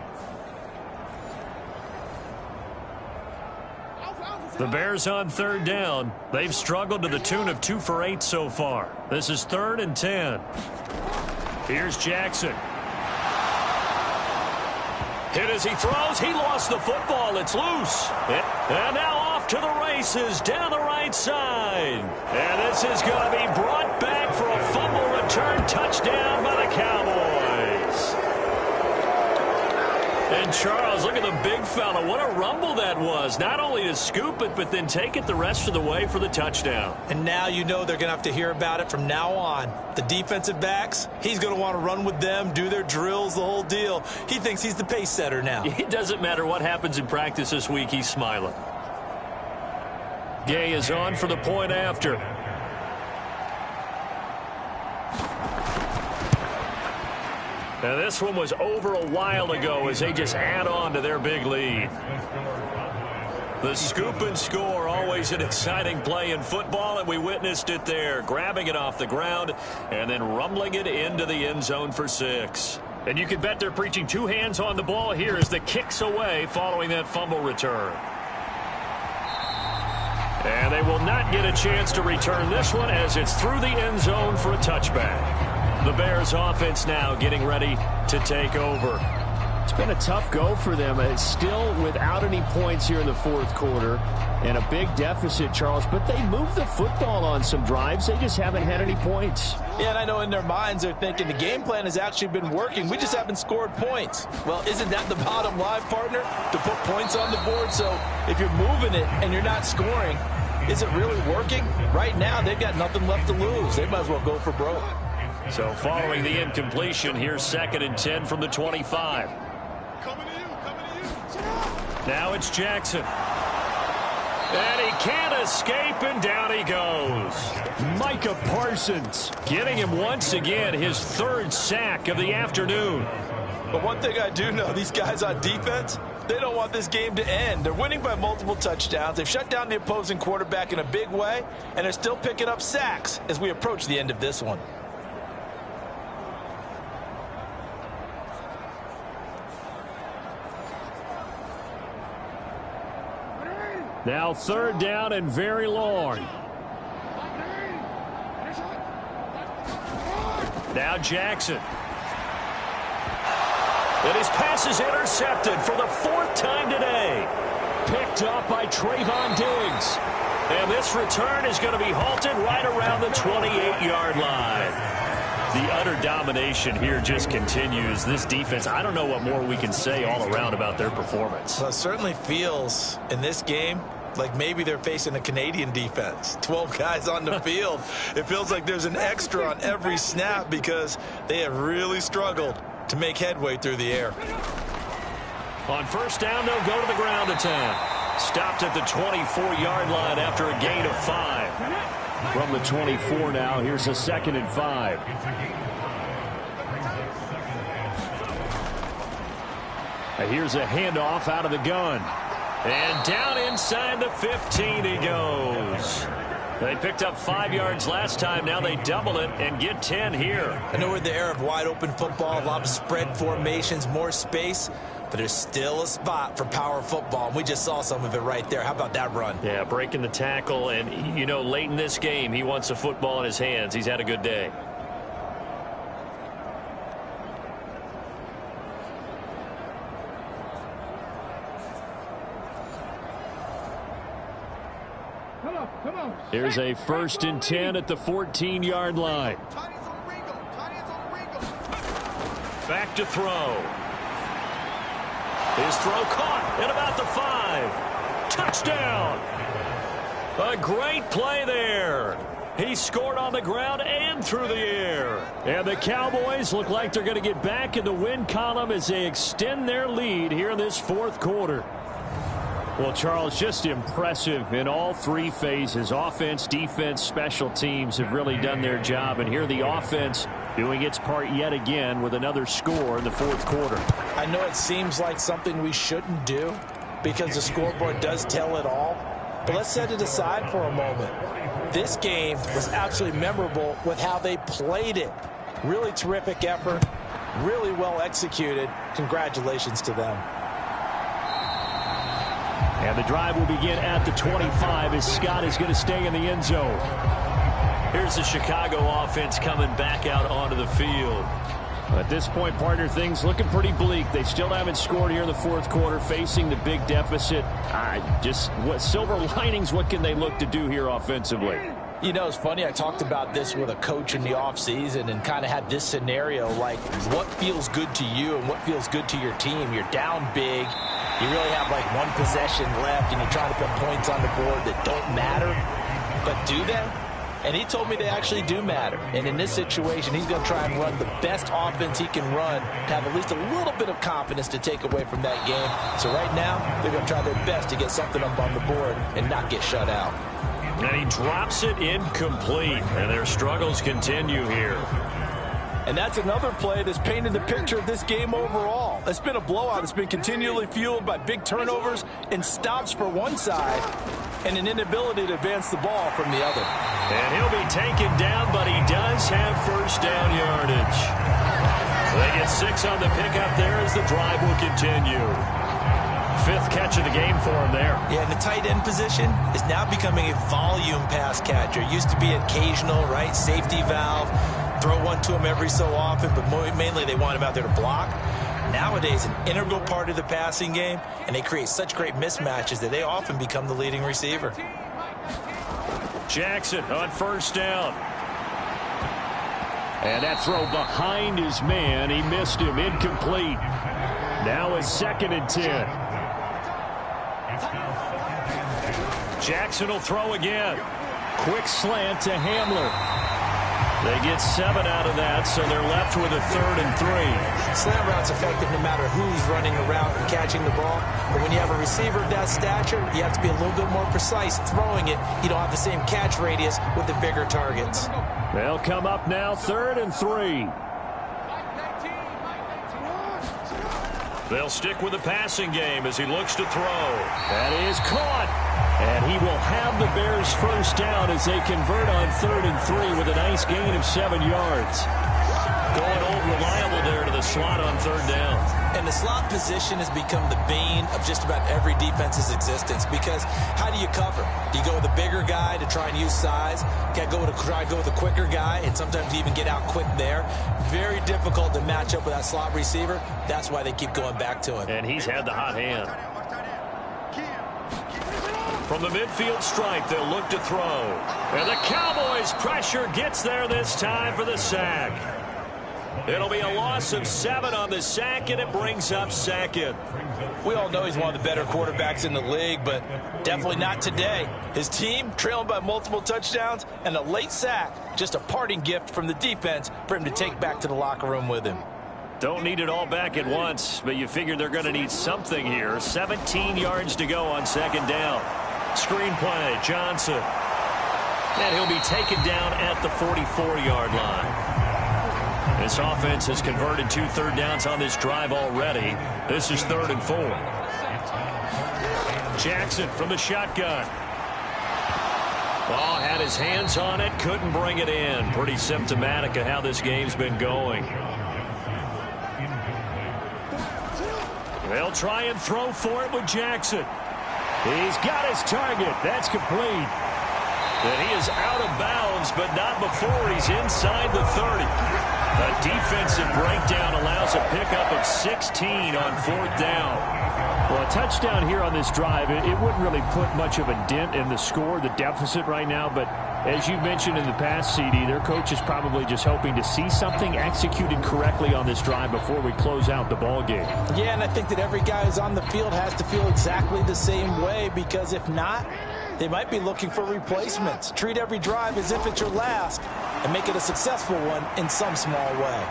The Bears on 3rd down. They've struggled to the tune of 2 for 8 so far. This is 3rd and 10. Here's Jackson. Hit as he throws. He lost the football. It's loose. And now off to the races down the right side. And this is going to be brought back for a fumble return touchdown by the Cowboys. And Charles, look at the big fella. What a rumble that was. Not only to scoop it, but then take it the rest of the way for the touchdown. And now you know they're going to have to hear about it from now on. The defensive backs, he's going to want to run with them, do their drills, the whole deal. He thinks he's the pace setter now. It doesn't matter what happens in practice this week. He's smiling. Gay is on for the point after. Now this one was over a while ago as they just add on to their big lead. The scoop and score, always an exciting play in football, and we witnessed it there, grabbing it off the ground and then rumbling it into the end zone for 6. And you can bet they're preaching 2 hands on the ball here as the kick's away following that fumble return. And they will not get a chance to return this one as it's through the end zone for a touchback. The Bears offense now getting ready to take over. It's been a tough go for them. It's still without any points here in the fourth quarter and a big deficit, Charles. But they moved the football on some drives. They just haven't had any points. Yeah, and I know in their minds they're thinking the game plan has actually been working. We just haven't scored points. Well, isn't that the bottom line, partner? To put points on the board. So if you're moving it and you're not scoring, is it really working? Right now, they've got nothing left to lose. They might as well go for broke. So following the incompletion, here's 2nd and 10 from the 25. Now it's Jackson. And he can't escape, and down he goes. Micah Parsons Getting him once again, his 3rd sack of the afternoon. But one thing I do know, these guys on defense, they don't want this game to end. They're winning by multiple touchdowns. They've shut down the opposing quarterback in a big way, and they're still picking up sacks as we approach the end of this one. now 3rd down and very long. Now Jackson. And his pass is intercepted for the 4th time today. Picked up by Trayvon Diggs. And this return is going to be halted right around the 28-yard line. The utter domination here just continues. This defense, I don't know what more we can say all around about their performance. Well, it certainly feels in this game like maybe they're facing a Canadian defense. 12 guys on the field. It feels like there's an extra on every snap because they have really struggled to make headway through the air. On 1st down, they'll go to the ground attack. Stopped at the 24-yard line after a gain of 5. From the 24 now, here's a 2nd and 5. Here's a handoff out of the gun. And down inside the 15 he goes. They picked up 5 yards last time. Now they double it and get 10 here. I know we're in the era of wide open football, a lot of spread formations, more space, but there's still a spot for power football. And we just saw some of it right there. How about that run? Yeah, breaking the tackle. And, you know, late in this game, he wants a football in his hands. He's had a good day. Here's a 1st and 10 at the 14-yard line. Back to throw. His throw caught at about the 5. Touchdown. A great play there. He scored on the ground and through the air. And the Cowboys look like they're going to get back in the win column as they extend their lead here in this 4th quarter. Well, Charles, just impressive in all 3 phases. Offense, defense, special teams have really done their job. And here the offense doing its part yet again with another score in the 4th quarter. I know it seems like something we shouldn't do because the scoreboard does tell it all. But let's set it aside for a moment. This game was absolutely memorable with how they played it. Really terrific effort, really well executed. Congratulations to them. And the drive will begin at the 25 as Scott is going to stay in the end zone. Here's the Chicago offense coming back out onto the field. At this point, partner, things looking pretty bleak. They still haven't scored here in the 4th quarter, facing the big deficit. What silver linings, what can they look to do here offensively? You know, it's funny. I talked about this with a coach in the offseason and kind of had this scenario like what feels good to you and what feels good to your team. You're down big. You really have like 1 possession left, and you're trying to put points on the board that don't matter. But do they? And he told me they actually do matter. And in this situation, he's going to try and run the best offense he can run to have at least a little bit of confidence to take away from that game. So right now, they're going to try their best to get something up on the board and not get shut out. And he drops it incomplete, and their struggles continue here. And that's another play that's painted the picture of this game overall. It's been a blowout. It's been continually fueled by big turnovers and stops for one side and an inability to advance the ball from the other. And he'll be taken down, but he does have first down yardage. They get 6 on the pickup there as the drive will continue. 5th catch of the game for him there. Yeah, and the tight end position is now becoming a volume pass catcher. Used to be occasional, right? Safety valve. Throw one to him every so often, but mainly they want him out there to block. Nowadays, an integral part of the passing game, and they create such great mismatches that they often become the leading receiver. Jackson on first down. And that throw behind his man. He missed him. Incomplete. Now it's 2nd and 10. Jackson will throw again. Quick slant to Hamler. They get 7 out of that, so they're left with a 3rd and 3. Slant route's effective no matter who's running the route and catching the ball. But when you have a receiver of that stature, you have to be a little bit more precise throwing it. You don't have the same catch radius with the bigger targets. They'll come up now 3rd and 3. They'll stick with the passing game as he looks to throw. That is caught. And he will have the Bears first down as they convert on 3rd and 3 with a nice gain of 7 yards. Going old reliable there to the slot on 3rd down. And the slot position has become the bane of just about every defense's existence because how do you cover? Do you go with a bigger guy to try and use size? You got to try to go with a quicker guy, and sometimes you even get out quick there. Very difficult to match up with that slot receiver. That's why they keep going back to him. And he's had the hot hand. From the midfield stripe, they'll look to throw. And the Cowboys' pressure gets there this time for the sack. It'll be a loss of 7 on the sack, and it brings up 2nd. We all know he's one of the better quarterbacks in the league, but definitely not today. His team trailing by multiple touchdowns, and a late sack, just a parting gift from the defense for him to take back to the locker room with him. Don't need it all back at once, but you figure they're going to need something here. 17 yards to go on 2nd down. Screen play, Johnson. And he'll be taken down at the 44-yard line. This offense has converted 2 third downs on this drive already. This is 3rd and 4. Jackson from the shotgun. Ball had his hands on it, couldn't bring it in. Pretty symptomatic of how this game's been going. They'll try and throw for it with Jackson. He's got his target. That's complete. And he is out of bounds, but not before he's inside the 30. A defensive breakdown allows a pickup of 16 on 4th down. Well, a touchdown here on this drive, it wouldn't really put much of a dent in the score, the deficit right now. But as you mentioned in the past, CD, their coach is probably just hoping to see something executed correctly on this drive before we close out the ball game. Yeah, and I think that every guy who's on the field has to feel exactly the same way, because if not, they might be looking for replacements. Treat every drive as if it's your last and make it a successful one in some small way.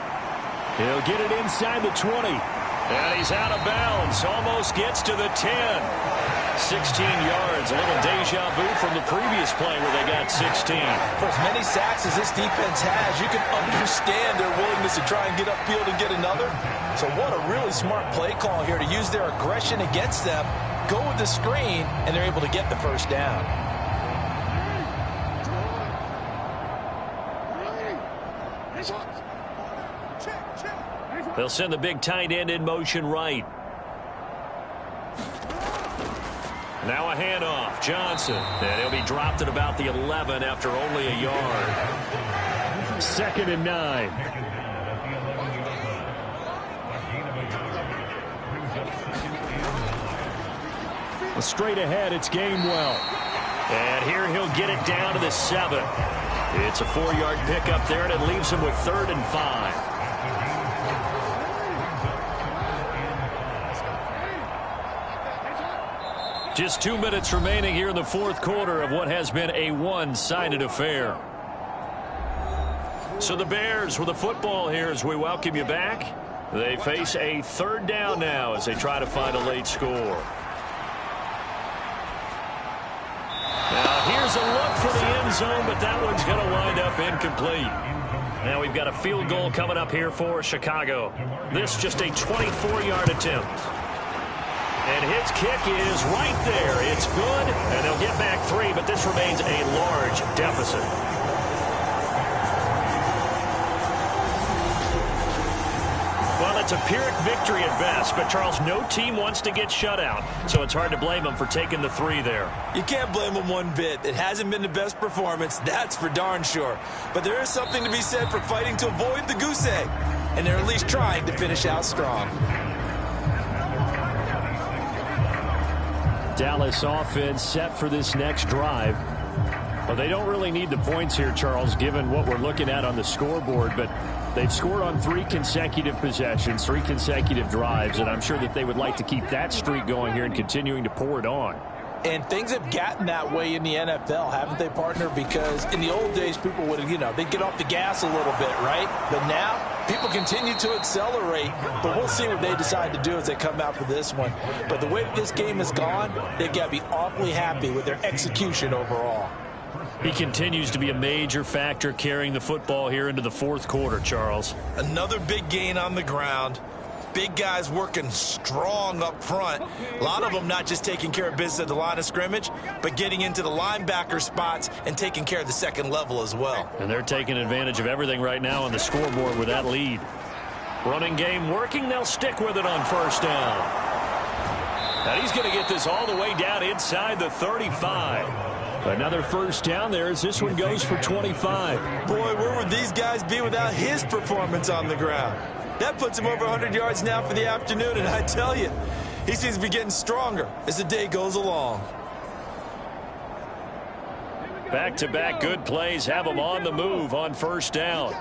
He'll get it inside the 20. And he's out of bounds. Almost gets to the 10. 16 yards. A little deja vu from the previous play where they got 16. For as many sacks as this defense has, you can understand their willingness to try and get upfield and get another. So what a really smart play call here to use their aggression against them. Go with the screen, and they're able to get the first down. They'll send the big tight end in motion right. Now a handoff. Johnson. And he'll be dropped at about the 11 after only a yard. 2nd and 9. Straight ahead, it's Gainwell. And here he'll get it down to the 7. It's a 4-yard pickup there, and it leaves him with 3rd and 5. Just 2 minutes remaining here in the 4th quarter of what has been a one-sided affair. So the Bears with the football here as we welcome you back. They face a 3rd down now as they try to find a late score. Now here's a look for the end zone, but that one's going to wind up incomplete. Now we've got a field goal coming up here for Chicago. This just a 24-yard attempt. And his kick is right there. It's good, and they'll get back 3, but this remains a large deficit. Well, it's a Pyrrhic victory at best, but Charles, no team wants to get shut out, so it's hard to blame them for taking the 3 there. You can't blame them one bit. It hasn't been the best performance, that's for darn sure. But there is something to be said for fighting to avoid the goose egg, and they're at least trying to finish out strong. Dallas offense set for this next drive. Well, they don't really need the points here, Charles, given what we're looking at on the scoreboard, but they've scored on 3 consecutive possessions, 3 consecutive drives, and I'm sure that they would like to keep that streak going here and continuing to pour it on. And things have gotten that way in the NFL, haven't they, partner? Because in the old days, people would, they'd get off the gas a little bit, right? But now, people continue to accelerate, but we'll see what they decide to do as they come out for this one. But the way that this game has gone, they've got to be awfully happy with their execution overall. He continues to be a major factor carrying the football here into the 4th quarter, Charles. Another big gain on the ground. Big guys working strong up front. A lot of them not just taking care of business at the line of scrimmage, but getting into the linebacker spots and taking care of the second level as well. And they're taking advantage of everything right now on the scoreboard with that lead. Running game working. They'll stick with it on 1st down. And he's going to get this all the way down inside the 35. Another 1st down there as this one goes for 25. Boy, where would these guys be without his performance on the ground? That puts him over 100 yards now for the afternoon, and I tell you, he seems to be getting stronger as the day goes along. Back-to-back good plays have him on the move on 1st down.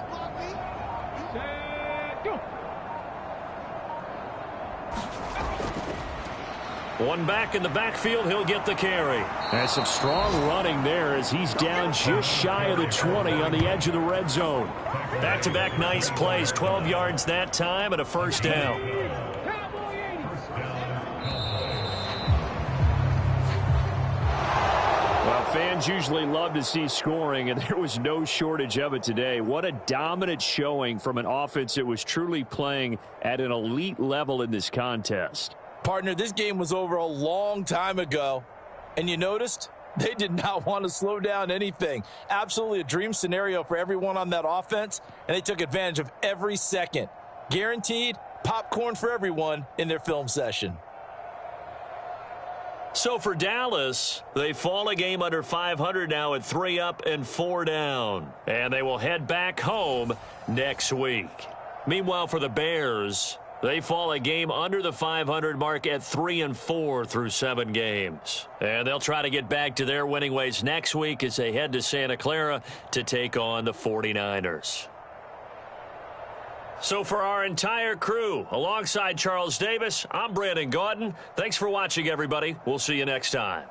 One back in the backfield, he'll get the carry. And some strong running there as he's down just shy of the 20 on the edge of the red zone. Back-to-back nice plays, 12 yards that time and a 1st down. Well, fans usually love to see scoring, and there was no shortage of it today. What a dominant showing from an offense that was truly playing at an elite level in this contest. Partner, this game was over a long time ago, and you noticed they did not want to slow down anything. Absolutely a dream scenario for everyone on that offense, and they took advantage of every second. Guaranteed popcorn for everyone in their film session. So for Dallas, they fall a game under 500 now at 3 up and 4 down. And they will head back home next week. Meanwhile, for the Bears, they fall a game under the 500 mark at 3-4 through 7 games. And they'll try to get back to their winning ways next week as they head to Santa Clara to take on the 49ers. So for our entire crew, alongside Charles Davis, I'm Brandon Gaudin. Thanks for watching, everybody. We'll see you next time.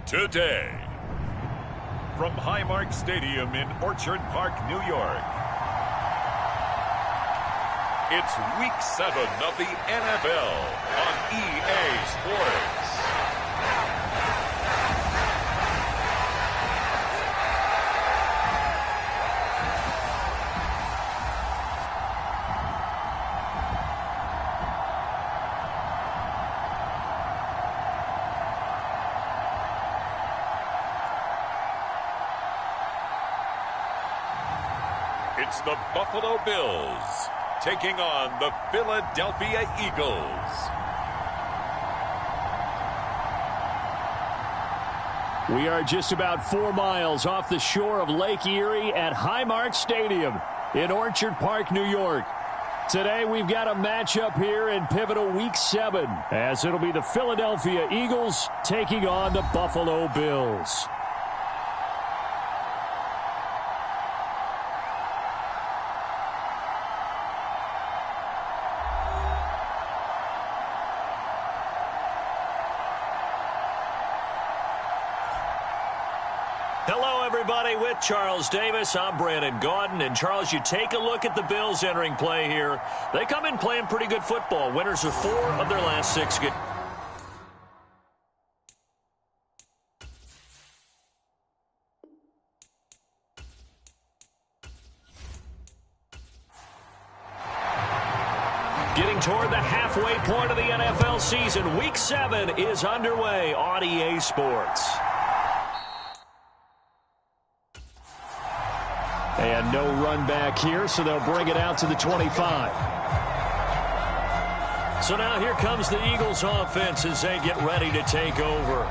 today. From Highmark Stadium in Orchard Park, New York, it's Week 7 of the NFL on EA Sports. It's the Buffalo Bills taking on the Philadelphia Eagles. We are just about 4 miles off the shore of Lake Erie at Highmark Stadium in Orchard Park, New York. Today we've got a matchup here in pivotal Week 7, as it'll be the Philadelphia Eagles taking on the Buffalo Bills. Hello, everybody. With Charles Davis, I'm Brandon Gaudin. And, Charles, you take a look at the Bills entering play here. They come in playing pretty good football. Winners of 4 of their last 6 games. Getting toward the halfway point of the NFL season. Week 7 is underway on EA Sports. And no run back here, so they'll bring it out to the 25. So now here comes the Eagles offense as they get ready to take over.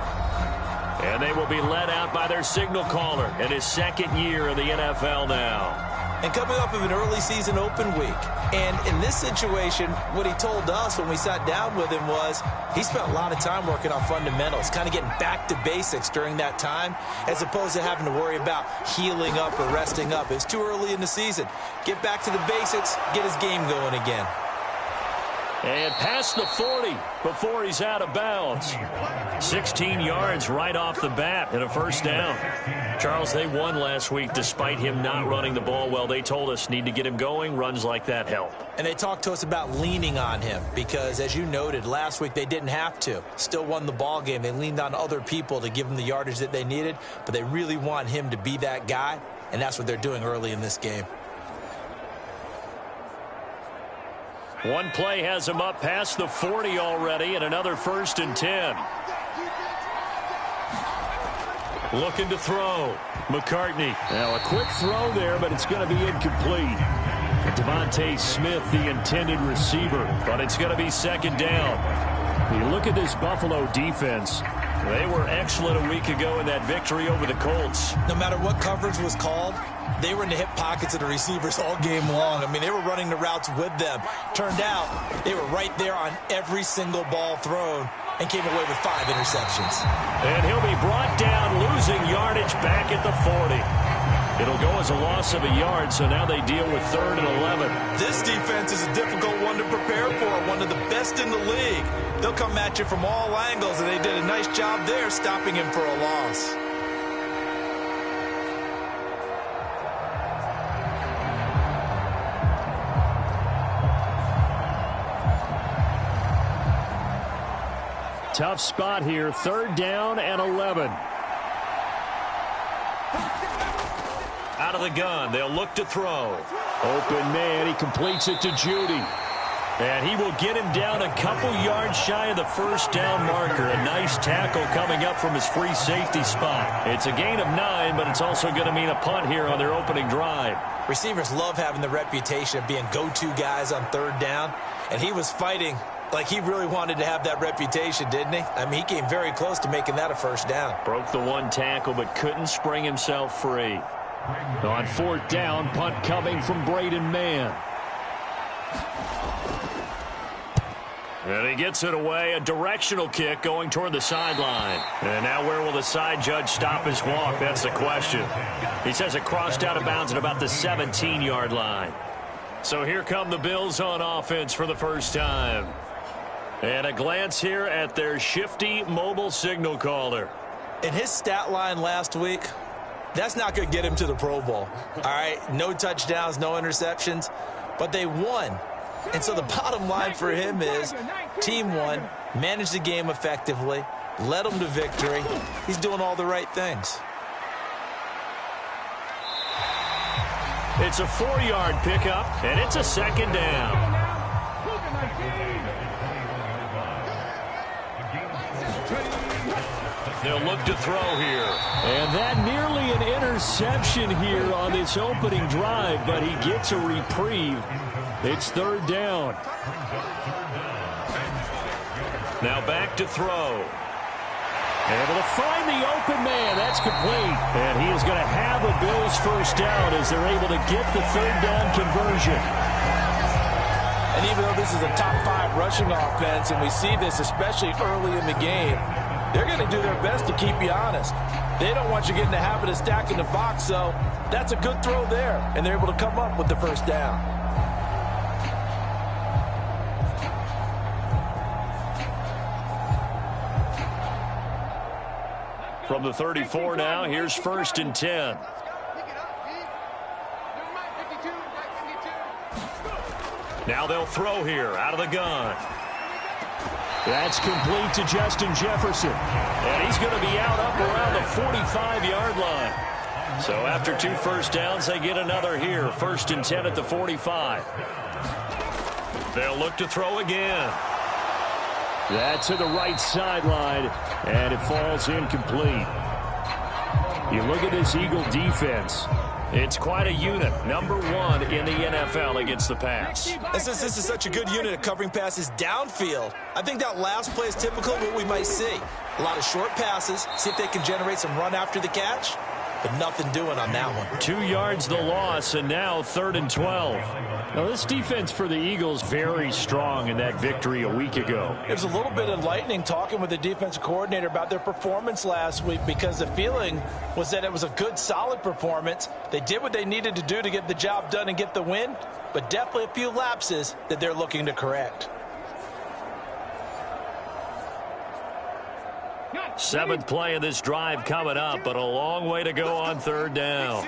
And they will be led out by their signal caller in his 2nd year in the NFL now. And coming off of an early season open week. And in this situation, what he told us when we sat down with him was he spent a lot of time working on fundamentals, kind of getting back to basics during that time, as opposed to having to worry about healing up or resting up. It's too early in the season. Get back to the basics, get his game going again. And past the 40 before he's out of bounds. 16 yards right off the bat and a first down. Charles, they won last week despite him not running the ball well. They told us need to get him going. Runs like that help. And they talked to us about leaning on him because, as you noted, last week they didn't have to. Still won the ball game. They leaned on other people to give them the yardage that they needed, but they really want him to be that guy, and that's what they're doing early in this game. One play has him up past the 40 already, and another 1st and 10. Looking to throw. McCartney. Now a quick throw there, but it's going to be incomplete. Devontae Smith, the intended receiver, but it's going to be 2nd down. You look at this Buffalo defense. They were excellent a week ago in that victory over the Colts. No matter what coverage was called, they were in the hip pockets of the receivers all game long. I mean, they were running the routes with them. Turned out they were right there on every single ball thrown and came away with 5 interceptions. And he'll be brought down, losing yardage back at the 40. It'll go as a loss of a yard, so now they deal with 3rd and 11. This defense is a difficult one to prepare for, one of the best in the league. They'll come at you from all angles, and they did a nice job there stopping him for a loss. Tough spot here, 3rd down and 11. Out of the gun, they'll look to throw. Open man, he completes it to Judy. And he will get him down a couple yards shy of the 1st down marker. A nice tackle coming up from his free safety spot. It's a gain of 9, but it's also going to mean a punt here on their opening drive. Receivers love having the reputation of being go-to guys on 3rd down, and he was fighting like he really wanted to have that reputation, didn't he? I mean, he came very close to making that a 1st down. Broke the 1 tackle, but couldn't spring himself free. On 4th down, punt coming from Braden Mann. And he gets it away, a directional kick going toward the sideline. And now where will the side judge stop his walk? That's the question. He says it crossed out of bounds at about the 17-yard line. So here come the Bills on offense for the first time. And a glance here at their shifty mobile signal caller. In his stat line last week, that's not going to get him to the Pro Bowl. All right, no touchdowns, no interceptions, but they won. And so the bottom line for him is team won, managed the game effectively, led them to victory. He's doing all the right things. It's a 4-yard pickup, and it's a second down. They'll look to throw here. And that nearly an interception here on this opening drive, but he gets a reprieve. It's third down. Now back to throw. Able to find the open man. That's complete. And he is going to have a Bills first down as they're able to get the third down conversion. And even though this is a top 5 rushing offense, and we see this especially early in the game, they're going to do their best to keep you honest. They don't want you getting the habit of stacking the box, so that's a good throw there, and they're able to come up with the first down. From the 34 now, here's 1st and 10. Now they'll throw here out of the gun. That's complete to Justin Jefferson. And he's going to be out up around the 45-yard line. So after 2 first downs, they get another here. 1st and 10 at the 45. They'll look to throw again. That's to the right sideline, and it falls incomplete. You look at this Eagle defense. It's quite a unit. Number 1 in the NFL against the pass. This is such a good unit of covering passes downfield. I think that last play is typical of what we might see. A lot of short passes, see if they can generate some run after the catch, but nothing doing on that one. 2 yards the loss, and now 3rd and 12. Now, this defense for the Eagles very strong in that victory a week ago. It was a little bit enlightening talking with the defensive coordinator about their performance last week, because the feeling was that it was a good, solid performance. They did what they needed to do to get the job done and get the win, but definitely a few lapses that they're looking to correct. 7th play of this drive coming up, but a long way to go on 3rd down.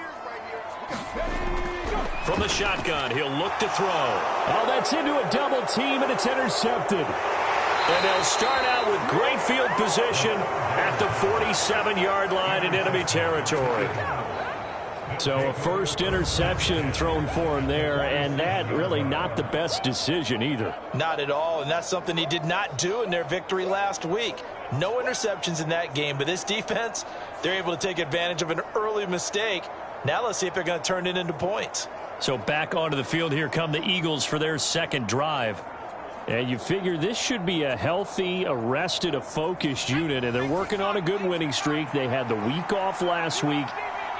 From the shotgun, he'll look to throw. Oh, that's into a double team, and it's intercepted. And they'll start out with great field position at the 47-yard line in enemy territory. So a first interception thrown for him there, and that really not the best decision either. Not at all, and that's something he did not do in their victory last week. No interceptions in that game, but this defense, they're able to take advantage of an early mistake. Now let's see if they're going to turn it into points. So back onto the field here come the Eagles for their second drive. And you figure this should be a healthy, a rested, a focused unit, and they're working on a good winning streak. They had the week off last week.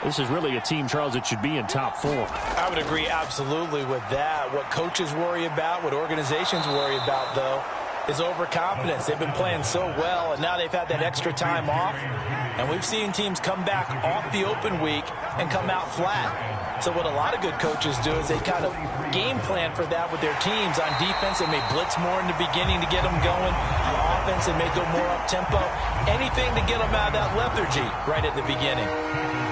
This is really a team, Charles, that should be in top 4. I would agree absolutely with that. What coaches worry about, what organizations worry about, though, is overconfidence. They've been playing so well, and now they've had that extra time off. And we've seen teams come back off the open week and come out flat. So what a lot of good coaches do is they kind of game plan for that with their teams. On defense, they may blitz more in the beginning to get them going. On offense, they may go more up-tempo. Anything to get them out of that lethargy right at the beginning.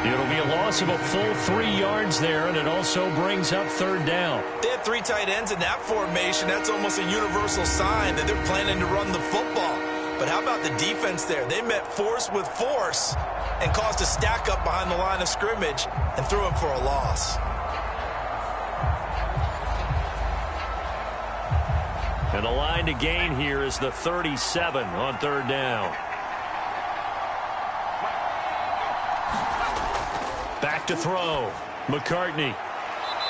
It'll be a loss of a full 3 yards there, and it also brings up 3rd down. They have 3 tight ends in that formation. That's almost a universal sign that they're planning to run the football. But how about the defense there? They met force with force and caused a stack up behind the line of scrimmage and threw him for a loss. And the line to gain here is the 37 on 3rd down. Back to throw. McCartney.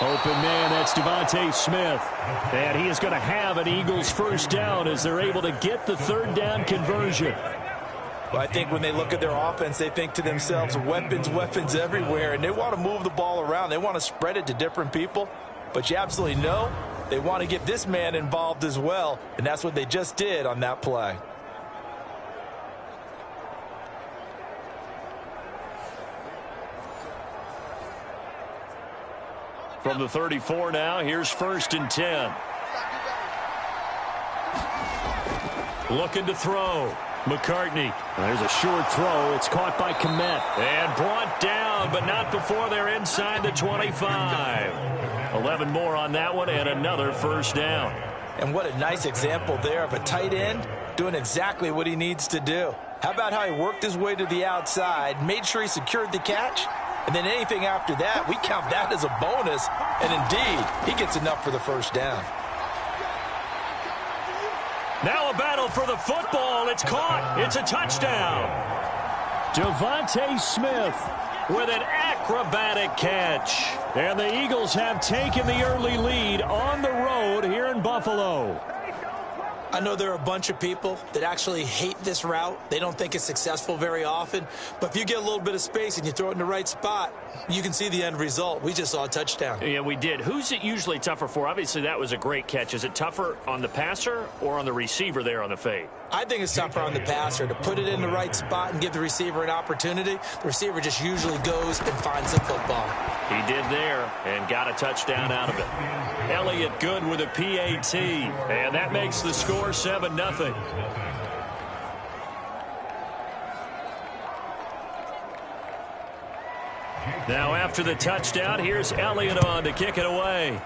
Open man, that's Devontae Smith. And he is going to have an Eagles first down as they're able to get the 3rd down conversion. Well, I think when they look at their offense, they think to themselves, weapons, weapons everywhere, and they want to move the ball around. They want to spread it to different people, but you absolutely know they want to get this man involved as well, and that's what they just did on that play. From the 34 now, here's 1st and 10. Looking to throw. McCartney. There's a short throw. It's caught by Kmet. And brought down, but not before they're inside the 25. 11 more on that one, and another first down. And what a nice example there of a tight end doing exactly what he needs to do. How about how he worked his way to the outside, made sure he secured the catch, and then anything after that, we count that as a bonus. And indeed, he gets enough for the first down. Now a battle for the football. It's caught. It's a touchdown. Devontae Smith with an acrobatic catch. And the Eagles have taken the early lead on the road here in Buffalo. I know there are a bunch of people that actually hate this route. They don't think it's successful very often. But if you get a little bit of space and you throw it in the right spot, you can see the end result. We just saw a touchdown. Yeah, we did. Who's it usually tougher for? Obviously, that was a great catch. Is it tougher on the passer or on the receiver there on the fade? I think it's tougher on the passer to put it in the right spot and give the receiver an opportunity. The receiver just usually goes and finds the football. He did there and got a touchdown out of it. Elliott good with a PAT, and that makes the score 7-0. Now after the touchdown, here's Elliott on to kick it away.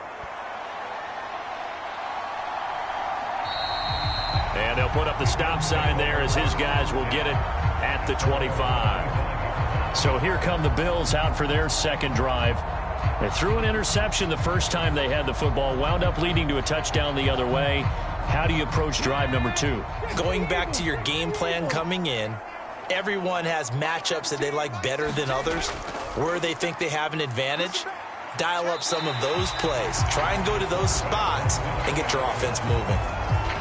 And they'll put up the stop sign there as his guys will get it at the 25. So here come the Bills out for their second drive. They threw an interception the first time they had the football, wound up leading to a touchdown the other way. How do you approach drive number 2? Going back to your game plan coming in, everyone has matchups that they like better than others, where they think they have an advantage. Dial up some of those plays. Try and go to those spots and get your offense moving.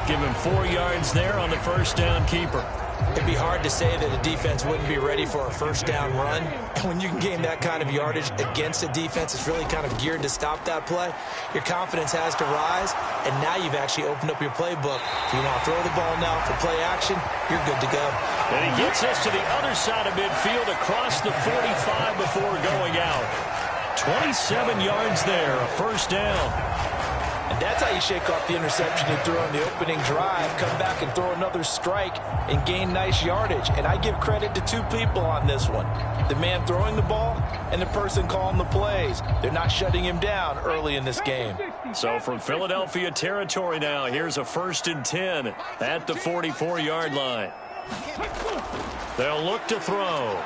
Give him 4 yards there on the first down keeper. It'd be hard to say that a defense wouldn't be ready for a first down run. And when you can gain that kind of yardage against a defense that's really kind of geared to stop that play, your confidence has to rise, and now you've actually opened up your playbook. If you want to throw the ball now for play action, you're good to go. And he gets us to the other side of midfield across the 45 before going out. 27 yards there, a first down. And that's how you shake off the interception you threw on the opening drive, come back and throw another strike and gain nice yardage. And I give credit to two people on this one. The man throwing the ball and the person calling the plays. They're not shutting him down early in this game. So from Philadelphia territory now, here's a 1st and 10 at the 44-yard line. They'll look to throw.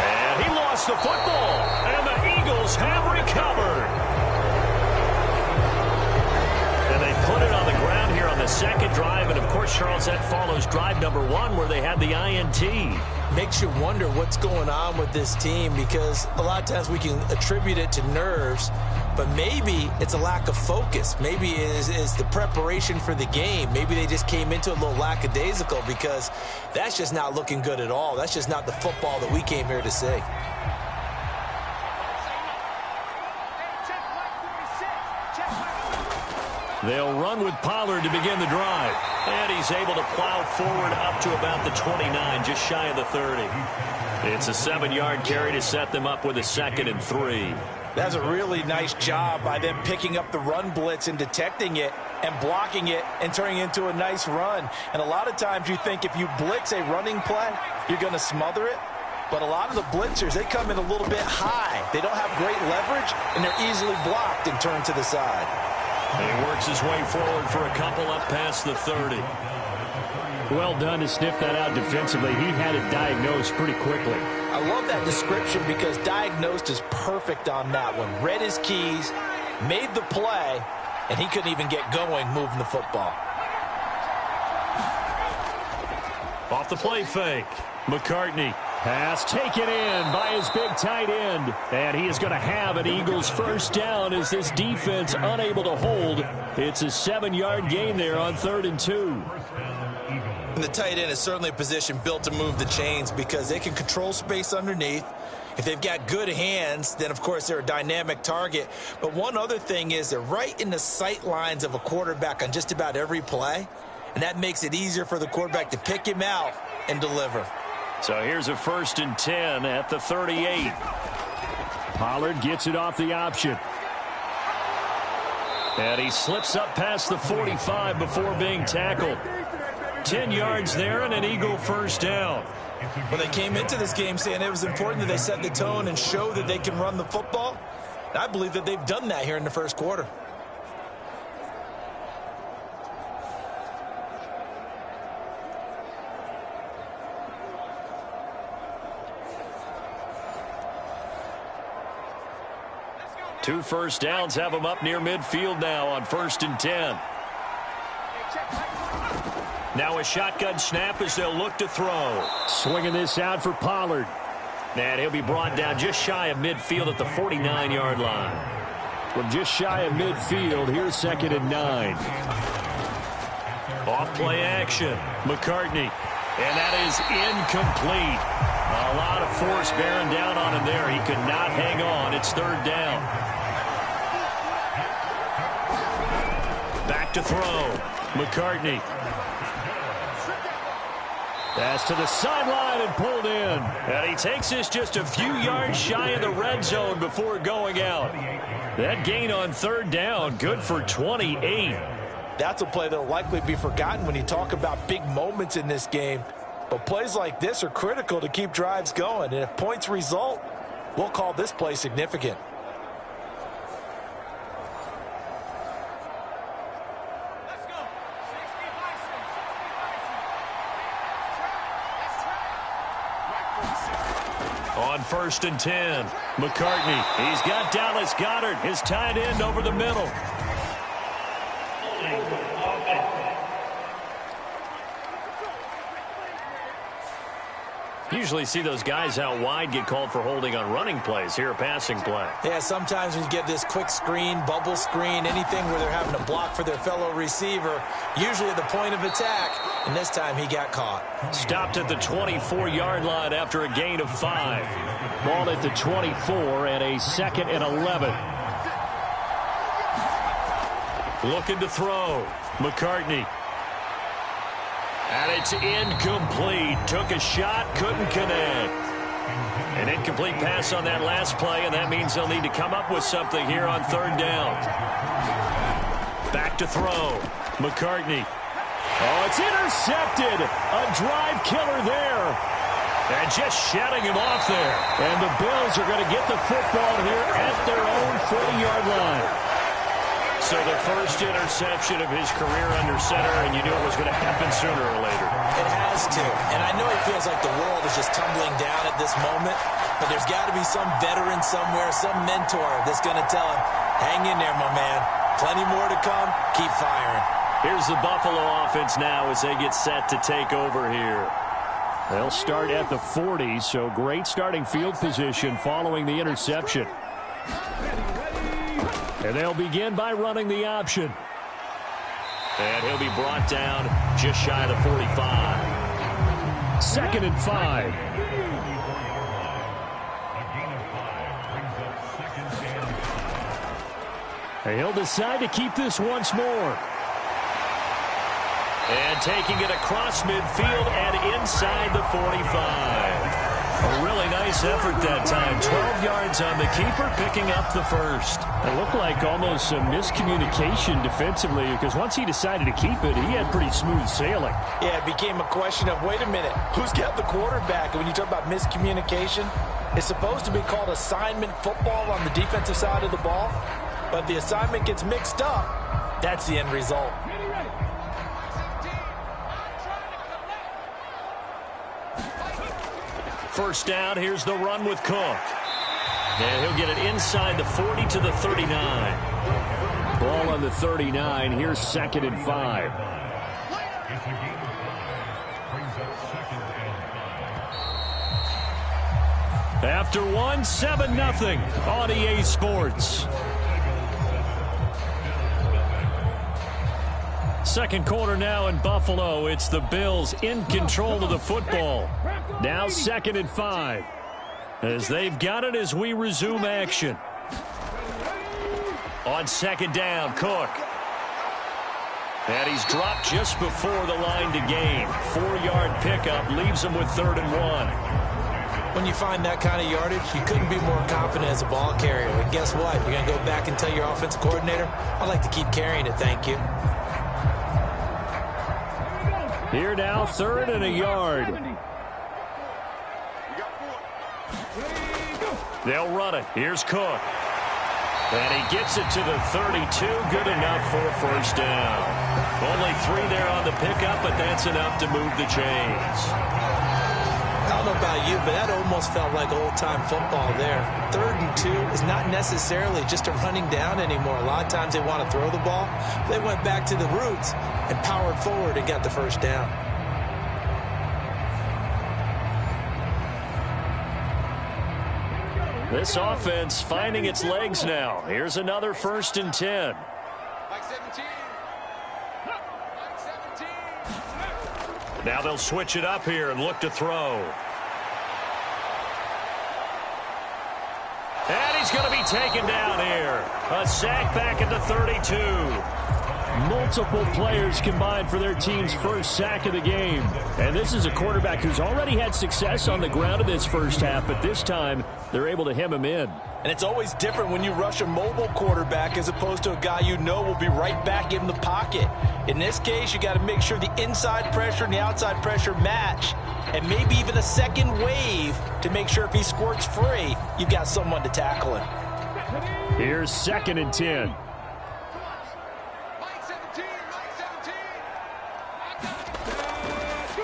And he lost the football, and the Eagles have recovered. And they put it on the ground here on the second drive, and of course, Charles, that follows drive number 1 where they had the INT. Makes you wonder what's going on with this team, because a lot of times we can attribute it to nerves, but maybe it's a lack of focus. Maybe it is the preparation for the game. Maybe they just came into a little lackadaisical, because that's just not looking good at all. That's just not the football that we came here to see. They'll run with Pollard to begin the drive. And he's able to plow forward up to about the 29, just shy of the 30. It's a 7-yard carry to set them up with a 2nd and 3. That's a really nice job by them picking up the run blitz and detecting it and blocking it and turning it into a nice run. And a lot of times you think if you blitz a running play, you're going to smother it. But a lot of the blitzers, they come in a little bit high. They don't have great leverage, and they're easily blocked and turned to the side. And he works his way forward for a couple up past the 30. Well done to sniff that out defensively. He had it diagnosed pretty quickly. I love that description, because diagnosed is perfect on that one. Read his keys, made the play, and he couldn't even get going moving the football. Off the play fake. McCartney. Pass taken in by his big tight end. And he is going to have an Eagles first down as this defense unable to hold. It's a 7-yard gain there on 3rd and 2. And the tight end is certainly a position built to move the chains, because they can control space underneath. If they've got good hands, then of course they're a dynamic target. But one other thing is they're right in the sight lines of a quarterback on just about every play. And that makes it easier for the quarterback to pick him out and deliver. So here's a 1st and 10 at the 38. Pollard gets it off the option. And he slips up past the 45 before being tackled. 10 yards there and an Eagle first down. Well, they came into this game saying it was important that they set the tone and show that they can run the football. I believe that they've done that here in the first quarter. Two first downs have them up near midfield now on 1st and 10. Now a shotgun snap as they'll look to throw. Swinging this out for Pollard. And he'll be brought down just shy of midfield at the 49-yard line. From just shy of midfield, here's 2nd and 9. Off play action. McCartney. And that is incomplete. A lot of force bearing down on him there. He could not hang on. It's 3rd down. Back to throw. McCartney. Pass to the sideline and pulled in. And he takes this just a few yards shy of the red zone before going out. That gain on 3rd down, good for 28. That's a play that will likely be forgotten when you talk about big moments in this game. But plays like this are critical to keep drives going. And if points result, we'll call this play significant. On 1st and 10, McCartney. He's got Dallas Goedert, his tight end, over the middle. Usually see those guys out wide get called for holding on running plays. Here a passing play. Yeah, sometimes when you get this quick screen, bubble screen, anything where they're having to block for their fellow receiver, usually at the point of attack, and this time he got caught. Stopped at the 24-yard line after a gain of 5. Ball at the 24 and a 2nd and 11. Looking to throw. McCartney. And it's incomplete. Took a shot, couldn't connect. An incomplete pass on that last play, and that means they'll need to come up with something here on 3rd down. Back to throw. McCartney. Oh, it's intercepted. A drive killer there. And just shutting him off there. And the Bills are going to get the football here at their own 40-yard line. So the first interception of his career under center, and you knew it was going to happen sooner or later. It has to. And I know it feels like the world is just tumbling down at this moment, but there's got to be some veteran somewhere, some mentor that's going to tell him, hang in there, my man. Plenty more to come. Keep firing. Here's the Buffalo offense now as they get set to take over here. They'll start at the 40, so great starting field position following the interception. And they'll begin by running the option. And he'll be brought down just shy of the 45. 2nd and 5. And he'll decide to keep this once more. And taking it across midfield and inside the 45. A really nice effort that time. 12 yards on the keeper, picking up the first. It looked like almost some miscommunication defensively because once he decided to keep it, he had pretty smooth sailing. Yeah, it became a question of, wait a minute, who's got the quarterback? And when you talk about miscommunication, it's supposed to be called assignment football on the defensive side of the ball. But the assignment gets mixed up. That's the end result. First down, here's the run with Cook. And he'll get it inside the 40 to the 39. Ball on the 39, here's 2nd and 5. After one, 7-0 on EA Sports. Second quarter now in Buffalo. It's the Bills in control of the football. Now 2nd and 5. As they've got it as we resume action. On 2nd down, Cook. And he's dropped just before the line to gain. 4-yard pickup leaves him with 3rd and 1. When you find that kind of yardage, you couldn't be more confident as a ball carrier. And guess what? You're going to go back and tell your offensive coordinator, I'd like to keep carrying it, thank you. Here now, 3rd and a yard. They'll run it. Here's Cook. And he gets it to the 32. Good enough for a first down. Only 3 there on the pickup, but that's enough to move the chains. I don't know about you, but that almost felt like old-time football there. 3rd and 2 is not necessarily just a running down anymore. A lot of times they want to throw the ball. They went back to the roots and powered forward and got the first down. This offense finding its legs now. Here's another 1st and 10. Now they'll switch it up here and look to throw. And he's going to be taken down here. A sack back at the 32. Multiple players combined for their team's first sack of the game. And this is a quarterback who's already had success on the ground in this first half, but this time they're able to hem him in. And it's always different when you rush a mobile quarterback as opposed to a guy you know will be right back in the pocket. In this case, you got to make sure the inside pressure and the outside pressure match, and maybe even a second wave to make sure if he squirts free, you've got someone to tackle him. Here's 2nd and 10.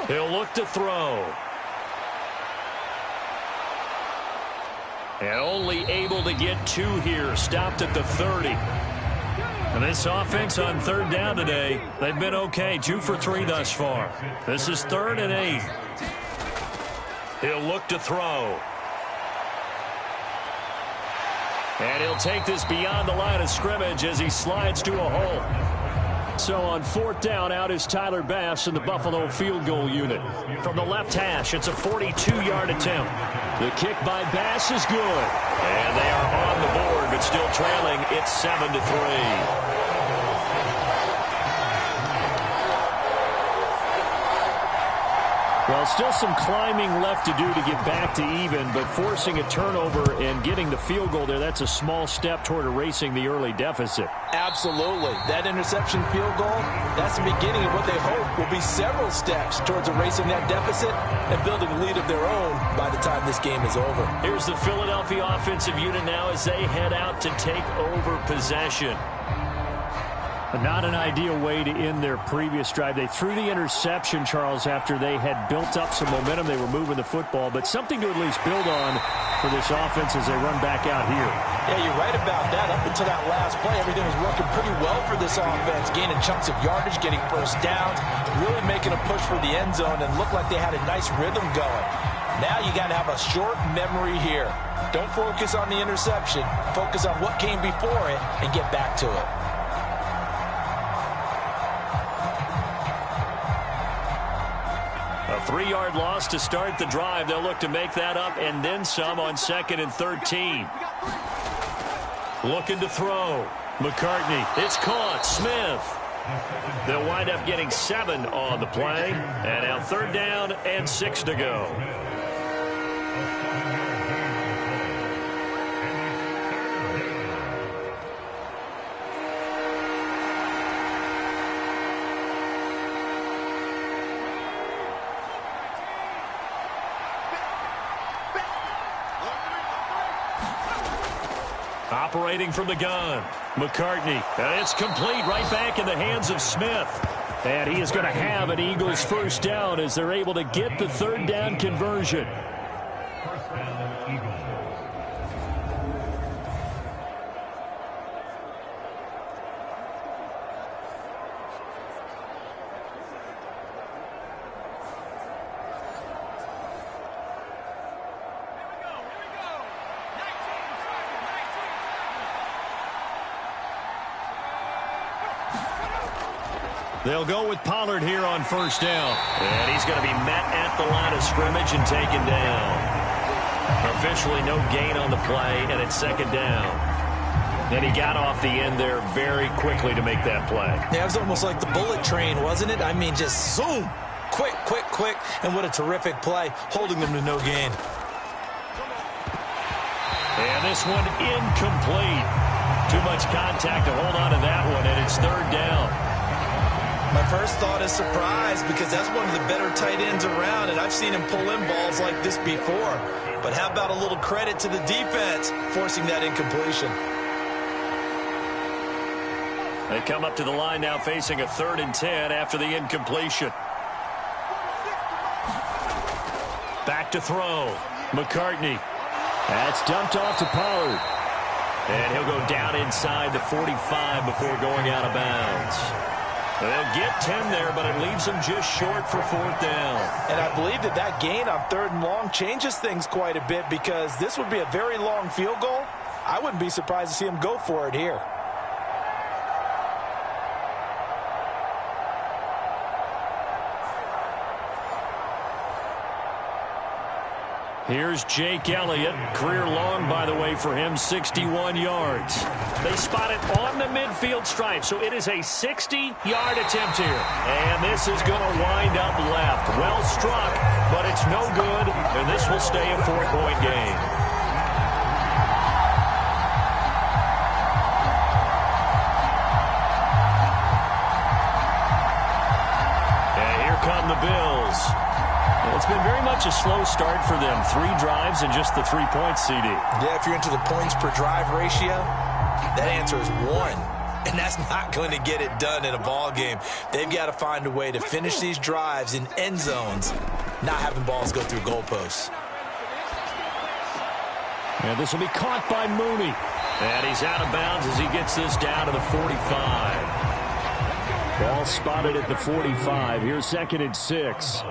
He'll look to throw. And only able to get 2 here. Stopped at the 30. And this offense on 3rd down today, they've been okay. 2 for 3 thus far. This is 3rd and 8. He'll look to throw. And he'll take this beyond the line of scrimmage as he slides to a hole. So on 4th down, out is Tyler Bass in the Buffalo field goal unit. From the left hash, it's a 42-yard attempt. The kick by Bass is good. And they are on the board, but still trailing. It's 7-3. Well, still some climbing left to do to get back to even, but forcing a turnover and getting the field goal there, that's a small step toward erasing the early deficit. Absolutely. That interception field goal, that's the beginning of what they hope will be several steps towards erasing that deficit and building a lead of their own by the time this game is over. Here's the Philadelphia offensive unit now as they head out to take over possession. Not an ideal way to end their previous drive. They threw the interception, Charles, after they had built up some momentum. They were moving the football, but something to at least build on for this offense as they run back out here. Yeah, you're right about that. Up until that last play, everything was working pretty well for this offense, gaining chunks of yardage, getting first downs, really making a push for the end zone, and looked like they had a nice rhythm going. Now you got to have a short memory here. Don't focus on the interception. Focus on what came before it and get back to it. A 3-yard loss to start the drive. They'll look to make that up and then some on 2nd and 13. Looking to throw. McCartney. It's caught. Smith. They'll wind up getting 7 on the play. And now 3rd down and 6 to go. Operating from the gun, McCartney. And it's complete right back in the hands of Smith. And he is going to have an Eagles first down as they're able to get the 3rd down conversion. They'll go with Pollard here on 1st down. And he's going to be met at the line of scrimmage and taken down. Officially no gain on the play, and it's 2nd down. And he got off the end there very quickly to make that play. Yeah, it was almost like the bullet train, wasn't it? I mean, just zoom. Quick, quick, quick. And what a terrific play, holding them to no gain. this one incomplete. Too much contact to hold on to that one, and it's third down. My first thought is surprise because that's one of the better tight ends around, and I've seen him pull in balls like this before. But how about a little credit to the defense forcing that incompletion? They come up to the line now facing a 3rd and 10 after the incompletion. Back to throw. McCartney. That's dumped off to Pollard. And he'll go down inside the 45 before going out of bounds. They'll get 10 there, but it leaves them just short for 4th down. And I believe that gain on 3rd and long changes things quite a bit because this would be a very long field goal. I wouldn't be surprised to see him go for it here. Here's Jake Elliott. Career long, by the way, for him, 61 yards. They spot it on the midfield stripe, so it is a 60-yard attempt here. And this is going to wind up left. Well struck, but it's no good, and this will stay a 4-point game. And here come the Bills. It's been very much a slow start for them. 3 drives and just the 3 points, CD. Yeah, if you're into the points per drive ratio, that answer is 1. And that's not going to get it done in a ball game. They've got to find a way to finish these drives in end zones, not having balls go through goalposts. And this will be caught by Mooney. And he's out of bounds as he gets this down to the 45. Ball spotted at the 45. Here's 2nd and 6.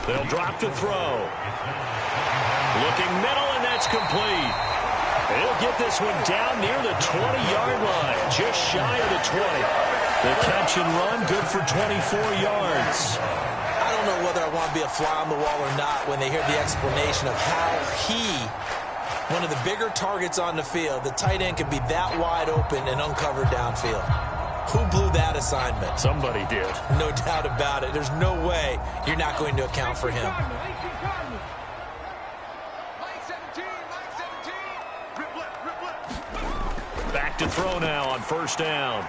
They'll drop to throw. Looking middle, and that's complete. He'll get this one down near the 20-yard line, just shy of the 20. The catch and run, good for 24 yards. I don't know whether I want to be a fly on the wall or not when they hear the explanation of how one of the bigger targets on the field, the tight end could be that wide open and uncovered downfield. Who blew that assignment? Somebody did. No doubt about it. There's no way you're not going to account for him. Back to throw now on 1st down.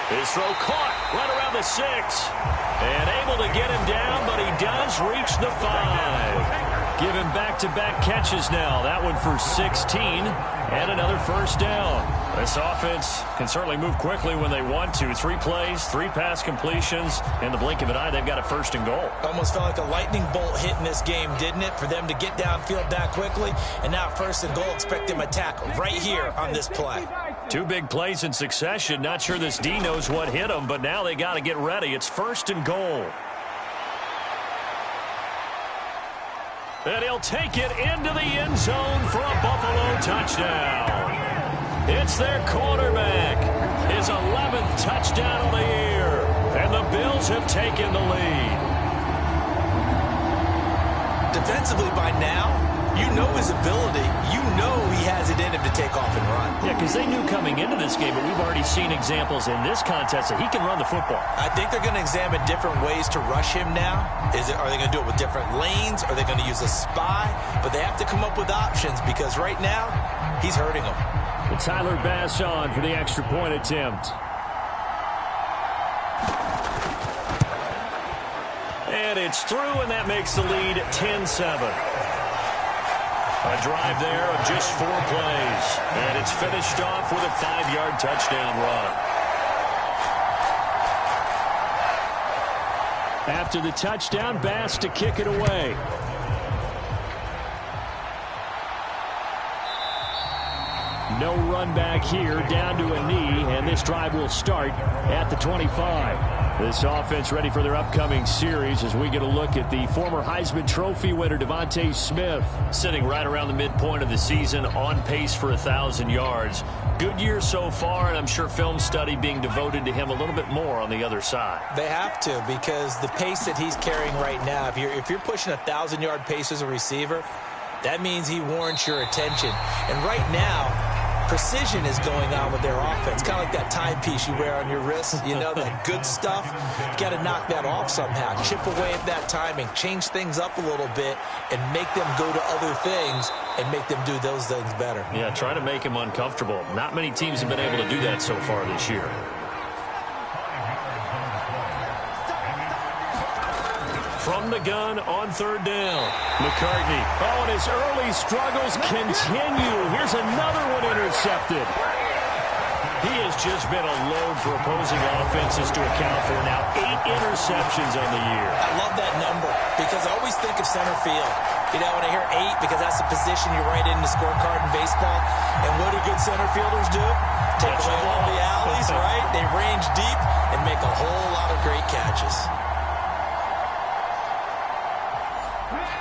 His throw caught right around the 6. And able to get him down, but he does reach the 5. Give him back-to-back catches now. That one for 16 and another 1st down. This offense can certainly move quickly when they want to. 3 plays, 3 pass completions. In the blink of an eye, they've got a 1st and goal. Almost felt like a lightning bolt hit in this game, didn't it? For them to get downfield that quickly. And now 1st and goal, expect them to attack right here on this play. 2 big plays in succession. Not sure this D knows what hit them, but now they got to get ready. It's 1st and goal. And he'll take it into the end zone for a Buffalo touchdown. It's their quarterback. His 11th touchdown of the year. And the Bills have taken the lead. Defensively by now, you know his ability. You know he has it in him to take off and run. Yeah, because they knew coming into this game, but we've already seen examples in this contest that he can run the football. I think they're going to examine different ways to rush him now. Are they going to do it with different lanes? Are they going to use a spy? But they have to come up with options because right now, he's hurting them. Tyler Bass on for the extra point attempt. And it's through, and that makes the lead 10-7. A drive there of just 4 plays. And it's finished off with a 5-yard touchdown run. After the touchdown, Bass to kick it away. No run back here, down to a knee, and this drive will start at the 25. This offense ready for their upcoming series as we get a look at the former Heisman Trophy winner, Devontae Smith. Sitting right around the midpoint of the season, on pace for 1,000 yards. Good year so far, and I'm sure film study being devoted to him a little bit more on the other side. They have to, because the pace that he's carrying right now, if you're pushing 1,000-yard pace as a receiver, that means he warrants your attention. And right now, precision is going on with their offense. Kind of like that timepiece you wear on your wrist, you know, that good stuff. You got to knock that off somehow. Chip away at that timing, change things up a little bit, and make them go to other things and make them do those things better. Yeah, try to make him uncomfortable. Not many teams have been able to do that so far this year. From the gun on third down. McCartney. Oh, and his early struggles continue. Here's another one intercepted. He has just been a load for opposing offenses to account for. Now 8 interceptions on the year. I love that number because I always think of center field. You know, when I hear 8, because that's the position you write in the scorecard in baseball. And what do good center fielders do? Take away all the alleys, right? They range deep and make a whole lot of great catches.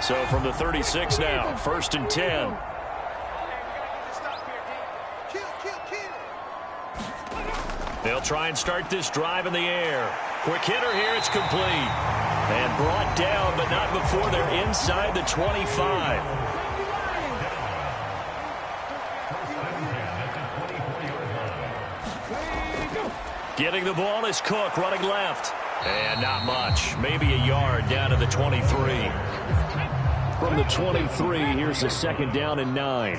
So from the 36 now, 1st and 10. They'll try and start this drive in the air. Quick hitter here, it's complete. And brought down, but not before they're inside the 25. Getting the ball is Cook, running left. And not much, maybe a yard down to the 23. From the 23, here's a 2nd down and 9.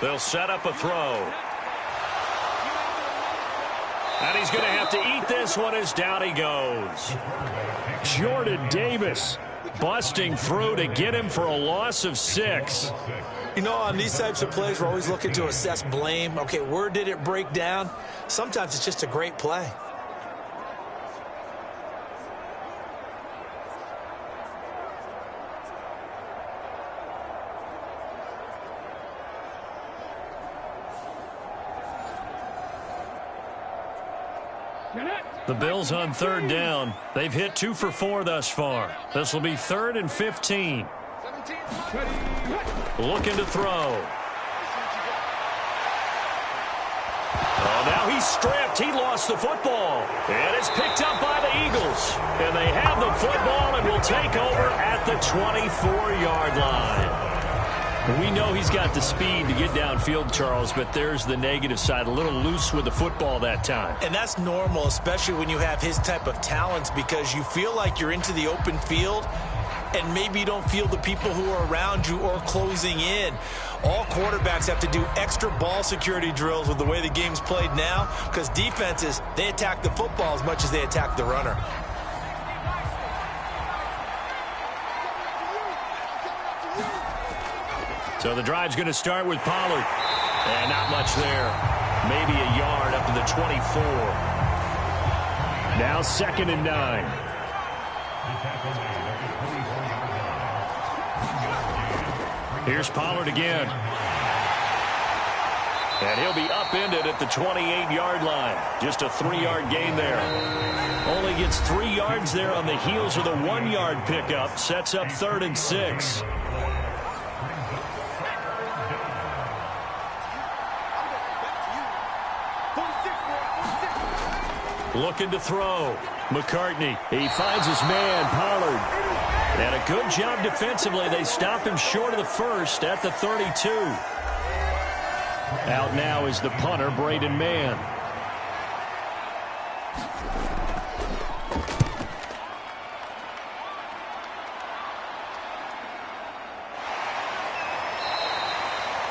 They'll set up a throw. And he's going to have to eat this one as down he goes. Jordan Davis busting through to get him for a loss of 6. You know, on these types of plays, we're always looking to assess blame. Okay, where did it break down? Sometimes it's just a great play. The Bills on 3rd down. They've hit 2 for 4 thus far. This will be 3rd and 15. Looking to throw. Oh, now he's stripped. He lost the football. And it's picked up by the Eagles. And they have the football and will take over at the 24-yard line. We know he's got the speed to get downfield, Charles, but there's the negative side. A little loose with the football that time. And that's normal, especially when you have his type of talents, because you feel like you're into the open field and maybe you don't feel the people who are around you or closing in. All quarterbacks have to do extra ball security drills with the way the game's played now, because defenses, they attack the football as much as they attack the runner. So the drive's going to start with Pollard. And not much there. Maybe a yard up to the 24. Now 2nd and 9. Here's Pollard again. And he'll be upended at the 28-yard line. Just a 3-yard gain there. Only gets 3 yards there on the heels of the 1-yard pickup. Sets up 3rd and 6. Looking to throw. McCartney. He finds his man, Pollard. And a good job defensively. They stop him short of the first at the 32. Out now is the punter, Braden Mann.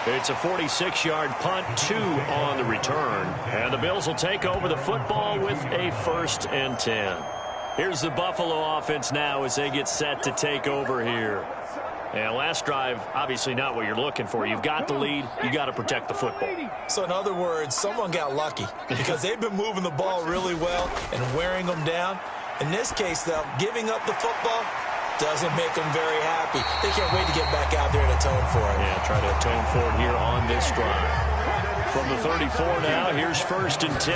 It's a 46-yard punt, 2 on the return. And the Bills will take over the football with a 1st and 10. Here's the Buffalo offense now as they get set to take over here. And last drive, obviously not what you're looking for. You've got the lead. You got to protect the football. So in other words, someone got lucky because they've been moving the ball really well and wearing them down. In this case, though, giving up the football doesn't make them very happy. They can't wait to get back out there and atone for it. Yeah, try to atone for it here on this drive. From the 34 now, here's 1st and 10.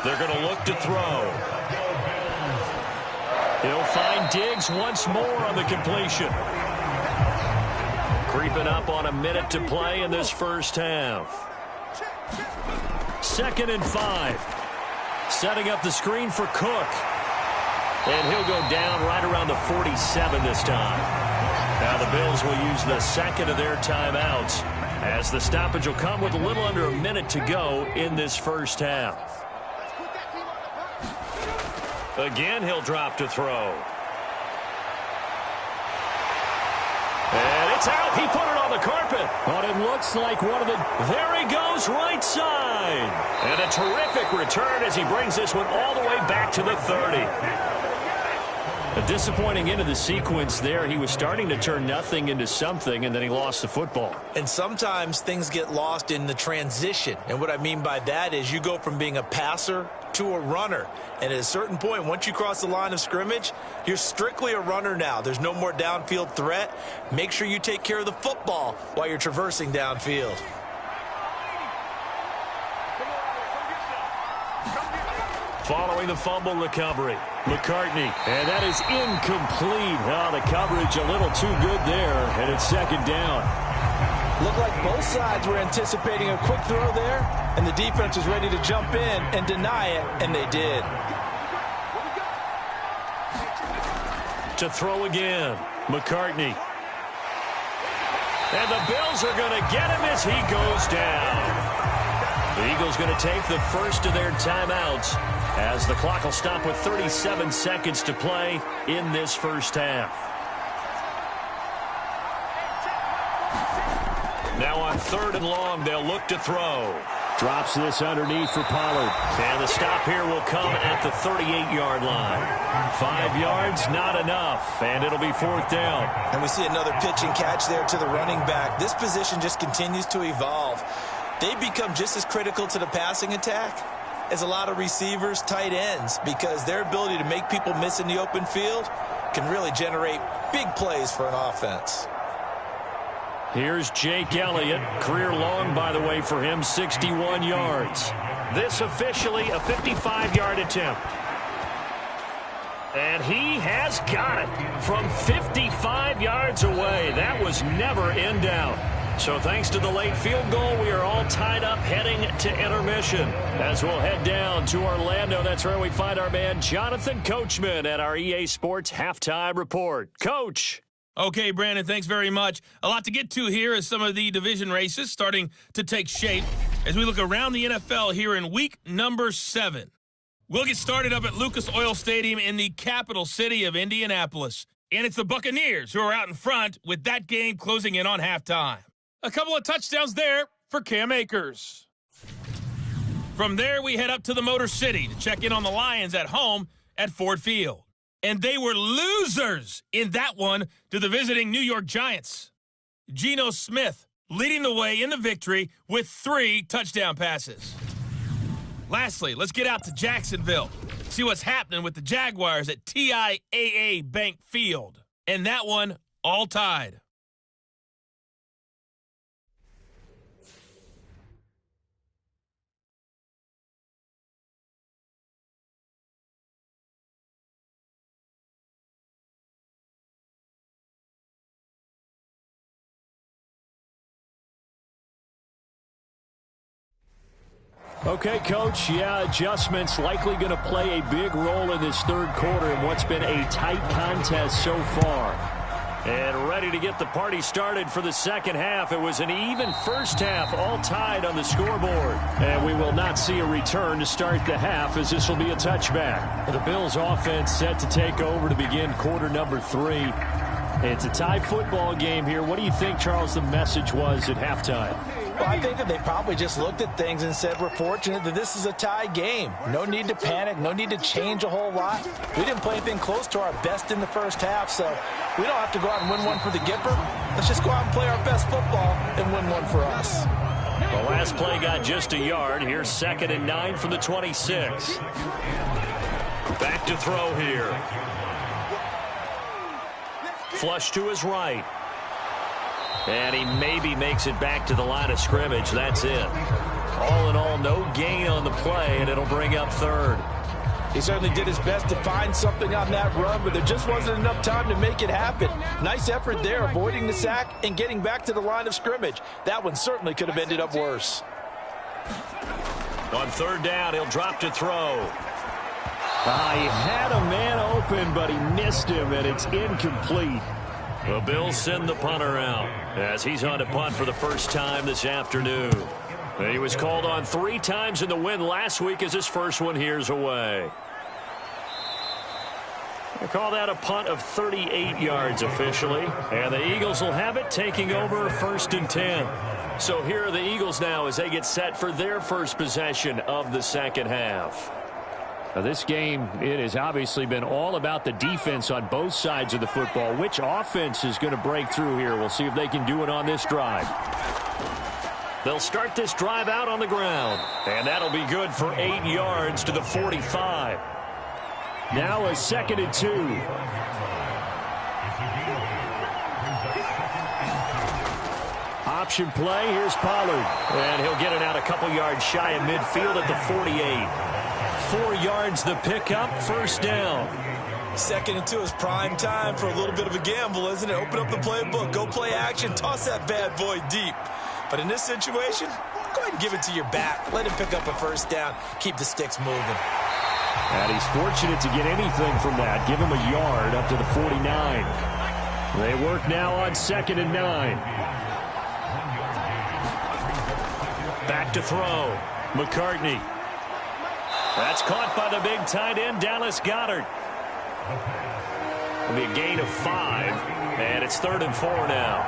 They're going to look to throw. He'll find Diggs once more on the completion. Creeping up on a minute to play in this first half. 2nd and 5. Setting up the screen for Cook. And he'll go down right around the 47 this time. Now the Bills will use the second of their timeouts as the stoppage will come with a little under a minute to go in this first half. Again, he'll drop to throw. And it's out. He put it on the carpet. But it looks like one of the... There he goes, right side. And a terrific return as he brings this one all the way back to the 30. A disappointing end of the sequence there. He was starting to turn nothing into something, and then he lost the football. And sometimes things get lost in the transition. And what I mean by that is you go from being a passer to a runner. And at a certain point, once you cross the line of scrimmage, you're strictly a runner now. There's no more downfield threat. Make sure you take care of the football while you're traversing downfield. Following the fumble recovery, McCartney, and that is incomplete. Oh, the coverage a little too good there, and it's second down. Looked like both sides were anticipating a quick throw there, and the defense was ready to jump in and deny it, and they did. To throw again, McCartney. And the Bills are going to get him as he goes down. The Eagles going to take the first of their timeouts as the clock will stop with 37 seconds to play in this first half. Now on 3rd and long, they'll look to throw. Drops this underneath for Pollard. And the stop here will come at the 38-yard line. 5 yards, not enough, and it'll be 4th down. And we see another pitch and catch there to the running back. This position just continues to evolve. They become just as critical to the passing attack as a lot of receivers, tight ends, because their ability to make people miss in the open field can really generate big plays for an offense. Here's Jake Elliott. Career long, by the way, for him, 61 yards. This officially a 55-yard attempt. And he has got it from 55 yards away. That was never in doubt. So thanks to the late field goal, we are all tied up heading to intermission. As we'll head down to Orlando, that's where we find our man Jonathan Coachman at our EA Sports Halftime Report. Coach. Okay, Brandon, thanks very much. A lot to get to here as some of the division races starting to take shape as we look around the NFL here in week number 7. We'll get started up at Lucas Oil Stadium in the capital city of Indianapolis. And it's the Buccaneers who are out in front with that game closing in on halftime. A couple of touchdowns there for Cam Akers. From there, we head up to the Motor City to check in on the Lions at home at Ford Field. And they were losers in that one to the visiting New York Giants. Geno Smith leading the way in the victory with 3 touchdown passes. Lastly, let's get out to Jacksonville. See what's happening with the Jaguars at TIAA Bank Field. And that one all tied. Okay, Coach, adjustments likely going to play a big role in this third quarter in what's been a tight contest so far. And ready to get the party started for the second half. It was an even first half, all tied on the scoreboard. And we will not see a return to start the half as this will be a touchback. The Bills offense set to take over to begin quarter number 3. It's a tie football game here. What do you think, Charles, the message was at halftime? Well, I think that they probably just looked at things and said, we're fortunate that this is a tie game. No need to panic. No need to change a whole lot. We didn't play anything close to our best in the first half, so we don't have to go out and win one for the Gipper. Let's just go out and play our best football and win one for us. The last play got just a yard. Here's 2nd and 9 from the 26. Back to throw here. Flush to his right. And he maybe makes it back to the line of scrimmage. That's it. All in all, no gain on the play, and it'll bring up 3rd. He certainly did his best to find something on that run, but there just wasn't enough time to make it happen. Nice effort there, avoiding the sack and getting back to the line of scrimmage. That one certainly could have ended up worse. On 3rd down, he'll drop to throw. He had a man open, but he missed him, and it's incomplete. The Bills send the punter out as he's on to punt for the first time this afternoon. He was called on 3 times in the win last week as his first one here's away. They call that a punt of 38 yards officially. And the Eagles will have it, taking over 1st and 10. So here are the Eagles now as they get set for their first possession of the second half. Now this game, it has obviously been all about the defense on both sides of the football. Which offense is going to break through here? We'll see if they can do it on this drive. They'll start this drive out on the ground. And that'll be good for 8 yards to the 45. Now a 2nd and 2. Option play. Here's Pollard. And he'll get it out a couple yards shy of midfield at the 48. 4 yards the pickup. 1st down. 2nd and 2 is prime time for a little bit of a gamble, isn't it? Open up the playbook. Go play action. Toss that bad boy deep. But in this situation, go ahead and give it to your back. Let him pick up a 1st down. Keep the sticks moving. And he's fortunate to get anything from that. Give him a yard up to the 49. They work now on 2nd and 9. Back to throw. McCartney. That's caught by the big tight end, Dallas Goedert. It'll be a gain of 5, and it's 3rd and 4 now.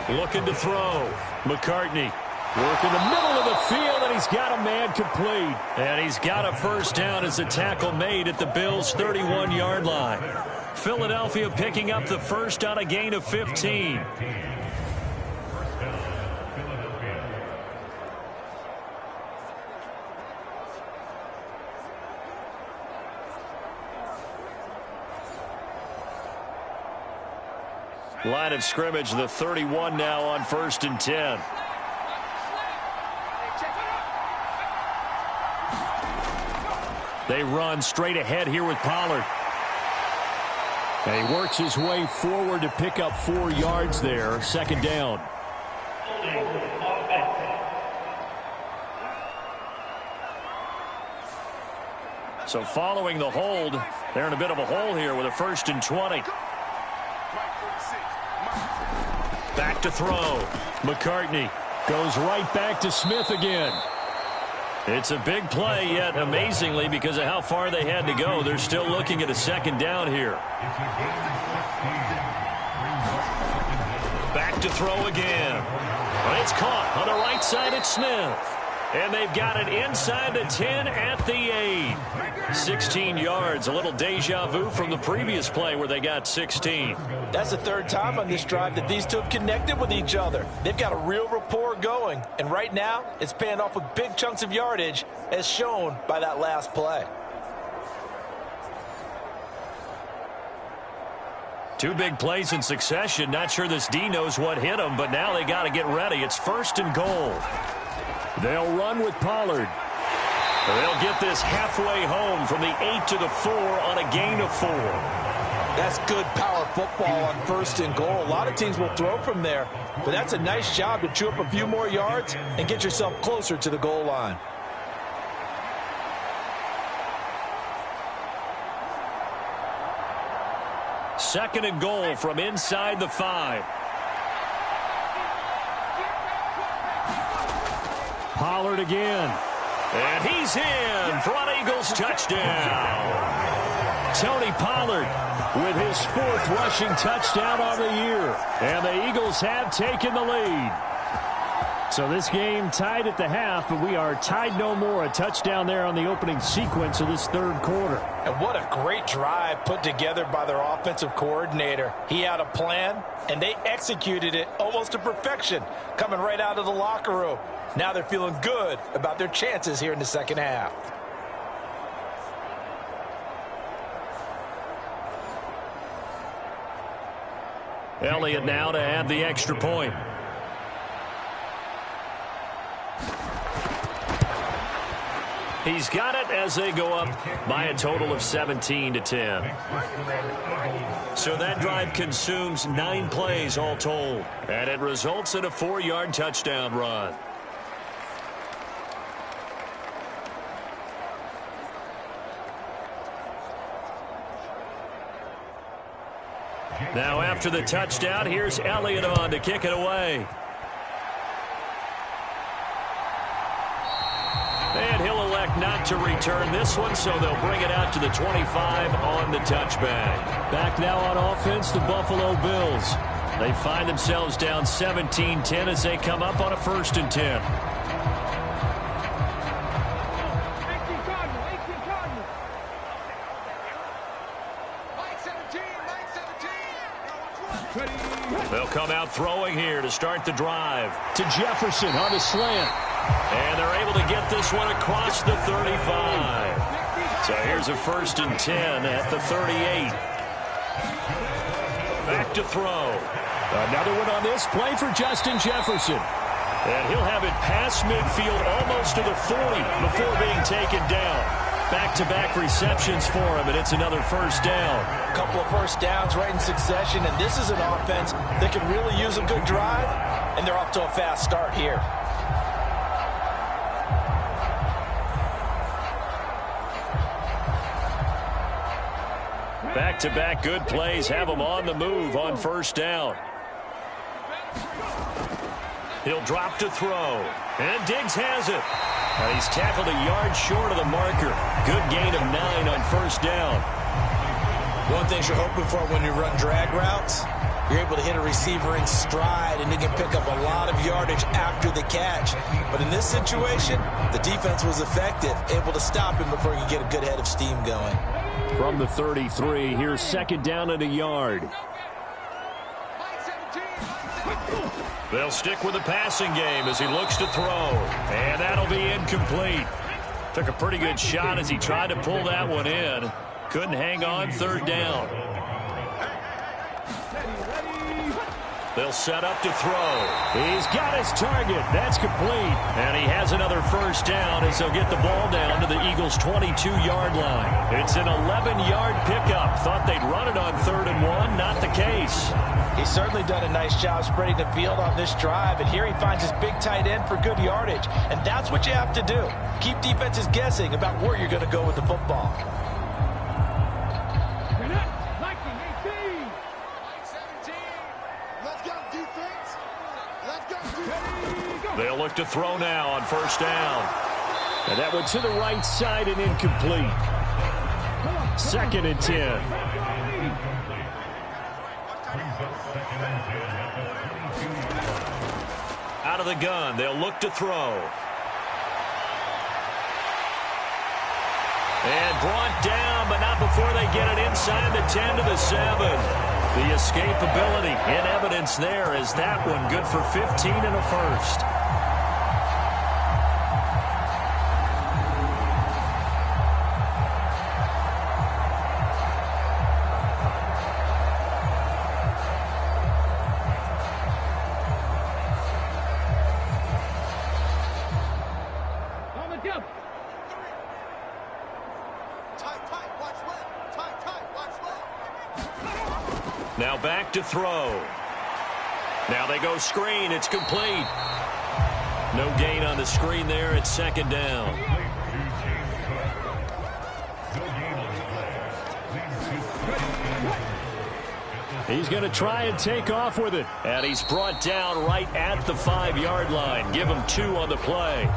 Looking to throw. McCartney. Work in the middle of the field, and he's got a man complete. And he's got a 1st down as the tackle made at the Bills' 31-yard line. Philadelphia picking up the 1st on a gain of 15. Line of scrimmage, the 31 now on 1st and 10. They run straight ahead here with Pollard. And he works his way forward to pick up 4 yards there. 2nd down. So following the hold, they're in a bit of a hole here with a 1st and 20. Back to throw. McCartney goes right back to Smith again. It's a big play, yet amazingly, because of how far they had to go, they're still looking at a 2nd down here. Back to throw again. But it's caught on the right side at Smith. And they've got it inside the 10 at the 8. 16 yards, a little deja vu from the previous play where they got 16. That's the 3rd time on this drive that these two have connected with each other. They've got a real rapport going. And right now, it's paying off with big chunks of yardage, as shown by that last play. 2 big plays in succession. Not sure this D knows what hit him, but now they got to get ready. It's 1st and goal. They'll run with Pollard. They'll get this halfway home from the 8 to the 4 on a gain of 4. That's good power football on 1st and goal. A lot of teams will throw from there, but that's a nice job to chew up a few more yards and get yourself closer to the goal line. Second and goal from inside the 5. Pollard again. And he's in for an Eagles touchdown. Tony Pollard with his 4th rushing touchdown on the year. And the Eagles have taken the lead. So this game tied at the half, but we are tied no more. A touchdown there on the opening sequence of this 3rd quarter. And what a great drive put together by their offensive coordinator. He had a plan, and they executed it almost to perfection, coming right out of the locker room. Now they're feeling good about their chances here in the 2nd half. Elliott now to add the extra point. He's got it as they go up by a total of 17-10. So that drive consumes 9 plays all told. And it results in a 4-yard touchdown run. Now after the touchdown, here's Elliott on to kick it away. And he'll elect not to return this one, so they'll bring it out to the 25 on the touchback. Back now on offense, the Buffalo Bills. They find themselves down 17-10 as they come up on a 1st and 10. They'll come out throwing here to start the drive. To Jefferson on the slant. And they're able to get this one across the 35. So here's a 1st and 10 at the 38. Back to throw. Another one on this play for Justin Jefferson. And he'll have it past midfield almost to the 40 before being taken down. Back-to-back receptions for him, and it's another 1st down. A couple of 1st downs right in succession, and this is an offense that can really use a good drive, and they're off to a fast start here. Back-to-back good plays have him on the move on 1st down. He'll drop to throw. And Diggs has it. And he's tackled a yard short of the marker. Good gain of 9 on 1st down. One thing you're hoping for when you run drag routes, you're able to hit a receiver in stride, and he can pick up a lot of yardage after the catch. But in this situation, the defense was effective, able to stop him before he could get a good head of steam going. From the 33, here's 2nd down and a yard. They'll stick with the passing game as he looks to throw. And that'll be incomplete. Took a pretty good shot as he tried to pull that one in. Couldn't hang on 3rd down. They'll set up to throw. He's got his target. That's complete. And he has another 1st down as they'll get the ball down to the Eagles' 22-yard line. It's an 11-yard pickup. Thought they'd run it on 3rd and 1. Not the case. He's certainly done a nice job spreading the field on this drive, and here he finds his big tight end for good yardage. And that's what you have to do. Keep defenses guessing about where you're going to go with the football. They'll look to throw now on 1st down. And that went to the right side and incomplete. 2nd and 10. Out of the gun, they'll look to throw. And brought down, but not before they get it inside the 10 to the 7. The escapability in evidence there as that one good for 15 and a 1st. Now back to throw. Now they go screen. It's complete. No gain on the screen there. It's 2nd down. He's going to try and take off with it. And he's brought down right at the 5-yard line. Give him 2 on the play.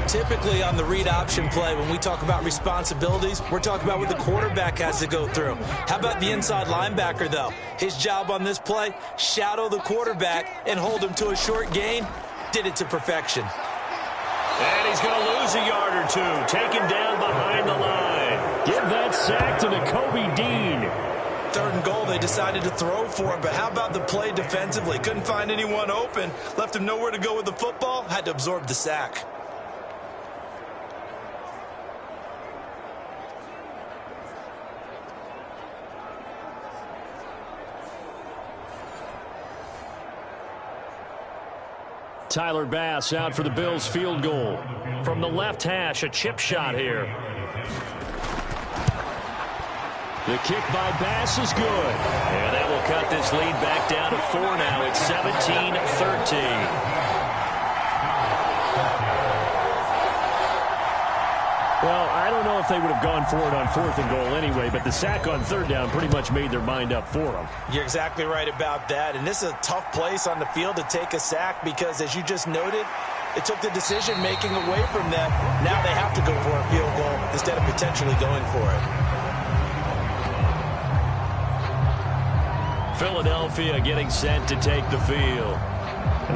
Typically on the read option play, when we talk about responsibilities, we're talking about what the quarterback has to go through. How about the inside linebacker, though? His job on this play, shadow the quarterback and hold him to a short gain. Did it to perfection. And he's going to lose a yard or 2. Taken down behind the line. Give that sack to Nakobe Dean. 3rd and goal, they decided to throw for it, but how about the play defensively? Couldn't find anyone open. Left him nowhere to go with the football. Had to absorb the sack. Tyler Bass out for the Bills field goal. From the left hash, a chip shot here. The kick by Bass is good. And that will cut this lead back down to 4 now. It's 17-13. Well, I don't know if they would have gone for it on 4th and goal anyway, but the sack on 3rd down pretty much made their mind up for them. You're exactly right about that, and this is a tough place on the field to take a sack because, as you just noted, it took the decision-making away from them. Now they have to go for a field goal instead of potentially going for it. Philadelphia getting set to take the field.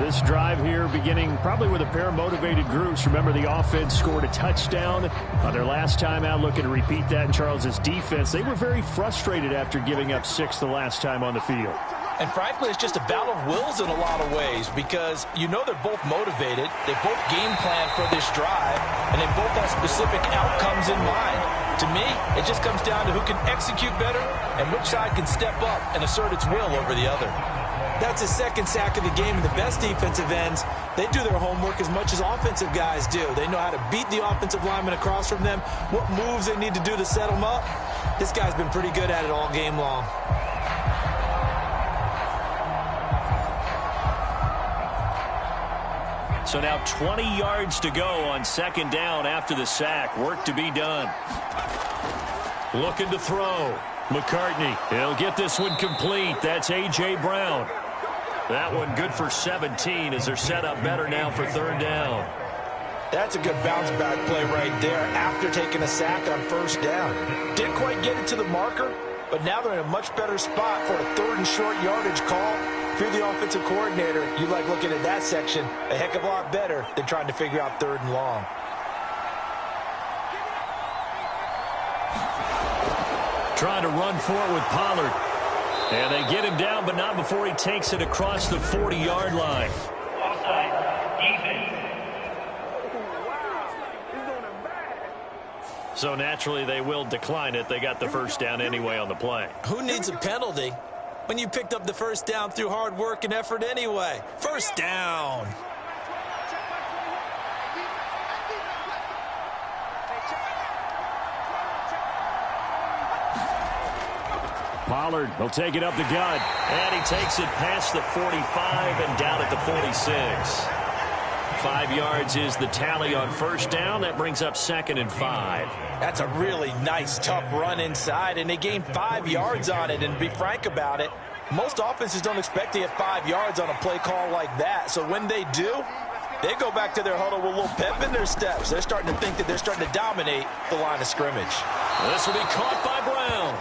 This drive here beginning probably with a pair of motivated groups. Remember, the offense scored a touchdown on their last time out, looking to repeat that in Charles's defense. They were very frustrated after giving up 6 the last time on the field. And frankly, it's just a battle of wills in a lot of ways because you know they're both motivated. They both game plan for this drive, and they both have specific outcomes in mind. To me, it just comes down to who can execute better and which side can step up and assert its will over the other. That's his 2nd sack of the game, and the best defensive ends, they do their homework as much as offensive guys do. They know how to beat the offensive lineman across from them, what moves they need to do to set them up. This guy's been pretty good at it all game long. So now 20 yards to go on 2nd down after the sack. Work to be done. Looking to throw. McCartney, he'll get this one complete. That's A.J. Brown. That one good for 17 as they're set up better now for 3rd down. That's a good bounce-back play right there after taking a sack on 1st down. Didn't quite get it to the marker, but now they're in a much better spot for a 3rd and short yardage call. If you're the offensive coordinator, you like looking at that section a heck of a lot better than trying to figure out 3rd and long. Trying to run for it with Pollard. And they get him down, but not before he takes it across the 40-yard line. So naturally, they will decline it. They got the 1st down anyway on the play. Who needs a penalty when you picked up the 1st down through hard work and effort anyway? 1st down. Pollard, he'll take it up the gut. And he takes it past the 45 and down at the 46. 5 yards is the tally on 1st down. That brings up 2nd and 5. That's a really nice, tough run inside, and they gained 5 yards on it. And to be frank about it, most offenses don't expect to get 5 yards on a play call like that. So when they do, they go back to their huddle with a little pep in their steps. They're starting to think that they're starting to dominate the line of scrimmage. This will be caught by Brown.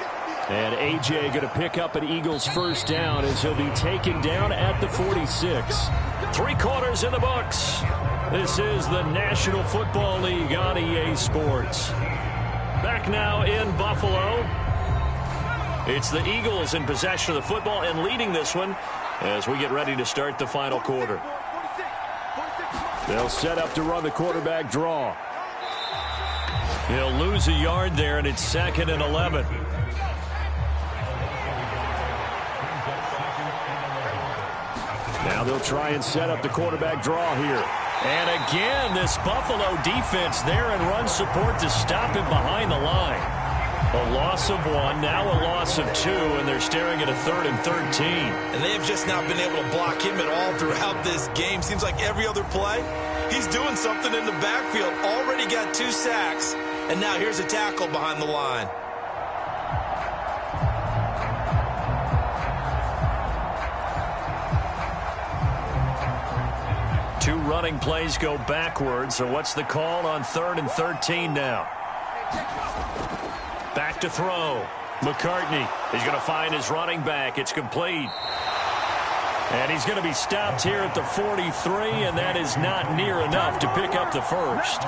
And A.J. going to pick up an Eagles 1st down as he'll be taken down at the 46. 3 quarters in the books. This is the National Football League on EA Sports. Back now in Buffalo. It's the Eagles in possession of the football and leading this one as we get ready to start the final quarter. They'll set up to run the quarterback draw. He'll lose a yard there, and it's 2nd and 11. Now they'll try and set up the quarterback draw here. And again, this Buffalo defense there and run support to stop him behind the line. A loss of 1, now a loss of 2, and they're staring at a 3rd and 13. And they have just not been able to block him at all throughout this game. Seems like every other play, he's doing something in the backfield. Already got 2 sacks, and now here's a tackle behind the line. Two running plays go backwards. So what's the call on 3rd and 13 now? Back to throw. McCartney. He's going to find his running back. It's complete. And he's going to be stopped here at the 43, and that is not near enough to pick up the 1st.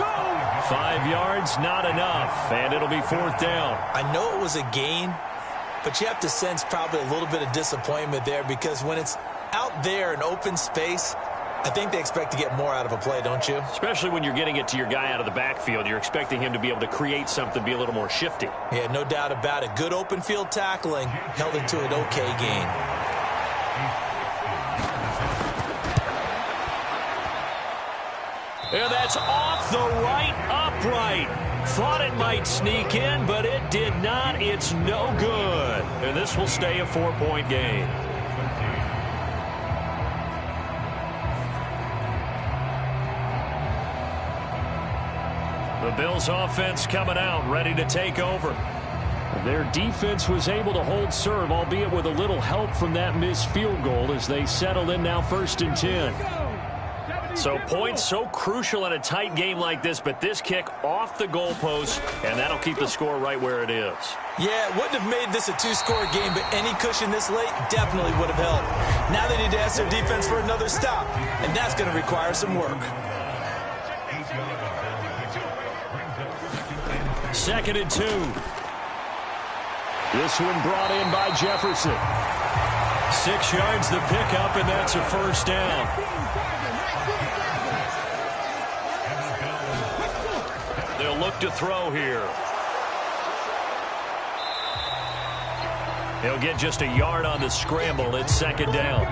5 yards, not enough, and it'll be 4th down. I know it was a gain, but you have to sense probably a little bit of disappointment there because when it's out there in open space, I think they expect to get more out of a play, don't you? Especially when you're getting it to your guy out of the backfield. You're expecting him to be able to create something, be a little more shifty. Yeah, no doubt about it. Good open field tackling held into an okay gain. And that's off the right upright. Thought it might sneak in, but it did not. It's no good. And this will stay a 4-point game. The Bills offense coming out, ready to take over. Their defense was able to hold serve, albeit with a little help from that missed field goal as they settle in now 1st and 10. So points so crucial in a tight game like this, but this kick off the goalpost, and that'll keep the score right where it is. Yeah, it wouldn't have made this a 2-score game, but any cushion this late definitely would have helped. Now they need to ask their defense for another stop, and that's going to require some work. 2nd and 2. This one brought in by Jefferson. 6 yards the pickup, and that's a 1st down. They'll look to throw here. He'll get just a yard on the scramble. It's 2nd down.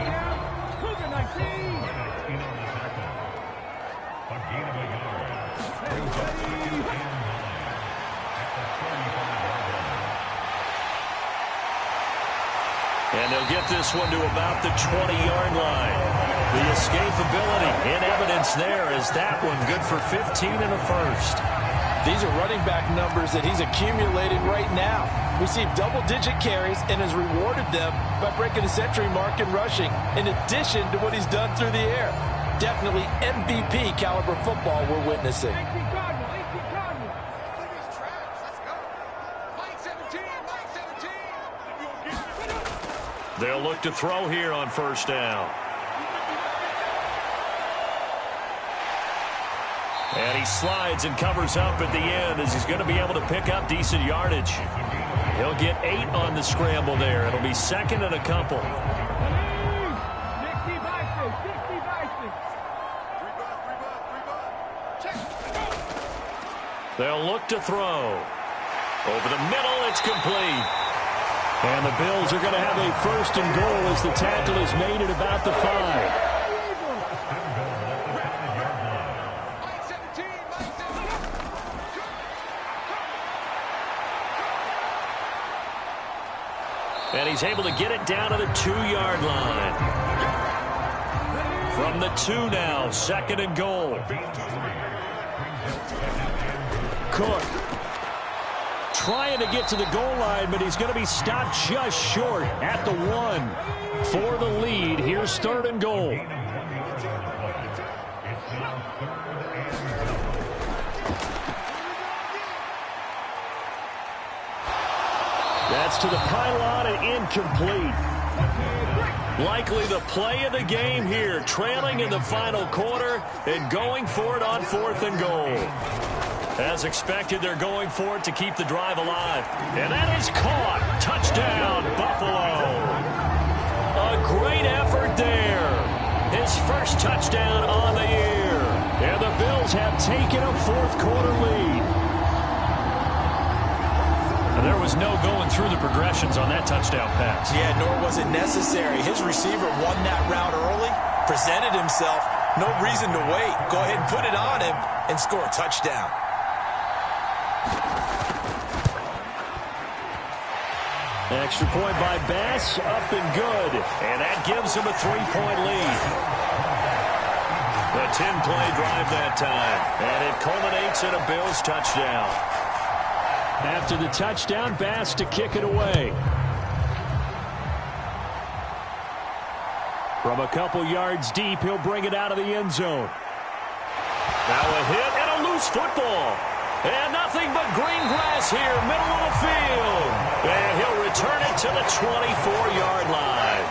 And they'll get this one to about the 20-yard line. The escapability in evidence there as that one good for 15 and a 1st. These are running back numbers that he's accumulating right now. Received double-digit carries and has rewarded them by breaking the century mark in rushing, in addition to what he's done through the air. Definitely MVP caliber football we're witnessing. They'll look to throw here on 1st down. And he slides and covers up at the end as he's going to be able to pick up decent yardage. He'll get 8 on the scramble there. It'll be 2nd and a couple. They'll look to throw. Over the middle, it's complete. And the Bills are going to have a 1st and goal as the tackle is made at about the 5. And he's able to get it down to the 2-yard line. From the 2 now, 2nd and goal. Cook trying to get to the goal line, but he's going to be stopped just short at the 1 for the lead. Here's 3rd and goal. That's to the pylon and incomplete. Likely the play of the game here, trailing in the final quarter and going for it on 4th and goal. As expected, they're going for it to keep the drive alive. And that is caught. Touchdown, Buffalo. A great effort there. His first touchdown on the year. And the Bills have taken a 4th quarter lead. There was no going through the progressions on that touchdown pass. Yeah, nor was it necessary. His receiver won that route early, presented himself. No reason to wait. Go ahead and put it on him and score a touchdown. Extra point by Bass, up and good. And that gives him a 3-point lead. The 10-play drive that time. And it culminates in a Bills touchdown. After the touchdown, Bass to kick it away. From a couple yards deep, he'll bring it out of the end zone. Now a hit and a loose football. And nothing but green grass here, middle of the field. And he'll return it to the 24-yard line.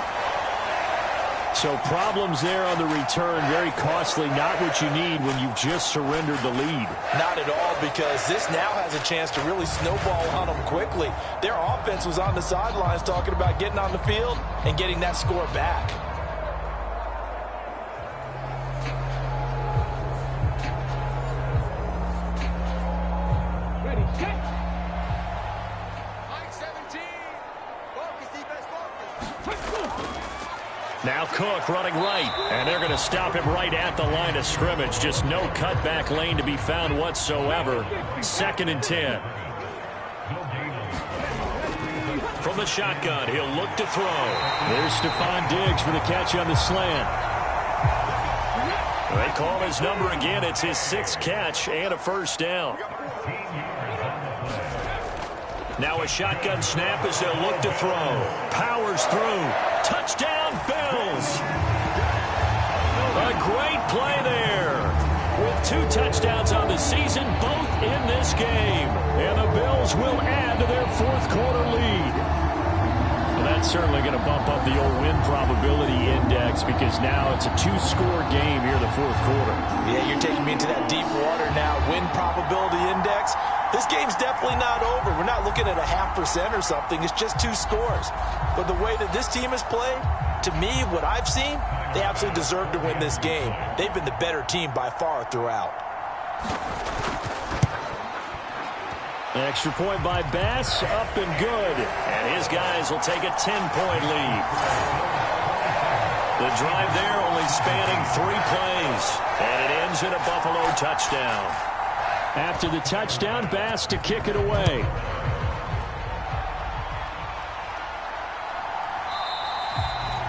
So problems there on the return, very costly, not what you need when you've just surrendered the lead. Not at all, because this now has a chance to really snowball on them quickly. Their offense was on the sidelines talking about getting on the field and getting that score back. Now Cook running right, and they're going to stop him right at the line of scrimmage. Just no cutback lane to be found whatsoever. 2nd and 10. From the shotgun, he'll look to throw. There's Stephon Diggs for the catch on the slant. They call his number again. It's his 6th catch and a first down. Now a shotgun snap as they'll look to throw. Powers through. Touchdown, Bills. A great play there. With 2 touchdowns on the season, both in this game. And the Bills will add to their 4th quarter lead. Well, that's certainly going to bump up the old win probability index because now it's a 2-score game here in the 4th quarter. Yeah, you're taking me into that deep water now. Win probability index. This game's definitely not over. We're not looking at a 0.5% or something. It's just 2 scores. But the way that this team has played, to me, what I've seen, they absolutely deserve to win this game. They've been the better team by far throughout. Extra point by Bass, up and good. And his guys will take a 10-point lead. The drive there only spanning 3 plays. And it ends in a Buffalo touchdown. After the touchdown, Bass to kick it away.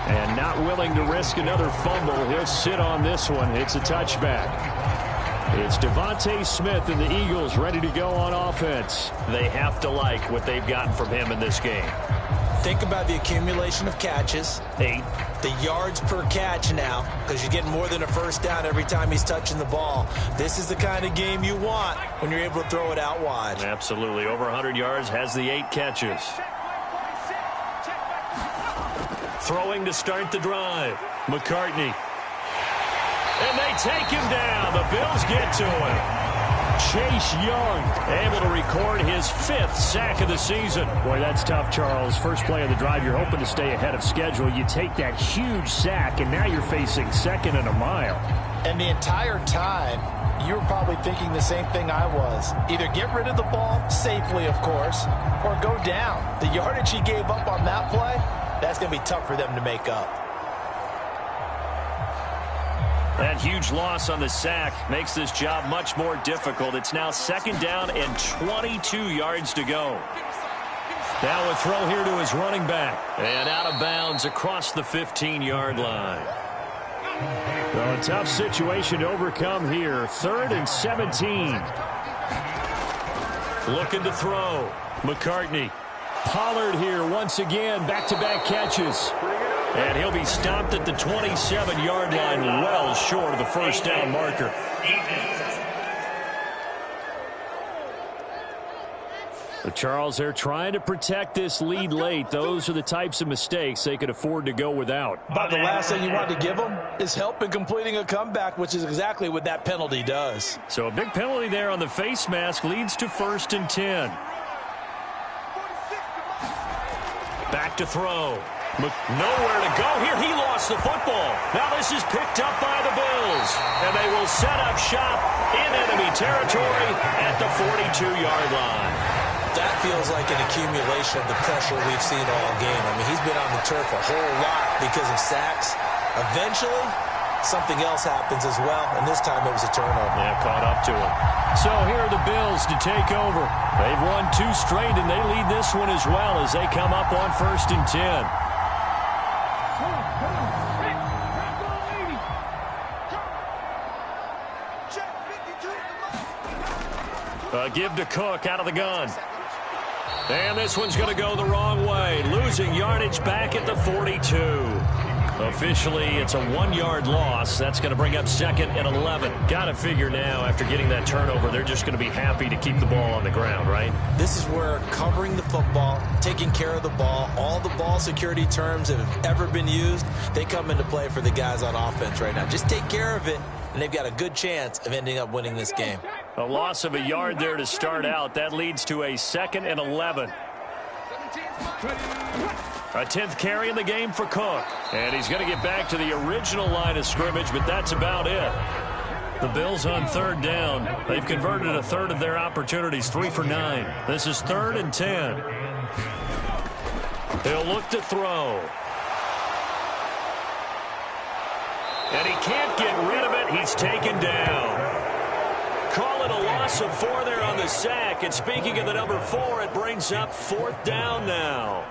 And not willing to risk another fumble. He'll sit on this one. It's a touchback. It's Devontae Smith and the Eagles ready to go on offense. They have to like what they've gotten from him in this game. Think about the accumulation of catches. 8. The yards per catch now, because you're getting more than a first down every time he's touching the ball. This is the kind of game you want when you're able to throw it out wide. Absolutely. Over 100 yards, has the 8 catches. Throwing to start the drive. McCartney. And they take him down. The Bills get to him. Chase Young able to record his 5th sack of the season. Boy, that's tough, Charles. First play of the drive, you're hoping to stay ahead of schedule. You take that huge sack, and now you're facing 2nd and a mile. And the entire time, you were probably thinking the same thing I was. Either get rid of the ball, safely, of course, or go down. The yardage he gave up on that play, that's going to be tough for them to make up. That huge loss on the sack makes this job much more difficult. It's now 2nd down and 22 yards to go. Now a throw here to his running back. And out of bounds across the 15-yard line. Well, a tough situation to overcome here. 3rd and 17. Looking to throw. McCartney. Pollard here once again. Back-to-back catches. And he'll be stopped at the 27-yard line, well short of the first down marker. But Charles, they're trying to protect this lead late. Those are the types of mistakes they could afford to go without. But the last thing you want to give them is help in completing a comeback, which is exactly what that penalty does. So a big penalty there on the face mask leads to 1st and 10. Back to throw. Nowhere to go here. He lost the football. Now this is picked up by the Bills. And they will set up shop in enemy territory at the 42-yard line. That feels like an accumulation of the pressure we've seen all game. I mean, he's been on the turf a whole lot because of sacks. Eventually, something else happens as well, and this time it was a turnover. Yeah, caught up to him. So here are the Bills to take over. They've won 2 straight, and they lead this one as well as they come up on 1st and 10. Give to Cook out of the gun. And this one's going to go the wrong way. Losing yardage back at the 42. Officially, it's a 1-yard loss. That's going to bring up 2nd and 11. Got to figure now, after getting that turnover, they're just going to be happy to keep the ball on the ground, right? This is where covering the football, taking care of the ball, all the ball security terms that have ever been used, they come into play for the guys on offense right now. Just take care of it, and they've got a good chance of ending up winning this game. A loss of a yard there to start out. That leads to a 2nd and 11. A 10th carry in the game for Cook. And he's going to get back to the original line of scrimmage, but that's about it. The Bills on 3rd down. They've converted a 1/3 of their opportunities, 3 for 9. This is 3rd and 10. They'll look to throw. And he can't get rid of it. He's taken down. Call it a loss of 4 there on the sack. And speaking of the number 4, it brings up 4th down now.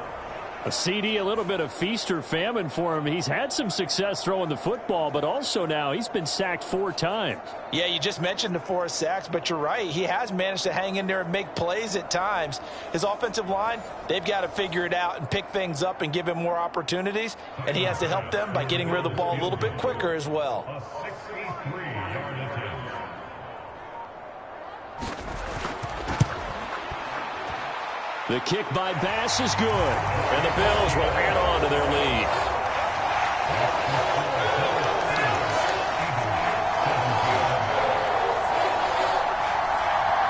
A CD, a little bit of feast or famine for him. He's had some success throwing the football, but also now he's been sacked 4 times. Yeah, you just mentioned the 4 sacks, but you're right. He has managed to hang in there and make plays at times. His offensive line, they've got to figure it out and pick things up and give him more opportunities, and he has to help them by getting rid of the ball a little bit quicker as well. The kick by Bass is good, and the Bills will add on to their lead.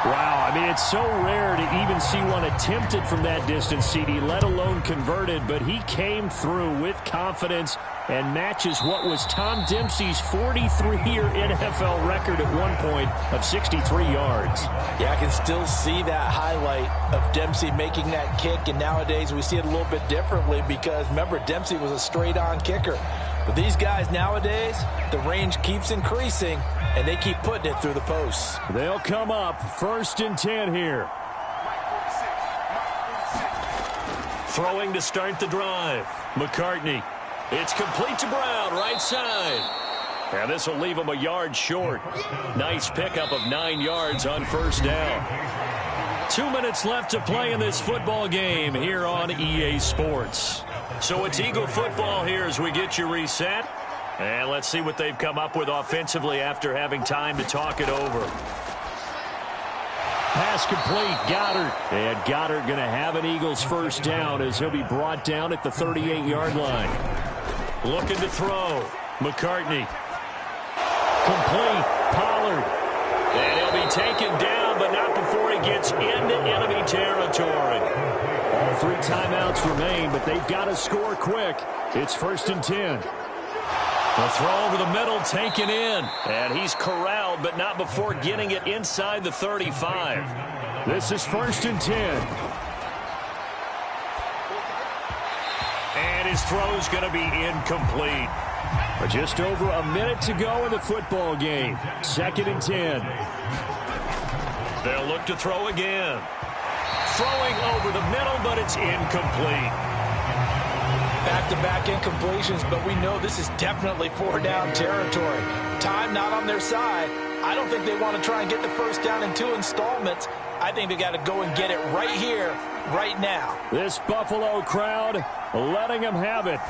Wow, I mean, it's so rare to even see one attempted from that distance, CD, let alone converted, but he came through with confidence and matches what was Tom Dempsey's 43-year NFL record at one point of 63 yards. Yeah, I can still see that highlight of Dempsey making that kick, and nowadays we see it a little bit differently because, remember, Dempsey was a straight-on kicker. But these guys nowadays, the range keeps increasing, and they keep putting it through the posts. They'll come up 1st and 10 here. Throwing to start the drive. McCartney. It's complete to Brown, right side. And this will leave him a yard short. Nice pickup of 9 yards on 1st down. 2 minutes left to play in this football game here on EA Sports. So it's Eagle football here as we get you reset. And let's see what they've come up with offensively after having time to talk it over. Pass complete, Goddard. And Goddard going to have an Eagles 1st down as he'll be brought down at the 38-yard line. Looking to throw. McCartney. Complete. Pollard. And he'll be taken down, but not before he gets into enemy territory. All 3 timeouts remain, but they've got to score quick. It's 1st and 10. A throw over the middle, taken in. And he's corralled, but not before getting it inside the 35. This is 1st and 10. And his throw's going to be incomplete. Just over a minute to go in the football game. 2nd and 10. They'll look to throw again. Throwing over the middle, but it's incomplete. Back-to-back incompletions, but we know this is definitely 4-down territory. Time not on their side. I don't think they want to try and get the 1st down in 2 installments. I think they got to go and get it right here, right now. This Buffalo crowd letting them have it.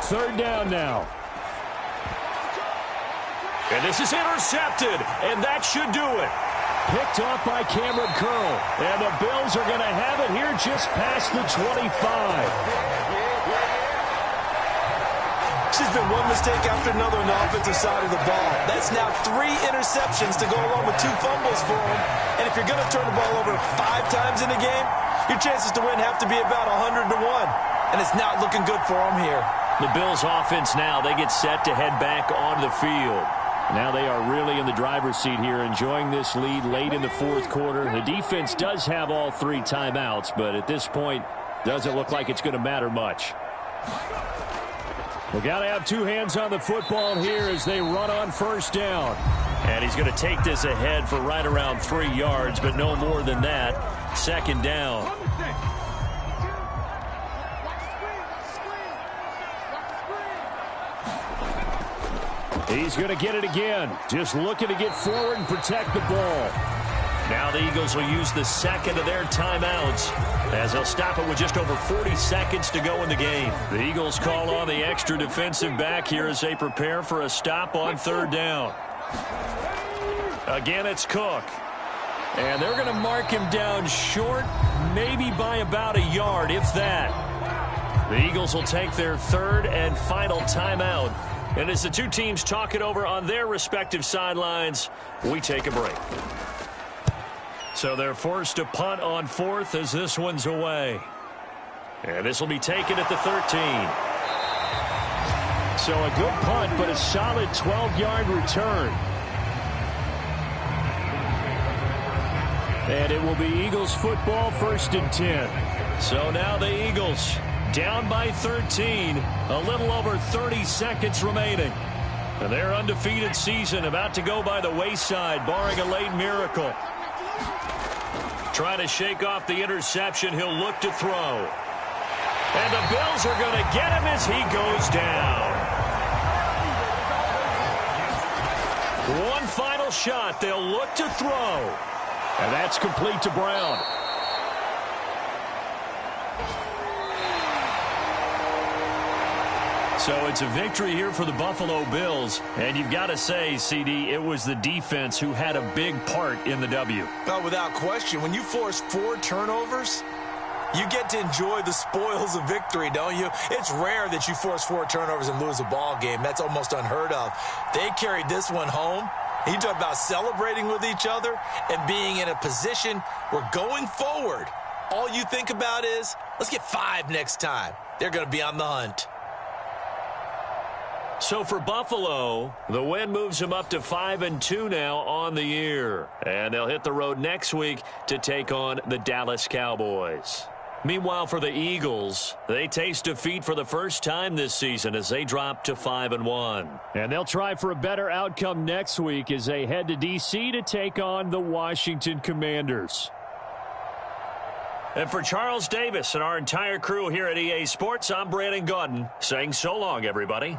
3rd down now. And this is intercepted, and that should do it. Picked off by Cameron Curl. And the Bills are going to have it here just past the 25. This has been one mistake after another on the offensive side of the ball. That's now 3 interceptions to go along with 2 fumbles for him. And if you're going to turn the ball over 5 times in a game, your chances to win have to be about 100 to 1. And it's not looking good for him here. The Bills offense now, they get set to head back onto the field. Now they are really in the driver's seat here, enjoying this lead late in the 4th quarter. The defense does have all 3 timeouts, but at this point, doesn't look like it's going to matter much. We got to have 2 hands on the football here as they run on 1st down. And he's going to take this ahead for right around 3 yards, but no more than that. 2nd down. He's going to get it again. Just looking to get forward and protect the ball. Now the Eagles will use the 2nd of their timeouts as they'll stop it with just over 40 seconds to go in the game. The Eagles call on the extra defensive back here as they prepare for a stop on 3rd down. Again, it's Cook. And they're going to mark him down short, maybe by about a yard, if that. The Eagles will take their 3rd and final timeout. And as the 2 teams talk it over on their respective sidelines, we take a break. So they're forced to punt on 4th as this one's away. And this will be taken at the 13. So a good punt, but a solid 12-yard return. And it will be Eagles football, 1st and 10. So now the Eagles down by 13, a little over 30 seconds remaining. And their undefeated season about to go by the wayside, barring a late miracle. Trying to shake off the interception, he'll look to throw. And the Bills are going to get him as he goes down. One final shot. They'll look to throw. And that's complete to Brown. So it's a victory here for the Buffalo Bills. And you've got to say, CD, it was the defense who had a big part in the W. Well, without question, when you force 4 turnovers, you get to enjoy the spoils of victory, don't you? It's rare that you force 4 turnovers and lose a ball game. That's almost unheard of. They carried this one home. You talk about celebrating with each other and being in a position where going forward, all you think about is, let's get 5 next time. They're going to be on the hunt. So for Buffalo, the win moves them up to 5-2 now on the year. And they'll hit the road next week to take on the Dallas Cowboys. Meanwhile, for the Eagles, they taste defeat for the first time this season as they drop to 5-1. And they'll try for a better outcome next week as they head to D.C. to take on the Washington Commanders. And for Charles Davis and our entire crew here at EA Sports, I'm Brandon Gaudin saying so long, everybody.